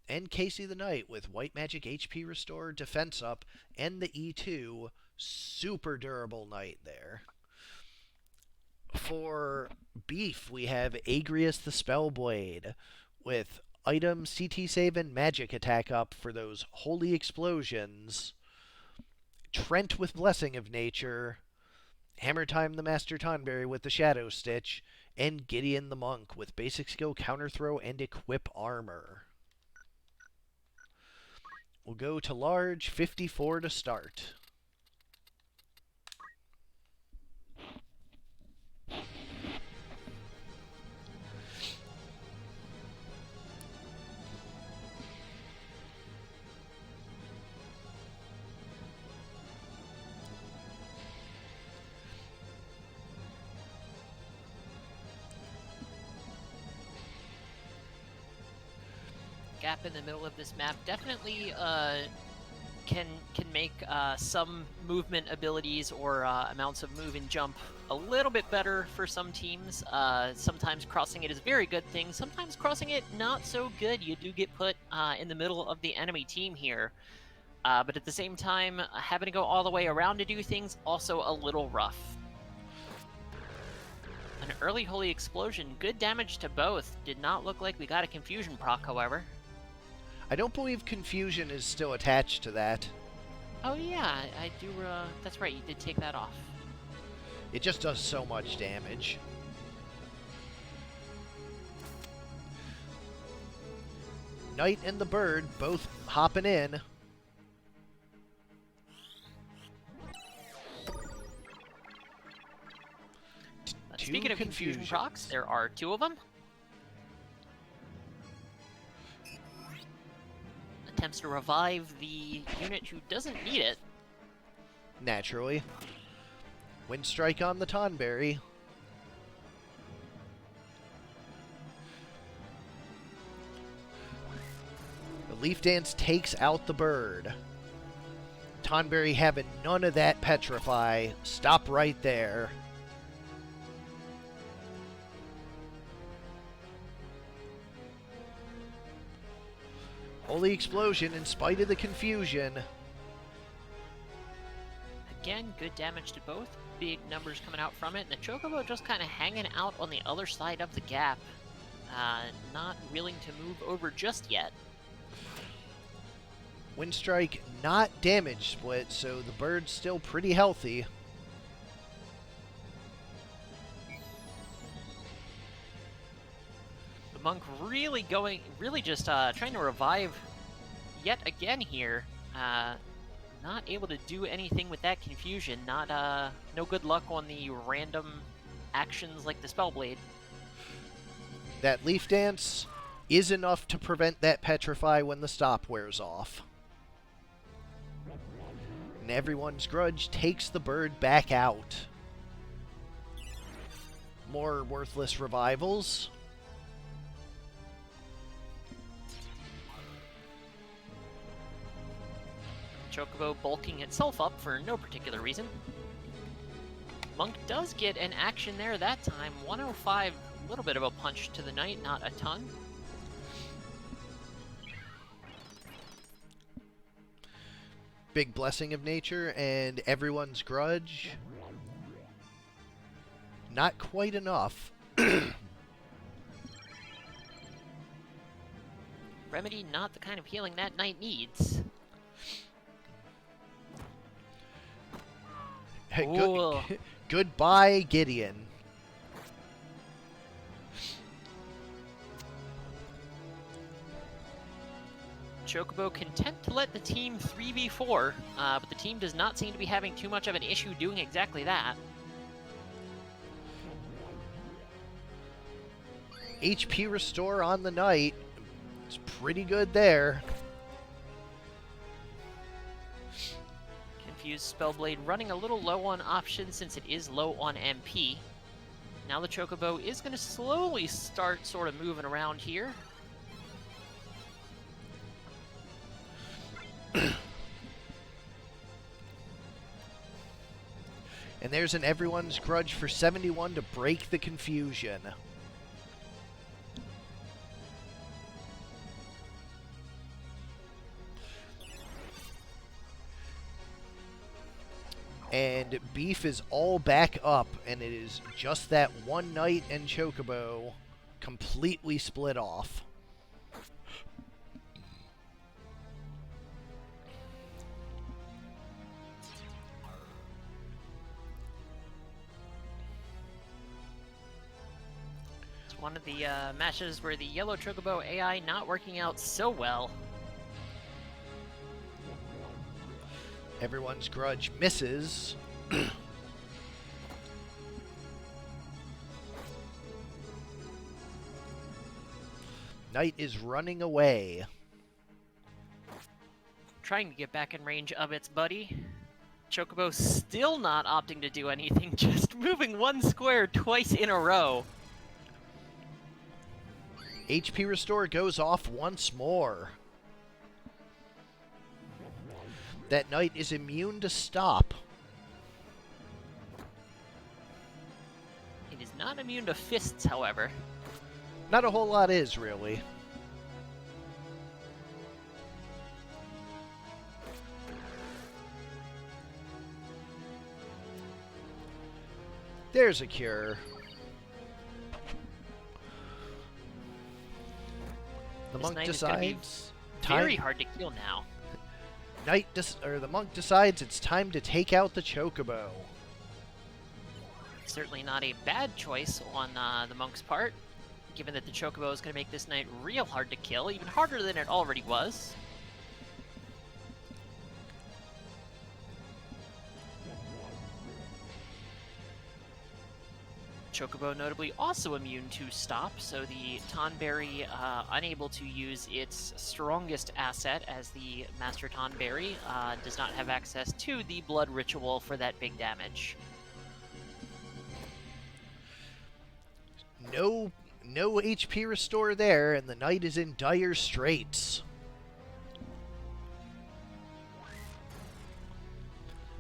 And Casey the Knight with White Magic HP Restore, Defense Up, and the E2. Super durable Knight there. For Beef, we have Agrius the Spellblade with item, CT save, and magic attack up for those holy explosions. Trent with Blessing of Nature, Hammer Time the Master Tonberry with the Shadow Stitch, and Gideon the Monk with basic skill, counter throw, and equip armor. We'll go to large, 54 to start. Gap in the middle of this map definitely can make some movement abilities or amounts of move and jump a little bit better for some teams. Sometimes crossing it is a very good thing. Sometimes crossing it not so good. You do get put in the middle of the enemy team here. But at the same time, having to go all the way around to do things, also a little rough. An early Holy Explosion, good damage to both. Did not look like we got a Confusion proc, however. I don't believe Confusion is still attached to that. Oh yeah, I do, that's right, you did take that off. It just does so much damage. Knight and the bird both hopping in. Speaking of confusion procs, there are 2 of them. Attempts to revive the unit who doesn't need it. Naturally. Wind Strike on the Tonberry. The Leaf Dance takes out the bird. Tonberry having none of that Petrify. Stop right there. Holy Explosion in spite of the confusion. Again, good damage to both. Big numbers coming out from it. And the Chocobo just kind of hanging out on the other side of the gap. Not willing to move over just yet. Wind Strike not damage split, so the bird's still pretty healthy. The Monk really just trying to revive yet again here. Not able to do anything with that confusion. No good luck on the random actions like the Spellblade. That Leaf Dance is enough to prevent that Petrify when the stop wears off. And everyone's grudge takes the bird back out. More worthless revivals. Chocobo bulking itself up for no particular reason. Monk does get an action there that time. 105, a little bit of a punch to the Knight, not a ton. Big Blessing of Nature and everyone's grudge. Not quite enough. Remedy, not the kind of healing that Knight needs. Goodbye, Gideon. Chocobo content to let the team 3v4, but the team does not seem to be having too much of an issue doing exactly that. HP restore on the Knight. It's pretty good there. Confused Spellblade running a little low on options since it is low on MP. Now the Chocobo is going to slowly start sort of moving around here. And there's an everyone's grudge for 71 to break the confusion. And Beef is all back up, and it is just that one Knight and Chocobo completely split off. It's one of the matches where the yellow Chocobo AI not working out so well. Everyone's grudge misses. Knight is running away. Trying to get back in range of its buddy. Chocobo still not opting to do anything, just moving one square twice in a row. HP restore goes off once more. That Knight is immune to stop. It is not immune to fists, however. Not a whole lot is, really. There's a cure. The This monk Knight decides. Very hard to kill now. The monk decides it's time to take out the Chocobo. Certainly not a bad choice on the Monk's part. given that the Chocobo is going to make this knight real hard to kill, even harder than it already was. Chocobo notably also immune to stop, so the Tonberry unable to use its strongest asset as the Master Tonberry does not have access to the Blood Ritual for that big damage. No HP restore there, and the knight is in dire straits.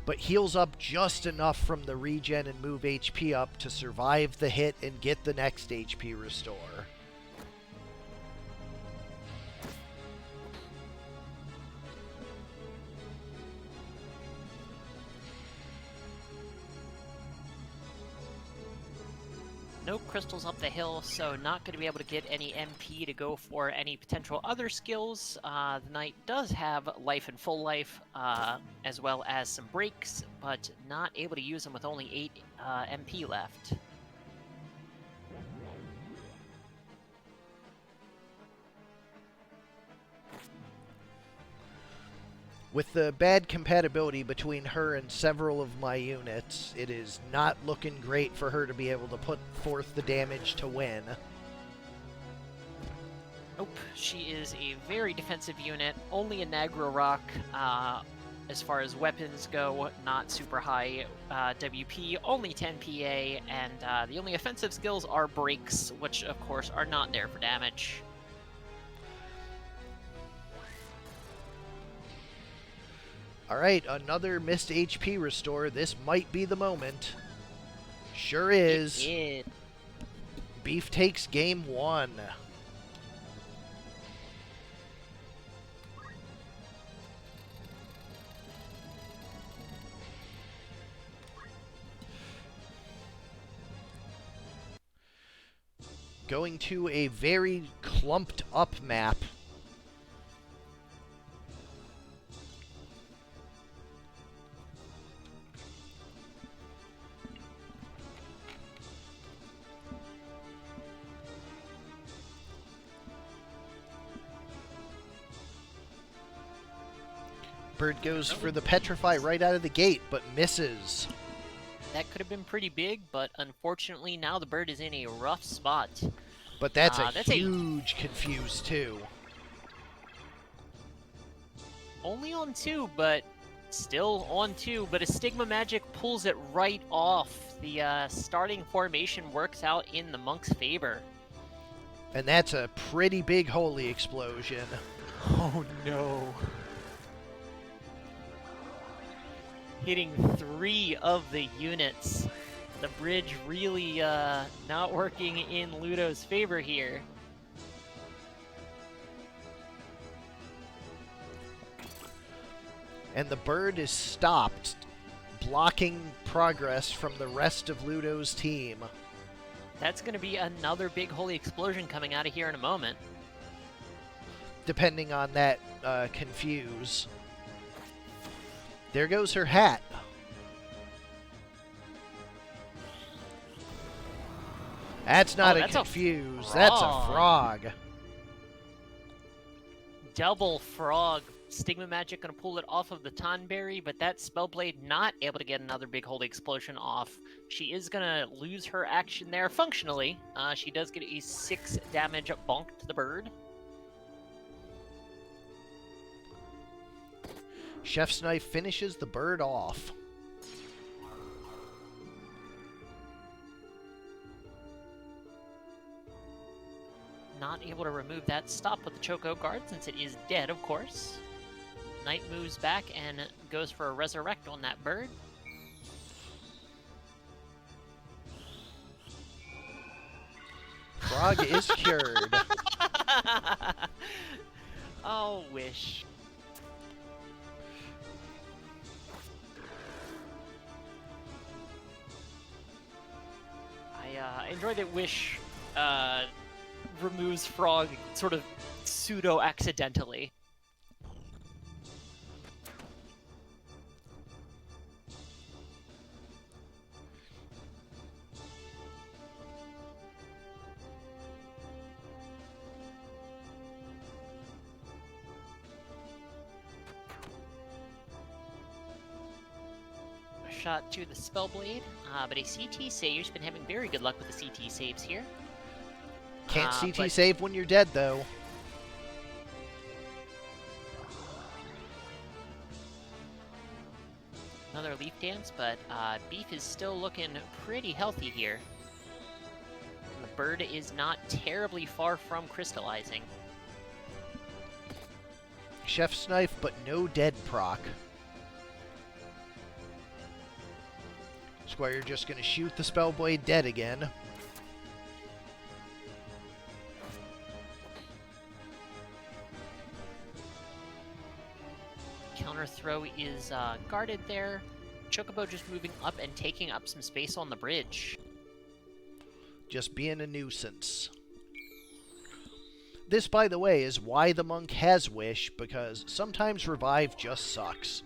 But heals up just enough from the regen and move HP up to survive the hit and get the next HP restore. No crystals up the hill, so not going to be able to get any MP to go for any potential other skills. The knight does have life and full life, as well as some breaks, but not able to use them with only 8 MP left. With the bad compatibility between her and several of my units, it is not looking great for her to be able to put forth the damage to win. Nope, she is a very defensive unit, only a Nagra Rock. As far as weapons go, not super high WP, only 10 PA, and the only offensive skills are breaks, which of course are not there for damage. Alright, another missed HP restore. This might be the moment. Sure is. Beef takes game 1. Going to a very clumped up map. Bird goes for the Petrify right out of the gate, but misses. That could have been pretty big, but unfortunately now the bird is in a rough spot. But that's a huge confuse too. Only on 2, but still on 2, but a Stigma Magic pulls it right off. The starting formation works out in the monk's favor. And that's a pretty big holy explosion. Oh no. Hitting 3 of the units. The bridge really not working in Ludo's favor here. And the bird is stopped, blocking progress from the rest of Ludo's team. That's going to be another big holy explosion coming out of here in a moment. Depending on that confuse. There goes her hat. That's not a confuse. That's a frog. Double frog. Stigma Magic going to pull it off of the Tonberry, but that Spellblade not able to get another big holy explosion off. She is going to lose her action there functionally. She does get a 6 damage bonk to the bird. Chef's Knife finishes the bird off. Not able to remove that stop with the Choco Guard since it is dead, of course. Knight moves back and goes for a Resurrect on that bird. Frog is cured. Oh, wish. I enjoy that Wish removes Frog sort of pseudo-accidentally. shot to the Spellblade, but a CT save's been having very good luck with the CT saves here. Can't CT save when you're dead, though. Another Leaf Dance, but Beef is still looking pretty healthy here. And the bird is not terribly far from crystallizing. Chef's Knife, but no dead proc. Squire just going to shoot the Spellblade dead again. Counter throw is guarded there. Chocobo just moving up and taking up some space on the bridge. Just being a nuisance. This, by the way, is why the monk has Wish, because sometimes revive just sucks.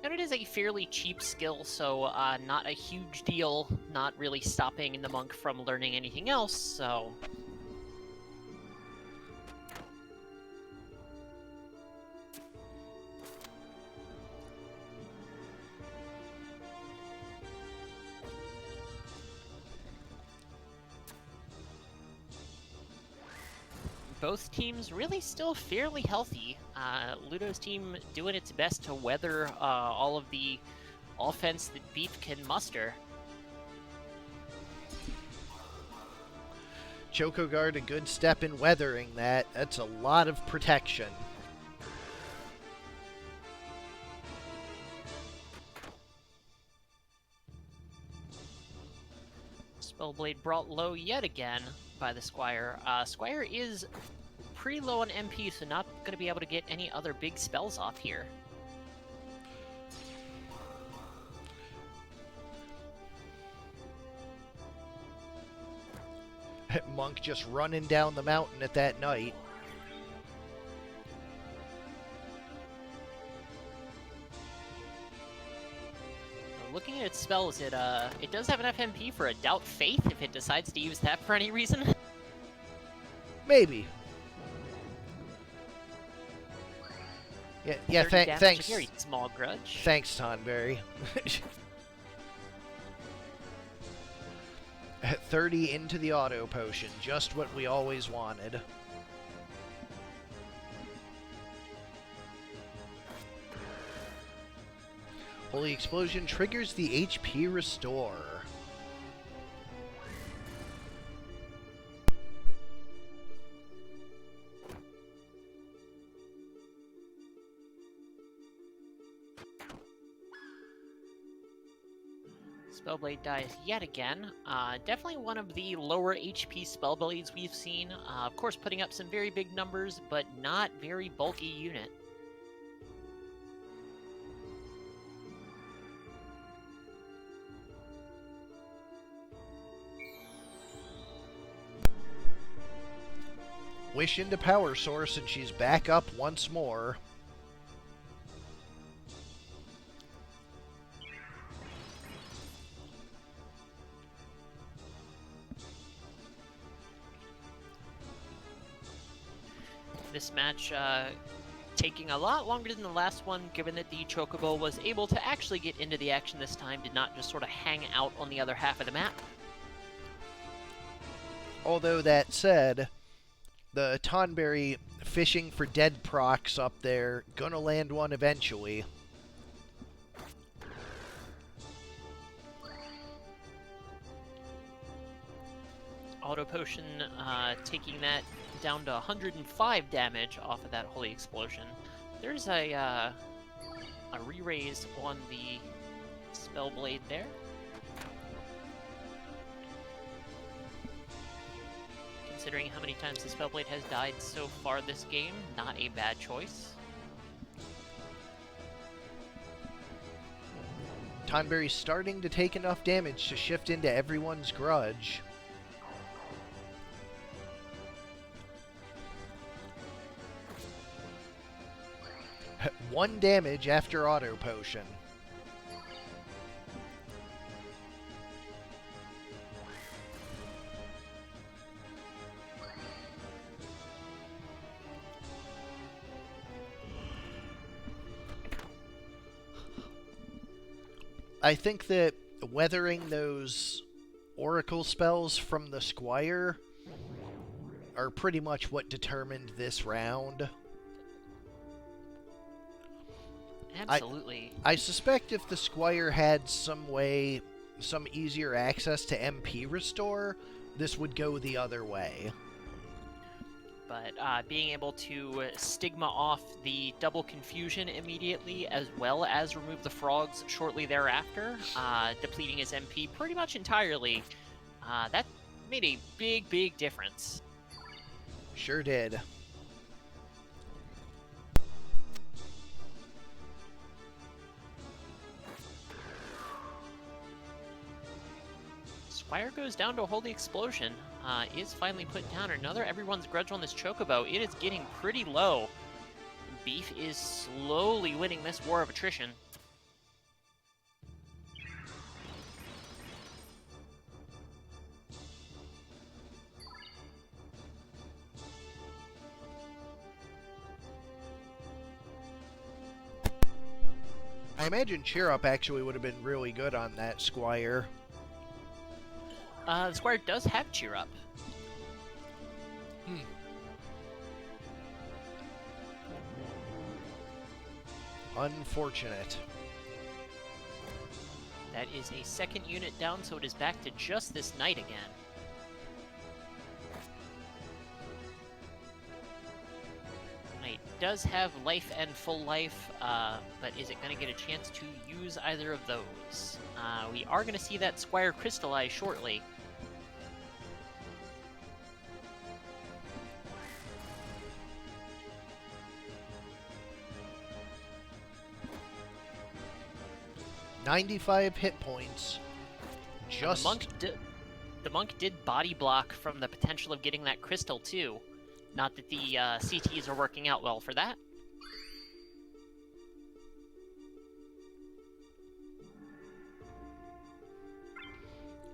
And it is a fairly cheap skill, so not a huge deal, not really stopping the monk from learning anything else, so... Both teams really still fairly healthy. Ludo's team doing its best to weather all of the offense that Beef can muster. Chocogard a good step in weathering that. That's a lot of protection. Spellblade brought low yet again by the Squire. Squire is pretty low on MP, so not going to be able to get any other big spells off here. Monk just running down the mountain at that night. Looking at its spells, it does have enough MP for a Doubt Faith if it decides to use that for any reason. Maybe. Yeah, thanks. Very small grudge. Thanks, Tonberry. 30 into the auto potion, just what we always wanted. Holy Explosion triggers the HP restore. Spellblade dies yet again. Definitely one of the lower HP Spellblades we've seen. Of course, putting up some very big numbers, but not very bulky unit. Wish into Power Source, and she's back up once more. This match taking a lot longer than the last one, given that the Chocobo was able to actually get into the action this time, did not just sort of hang out on the other half of the map. Although that said, the Tonberry fishing for dead procs up there, gonna land one eventually. Auto Potion taking that down to 105 damage off of that Holy Explosion. There's a re-raise on the Spellblade there. Considering how many times the Spellblade has died so far this game, not a bad choice. Tonberry's starting to take enough damage to shift into everyone's grudge. One damage after Auto Potion. I think that weathering those oracle spells from the Squire are pretty much what determined this round. Absolutely. I suspect if the Squire had some easier access to MP restore, this would go the other way. But being able to stigma off the double confusion immediately, as well as remove the frogs shortly thereafter, depleting his MP pretty much entirely, that made a big difference. Sure did. Squire goes down to a holy explosion. Is finally put down. Another everyone's grudge on this chocobo. It is getting pretty low. Beef is slowly winning this war of attrition. I imagine Cheer Up actually would have been really good on that Squire. The Squire does have Cheer Up. Unfortunate. That is a second unit down, so it is back to just this knight again. Knight does have life and full life, but is it going to get a chance to use either of those? We are going to see that Squire crystallize shortly. $95 hit points. Just The monk did body block from the potential of getting that crystal too. Not that the CTs are working out well for that.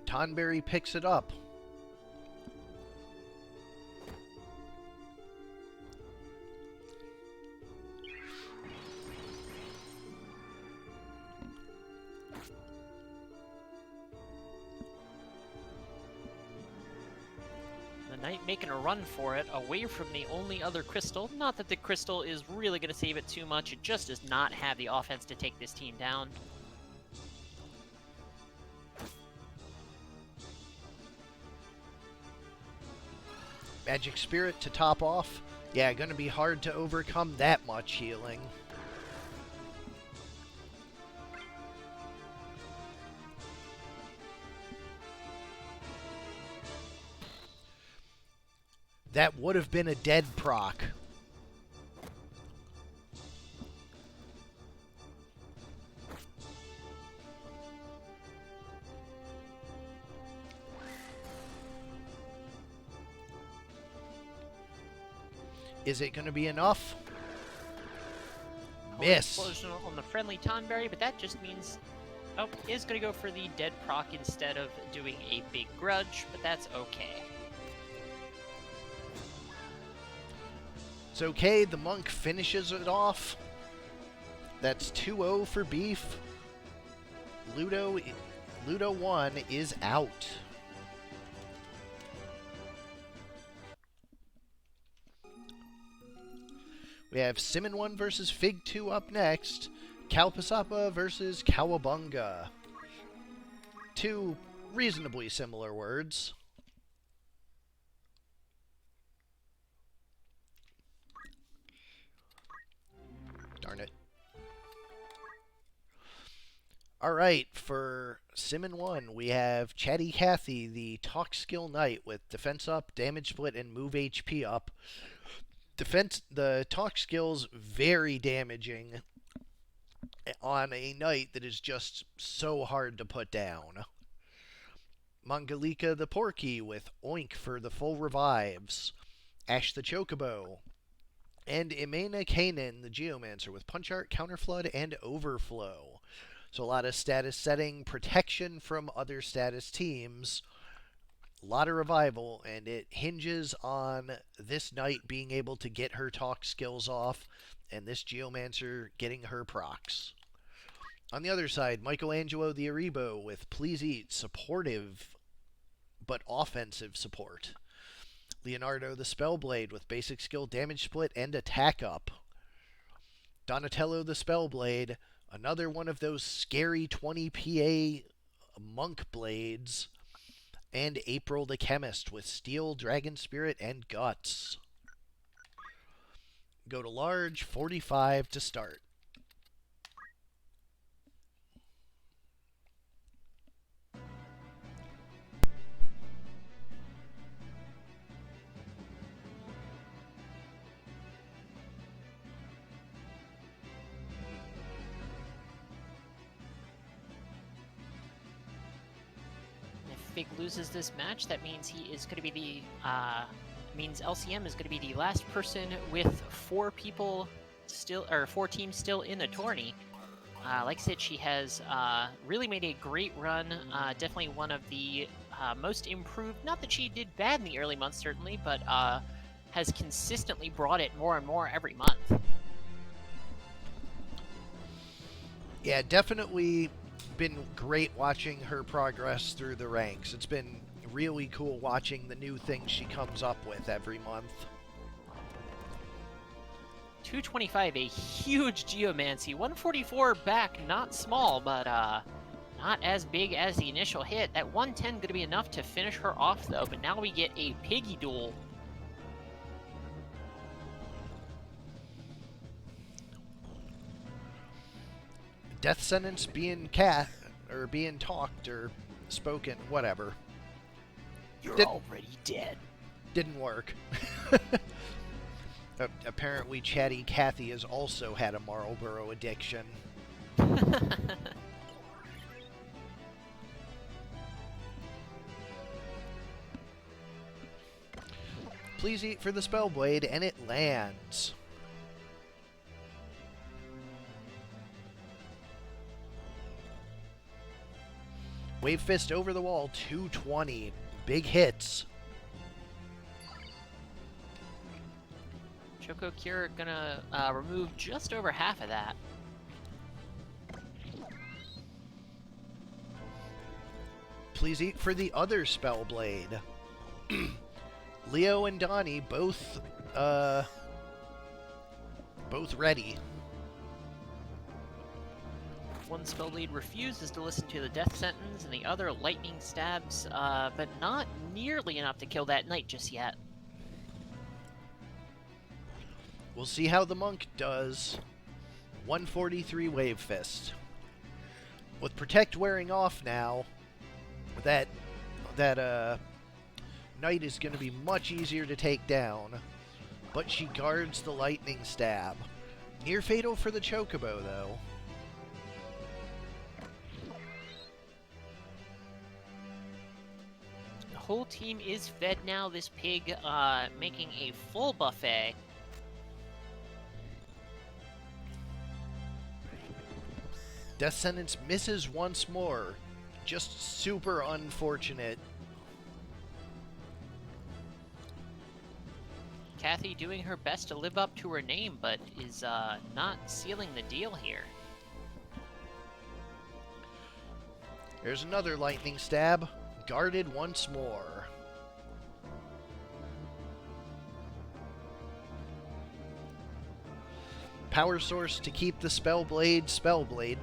Tonberry picks it up. The knight making a run for it, away from the only other crystal. Not that the crystal is really going to save it too much, it just does not have the offense to take this team down. Magic Spirit to top off. Yeah, gonna be hard to overcome that much healing. That would have been a dead proc. Is it going to be enough? Miss. Explosion on the friendly Tonberry, but that just means... Oh, is going to go for the dead proc instead of doing a big grudge, but that's okay. It's okay, the monk finishes it off. That's 2-0 for Beef. Ludo 1 is out. We have Simmon 1 versus Fig 2 up next. Kalpasapa versus Cowabunga. Two reasonably similar words. Darn it. Alright, for Simmon 1, we have Chatty Cathy, the Talk Skill Knight with Defense up, Damage Split, and Move HP up. The Talk Skill's very damaging on a knight that is just so hard to put down. Mangalika the Porky with Oink for the full revives. Ash the Chocobo. And Imena Kanan the Geomancer with Punch Art, Counterflood, and Overflow. So a lot of status setting, protection from other status teams, a lot of revival, and it hinges on this knight being able to get her talk skills off and this Geomancer getting her procs. On the other side, Michelangelo the Aribo with Please Eat, supportive but offensive support. Leonardo the Spellblade with basic skill, damage split, and attack up. Donatello the Spellblade, another one of those scary 20 PA monk blades. And April the Chemist with Steel, Dragon Spirit, and Guts. Go to large, 45 to start. If Fig loses this match, that means he is going to be the means LCM is going to be the last person with 4 people still, or 4 teams still in the tourney. Like I said, she has really made a great run. Definitely one of the most improved. Not that she did bad in the early months, certainly, but has consistently brought it more and more every month. Yeah, definitely been great watching her progress through the ranks. It's been really cool watching the new things she comes up with every month. 225, a huge Geomancy. 144 back, not small, but not as big as the initial hit. That 110 going to be enough to finish her off, though, but now we get a Piggy duel. Death sentence being being talked or spoken, whatever. You're already dead. Didn't work. Apparently, Chatty Cathy has also had a Marlboro addiction. Please eat for the Spellblade, and it lands. Wave Fist over the wall, 220. Big hits. Choco Cure gonna remove just over half of that. Please eat for the other Spellblade. Leo and Donnie both ready. One Spellblade refuses to listen to the death sentence, and the other lightning stabs, but not nearly enough to kill that knight just yet. We'll see how the monk does. 143 Wave Fist. With Protect wearing off now, that knight is going to be much easier to take down, but she guards the lightning stab. Near fatal for the Chocobo, though. The whole team is fed now. This pig making a full buffet. Death Sentence misses once more. Just super unfortunate. Cathy doing her best to live up to her name, but is not sealing the deal here. There's another lightning stab. Guarded once more. Power source to keep the Spellblade spellblading.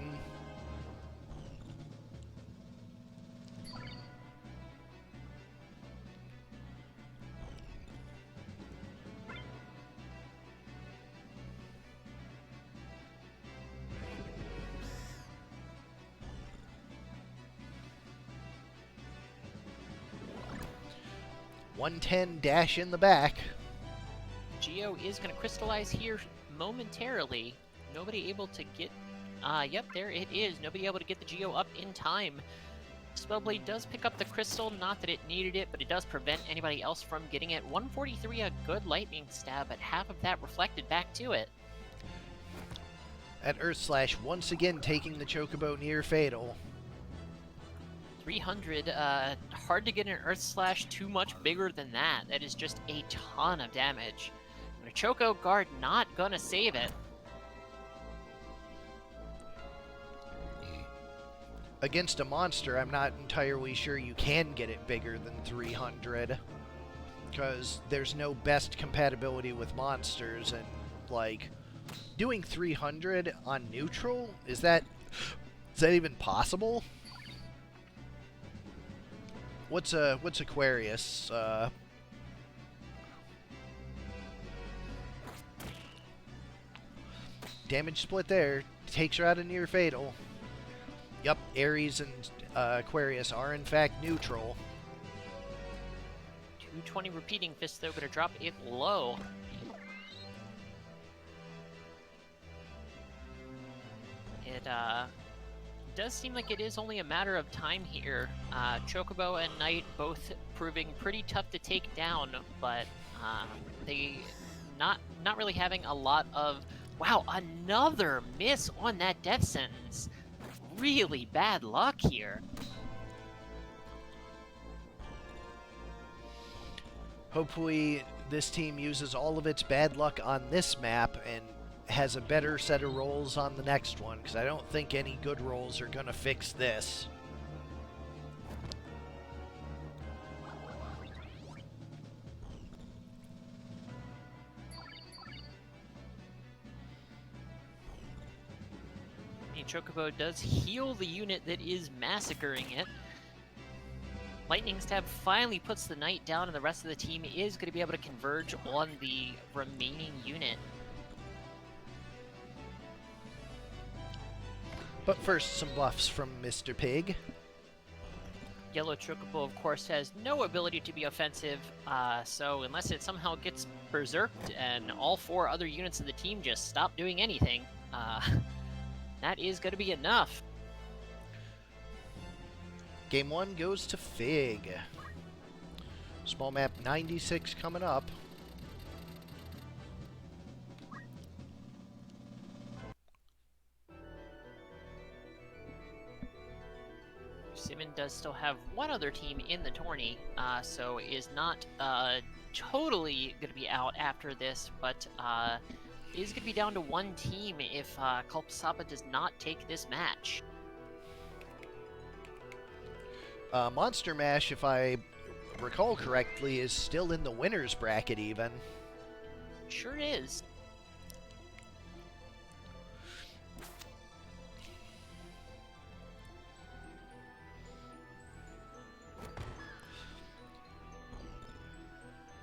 .110 dash in the back. Geo is going to crystallize here momentarily. Nobody able to get... yep, there it is. Nobody able to get the Geo up in time. Spellblade does pick up the crystal. Not that it needed it, but it does prevent anybody else from getting it. 143, a good lightning stab, but half of that reflected back to it. At Earth Slash, once again taking the Chocobo near fatal. 300, hard to get an Earth Slash too much bigger than that. That is just a ton of damage. But a Choco Guard not gonna save it. against a monster, I'm not entirely sure you can get it bigger than 300. Because there's no best compatibility with monsters, and, like, doing 300 on neutral? Is that even possible? What's Aquarius? Damage split there. Takes her out of near fatal. Yup, Ares and Aquarius are in fact neutral. 220 repeating fist though, gonna drop it low. It does seem like it is only a matter of time here. Chocobo and Knight both proving pretty tough to take down, but they not really having a lot of... Wow, another miss on that death sentence. Really bad luck here. Hopefully this team uses all of its bad luck on this map and has a better set of rolls on the next one, because I don't think any good rolls are going to fix this. Chocobo does heal the unit that is massacring it. Lightning Stab finally puts the Knight down, and the rest of the team is going to be able to converge on the remaining unit. But first, some buffs from Mr. Pig. Yellow Chocobo, of course, has no ability to be offensive, so unless it somehow gets berserked and all 4 other units of the team just stop doing anything, that is going to be enough. Game 1 goes to Fig. Small map 96 coming up. Simmon does still have one other team in the tourney, so is not totally going to be out after this, but is going to be down to one team if Kalpasapa does not take this match. Monster Mash, if I recall correctly, is still in the winner's bracket even. Sure is.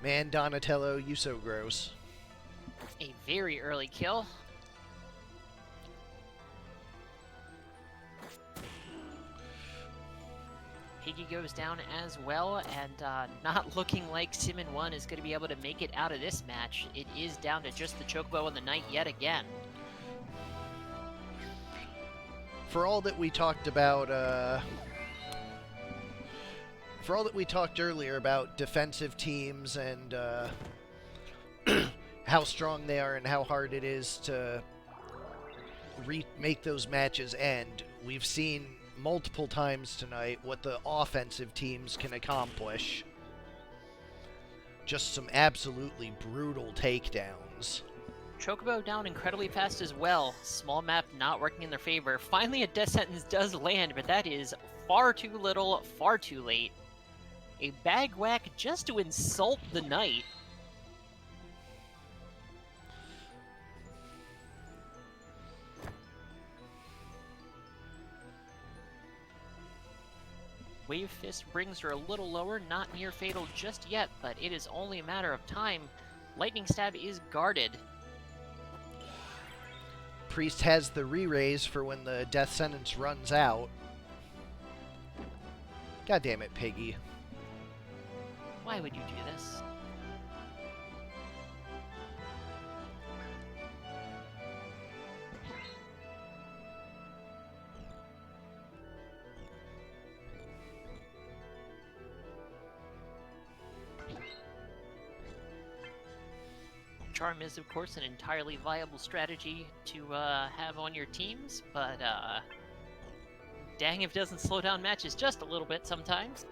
Man, Donatello, you so gross. A very early kill. Piggy goes down as well, and not looking like Simmon 1 is going to be able to make it out of this match. It is down to just the Chocobo and the Knight yet again. For all that we talked about, for all that we talked earlier about defensive teams and how strong they are and how hard it is to make those matches end, we've seen multiple times tonight what the offensive teams can accomplish. Just some absolutely brutal takedowns. Chocobo down incredibly fast as well. Small map not working in their favor. Finally a death sentence does land, but that is far too little, far too late. A bag whack just to insult the Knight. Wave Fist brings her a little lower, not near fatal just yet, but it is only a matter of time. Lightning Stab is guarded. Priest has the re-raise for when the death sentence runs out. God damn it, Piggy. Why would you do this? Charm is, of course, an entirely viable strategy to have on your teams, but dang if it doesn't slow down matches just a little bit sometimes.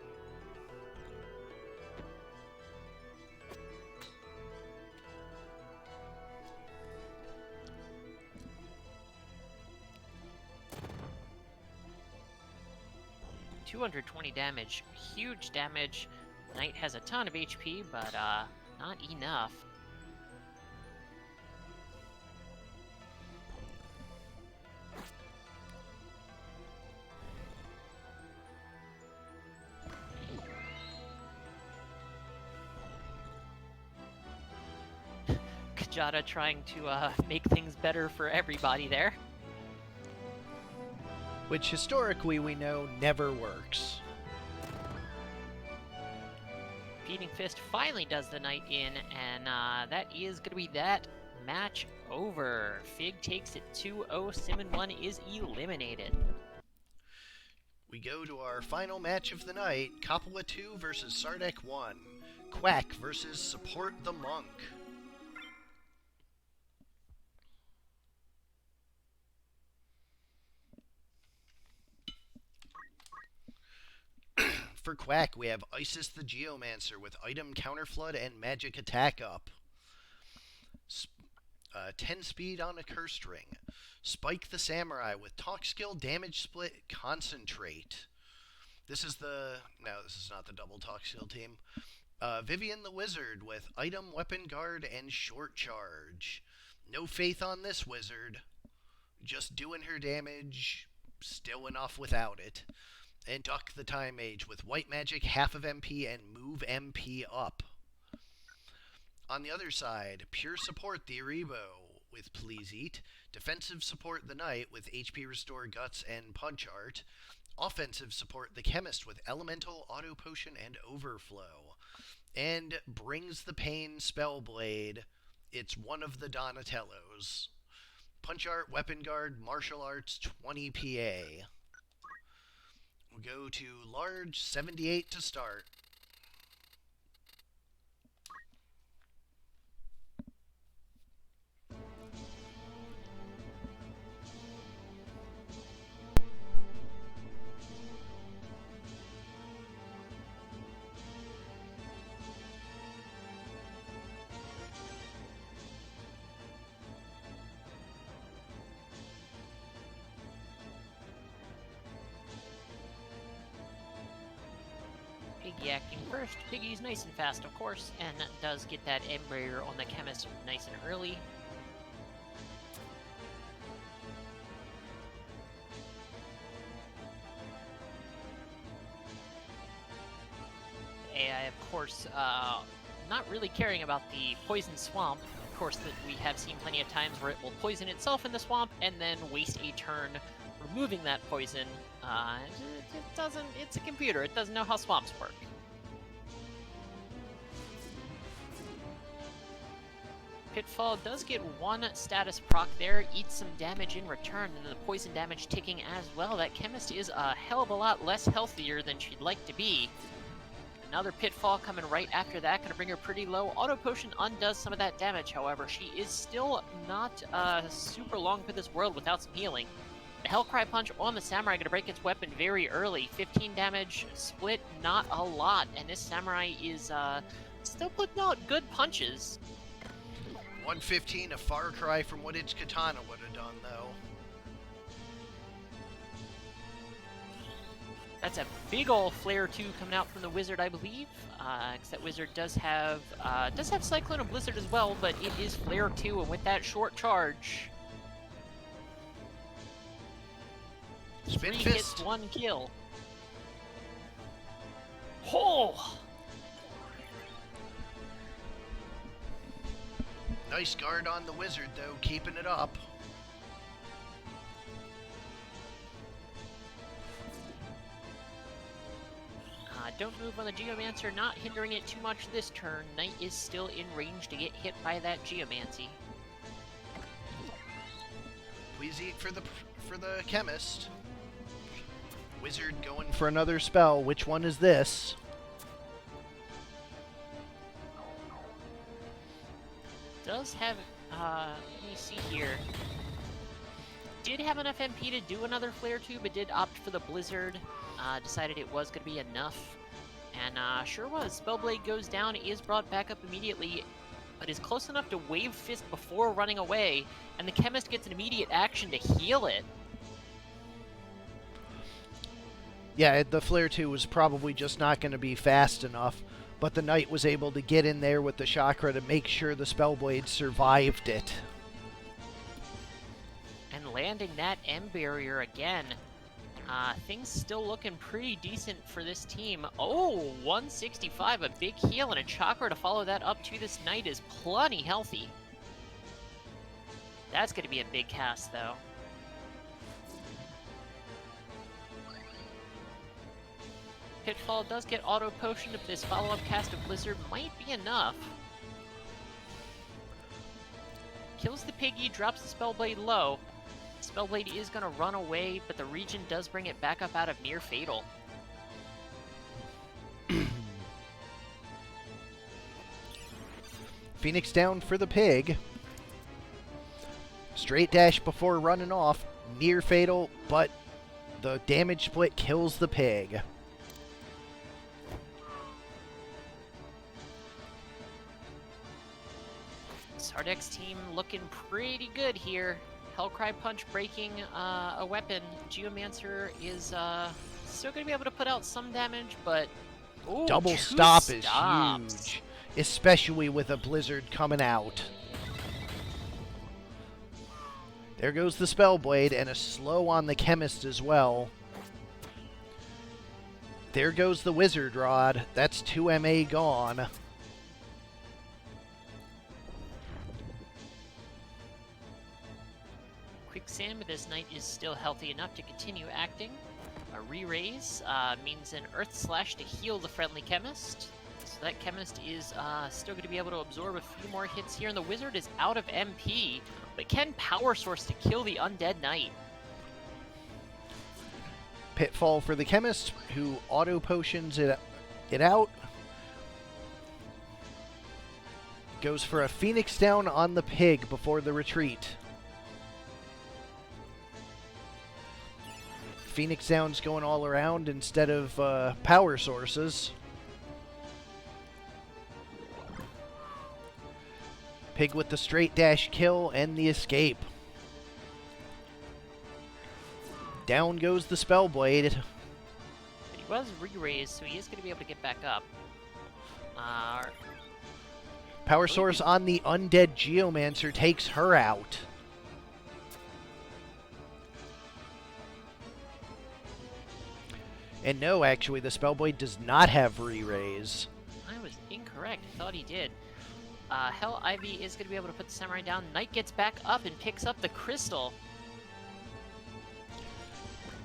220 damage. Huge damage. Knight has a ton of HP, but not enough. Kjata trying to make things better for everybody there. Which historically we know never works. Beating Fist finally does the Knight in, and that is going to be that match over. Fig takes it 2-0. Simmon 1 is eliminated. We go to our final match of the night, Coppola 2 versus Sardek 1. Quack versus Support the Monk. For Quack, we have Isis the Geomancer with item counterflood and magic attack up. 10 speed on a cursed ring. Spike the Samurai with talk skill, damage split, concentrate. This is not the double talk skill team. Vivian the Wizard with item, weapon guard, and short charge. No faith on this wizard. Just doing her damage, still enough without it. And Duck the Time Mage with white magic, half of MP, and move MP up. On the other side, pure support the Aribo with Please Eat, defensive support the Knight with HP Restore, Guts, and Punch Art, offensive support the Chemist with Elemental, Auto Potion, and Overflow, and Brings the Pain Spellblade. It's one of the Donatellos. Punch Art, Weapon Guard, Martial Arts, 20 PA. We'll go to large, 78 to start. Piggy acting first. Piggy's nice and fast, of course, and does get that Embraer on the Chemist nice and early. AI, of course, not really caring about the Poison Swamp. Of course, that we have seen plenty of times where it will poison itself in the swamp and then waste a turn removing that poison. It's a computer, it doesn't know how swamps work. Pitfall does get one status proc there, eats some damage in return, and the poison damage ticking as well. That Chemist is a hell of a lot less healthier than she'd like to be. Another Pitfall coming right after that, going to bring her pretty low. Auto Potion undoes some of that damage, however. She is still not super long for this world without some healing. The Hellcry Punch on the Samurai going to break its weapon very early. 15 damage, split not a lot, and this Samurai is still putting out good punches. 115, a far cry from what its Katana would have done, though. That's a big ol' Flare 2 coming out from the Wizard, I believe. Because that Wizard does have Cyclone and Blizzard as well, but it is Flare 2, and with that short charge... Spin 3 fist. hits, 1 kill. Oh! Nice guard on the Wizard, though, keeping it up. Don't move on the Geomancer, not hindering it too much this turn. Knight is still in range to get hit by that Geomancy. Please eat for the Chemist. Wizard going for another spell. Which one is this? Does have, let me see here. Did have enough MP to do another Flare 2, but did opt for the Blizzard. Decided it was going to be enough. And sure was. Spellblade goes down, is brought back up immediately, but is close enough to Wave Fist before running away, and the Chemist gets an immediate action to heal it. Yeah, the Flare 2 was probably just not going to be fast enough, but the Knight was able to get in there with the Chakra to make sure the Spellblade survived it. And landing that M barrier again. Things still looking pretty decent for this team. Oh, 165, a big heal, and a Chakra to follow that up to this Knight is plenty healthy. That's going to be a big cast, though. Pitfall does get auto potioned, but this follow-up cast of Blizzard might be enough. Kills the Piggy, drops the Spellblade low. Spellblade is going to run away, but the region does bring it back up out of near fatal. Phoenix down for the Pig. Straight dash before running off. Near fatal, but the damage split kills the Pig. Sardek's team looking pretty good here. Hellcry Punch breaking a weapon. Geomancer is still going to be able to put out some damage, but... Ooh, Double stop is huge, especially with a Blizzard coming out. There goes the Spellblade, and a slow on the Chemist as well. There goes the Wizard Rod. That's 2 MA gone. Quicksand, but this Knight is still healthy enough to continue acting. A re-raise means an Earth Slash to heal the friendly Chemist. So that Chemist is still going to be able to absorb a few more hits here, and the Wizard is out of MP, but can Power Source to kill the Undead Knight. Pitfall for the Chemist, who auto potions it out. Goes for a Phoenix down on the Pig before the retreat. Phoenix Down's going all around instead of power sources. Pig with the straight dash kill and the escape. Down goes the Spellblade. But he was re-raised, so he is going to be able to get back up. Power source on the undead Geomancer takes her out. And no, actually, the Spellblade does not have re-raise. I was incorrect. I thought he did. Hell Ivy is going to be able to put the Samurai down. Knight gets back up and picks up the Crystal.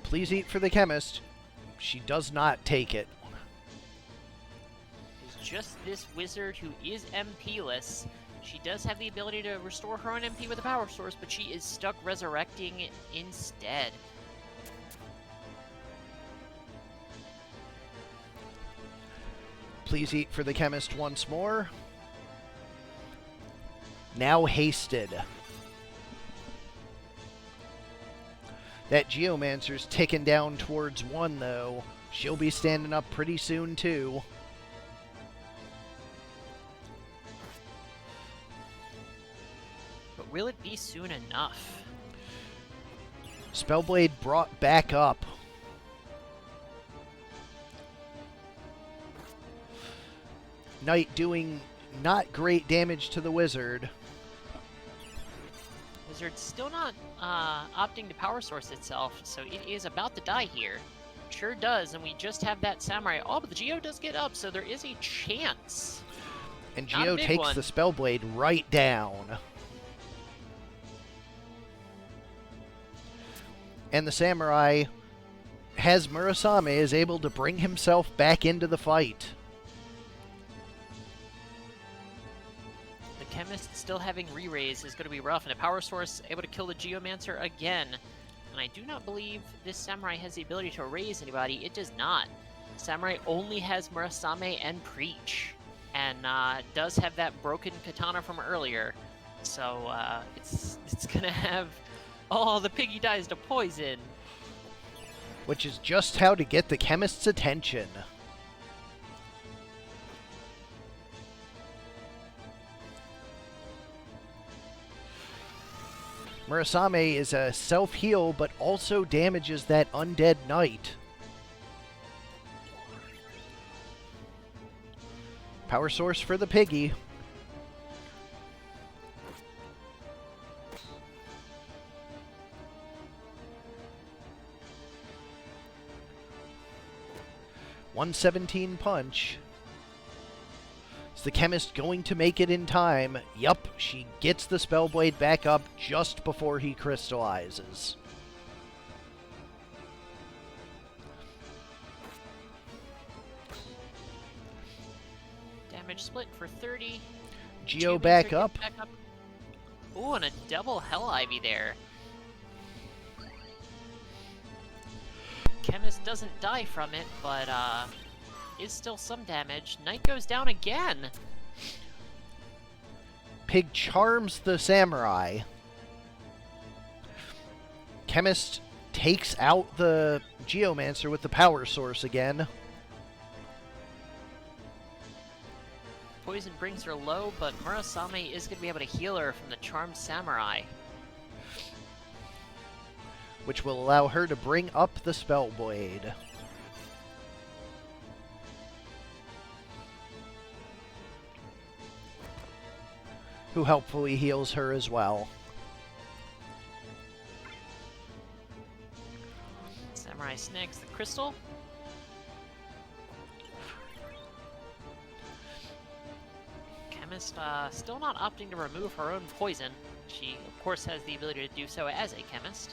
Please eat for the Chemist. She does not take it. It's just this Wizard who is MP-less. She does have the ability to restore her own MP with a power source, but she is stuck resurrecting instead. Please eat for the Chemist once more. Now hasted. That Geomancer's ticking down towards 1, though. She'll be standing up pretty soon, too. But will it be soon enough? Spellblade brought back up. Knight doing not great damage to the Wizard. Wizard's still not opting to power source itself, so it is about to die here. Sure does, and we just have that Samurai. Oh, but the Geo does get up, so there is a chance. And Geo takes the Spellblade right down. And the Samurai has Murasame is able to bring himself back into the fight. Chemist still having re-raise is going to be rough, and a power source able to kill the Geomancer again. And I do not believe this Samurai has the ability to raise anybody. It does not. Samurai only has Murasame and Preach, and does have that broken katana from earlier. So it's going to have... Oh, the Piggy dies to poison. Which is just how to get the Chemist's attention. Murasame is a self-heal, but also damages that undead Knight. Power source for the piggy. .117 punch. Is the chemist going to make it in time? Yup, she gets the Spellblade back up just before he crystallizes. Damage split for 30. Geo back up. Ooh, and a double Hell Ivy there. Chemist doesn't die from it, but is still some damage. Knight goes down again. Pig charms the samurai. Chemist takes out the Geomancer with the power source again. Poison brings her low, but Murasame is going to be able to heal her from the charmed samurai, which will allow her to bring up the Spellblade. Who helpfully heals her as well. Samurai snags the crystal. Chemist still not opting to remove her own poison. She, of course, has the ability to do so as a chemist.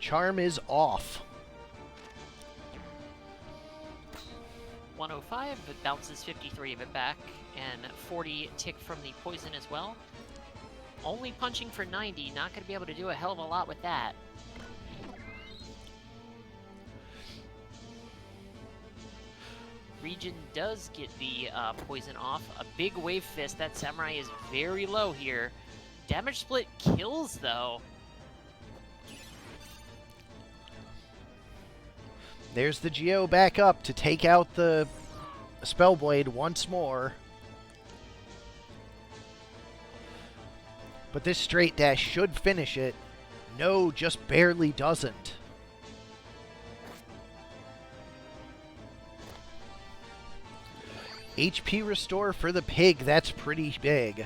Charm is off. 105, but bounces 53 of it back, and 40 tick from the poison as well. Only punching for 90, not going to be able to do a hell of a lot with that. Region does get the poison off. A big wave fist. That samurai is very low here. Damage split kills, though. There's the Geo back up to take out the Spellblade once more. But this straight dash should finish it. No, just barely doesn't. HP restore for the pig, that's pretty big.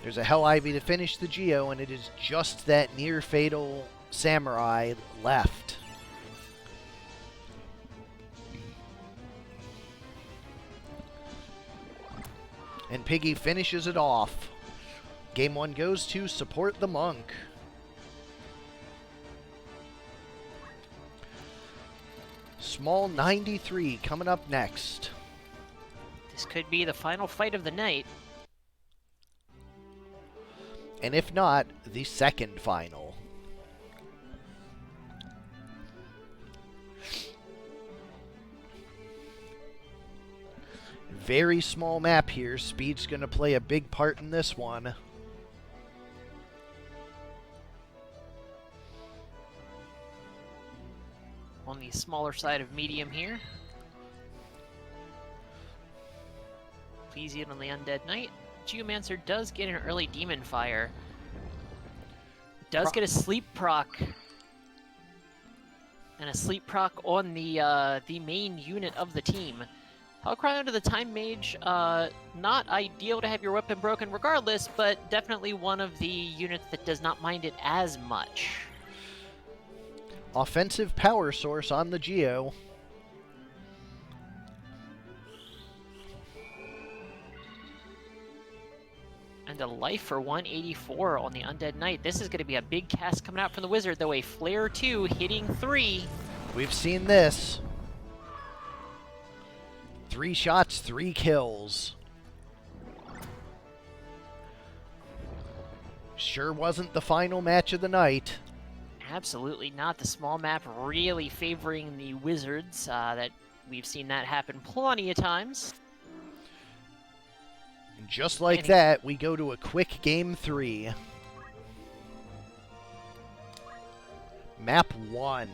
There's a Hell Ivy to finish the Geo, and it is just that near fatal samurai left. And Piggy finishes it off. Game 1 goes to Support the Monk. Small 93 coming up next. This could be the final fight of the night. And if not, the second final. Very small map here. Speed's going to play a big part in this one. On the smaller side of medium here. Please eat on the Undead Knight. Geomancer does get an early Demon Fire. Does get a Sleep Proc. And a Sleep Proc on the main unit of the team. Hellcry under the Time Mage, not ideal to have your weapon broken regardless, but definitely one of the units that does not mind it as much. Offensive power source on the Geo. And a life for 184 on the Undead Knight. This is going to be a big cast coming out from the Wizard, though. A Flare 2 hitting 3. We've seen this. 3 shots, 3 kills. Sure wasn't the final match of the night. Absolutely not. The small map really favoring the Wizards. That we've seen that happen plenty of times. And just like that, we go to a quick game 3. Map 1.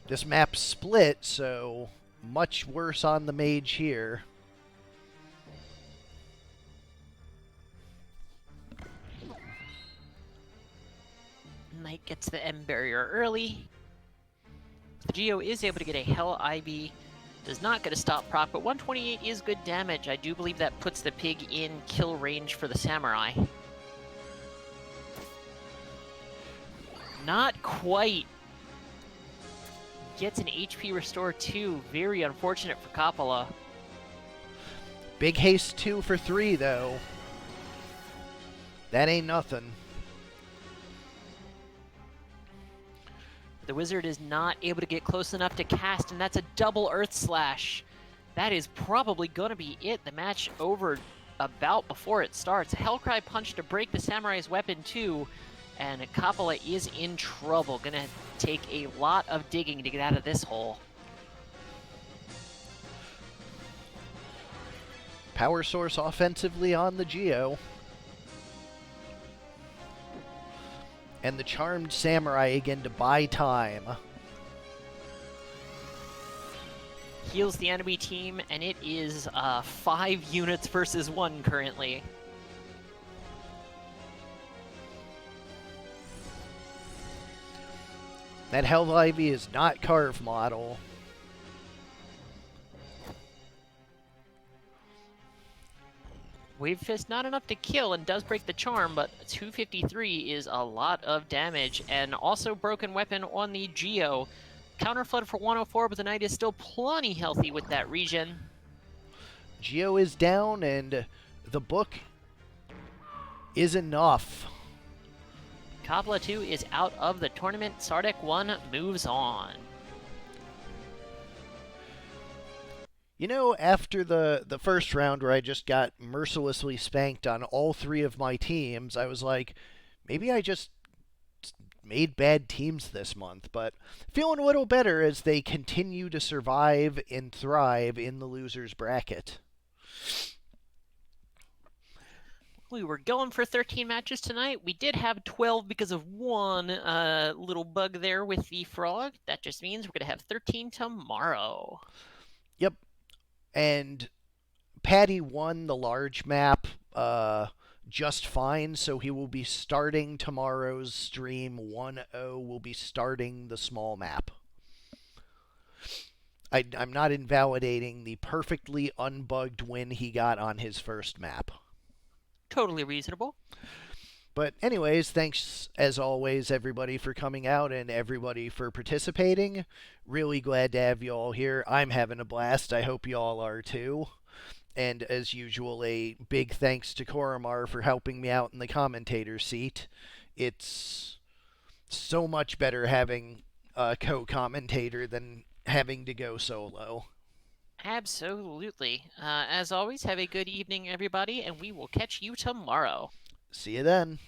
This map's split, so much worse on the mage here. Knight gets the M barrier early. The Geo is able to get a Hell Ivy. Does not get a stop proc, but 128 is good damage. I do believe that puts the pig in kill range for the Samurai. Not quite. Gets an HP restore too. Very unfortunate for Coppola. Big haste 2 for 3, though. That ain't nothing. The wizard is not able to get close enough to cast, and that's a double Earth Slash. That is probably going to be it. The match over about before it starts. Hellcry punch to break the Samurai's weapon too, and Coppola is in trouble. Gonna take a lot of digging to get out of this hole. Power source offensively on the Geo. And the Charmed Samurai again to buy time. Heals the enemy team, and it is 5 units versus 1 currently. That Hell Ivy is not carve model. Wave Fist not enough to kill and does break the charm, but 253 is a lot of damage. And also broken weapon on the Geo. Counter Flood for 104, but the Knight is still plenty healthy with that regen. Geo is down, and the book is enough. Coppola 2 is out of the tournament. Sardek 1 moves on. You know, after the first round where I just got mercilessly spanked on all 3 of my teams, I was like, maybe I just made bad teams this month. But feeling a little better as they continue to survive and thrive in the loser's bracket. We were going for 13 matches tonight. We did have 12 because of one little bug there with the frog. That just means we're going to have 13 tomorrow. Yep. And Paddy won the large map just fine, so he will be starting tomorrow's stream 1-0. Will be starting the small map. I'm not invalidating the perfectly unbugged win he got on his first map. Totally reasonable. But anyways, thanks as always, everybody, for coming out and everybody for participating. Really glad to have you all here. I'm having a blast. I hope you all are too. And as usual, a big thanks to Korremar for helping me out in the commentator seat. It's so much better having a co-commentator than having to go solo. Absolutely. As always, have a good evening, everybody, and we will catch you tomorrow. See you then.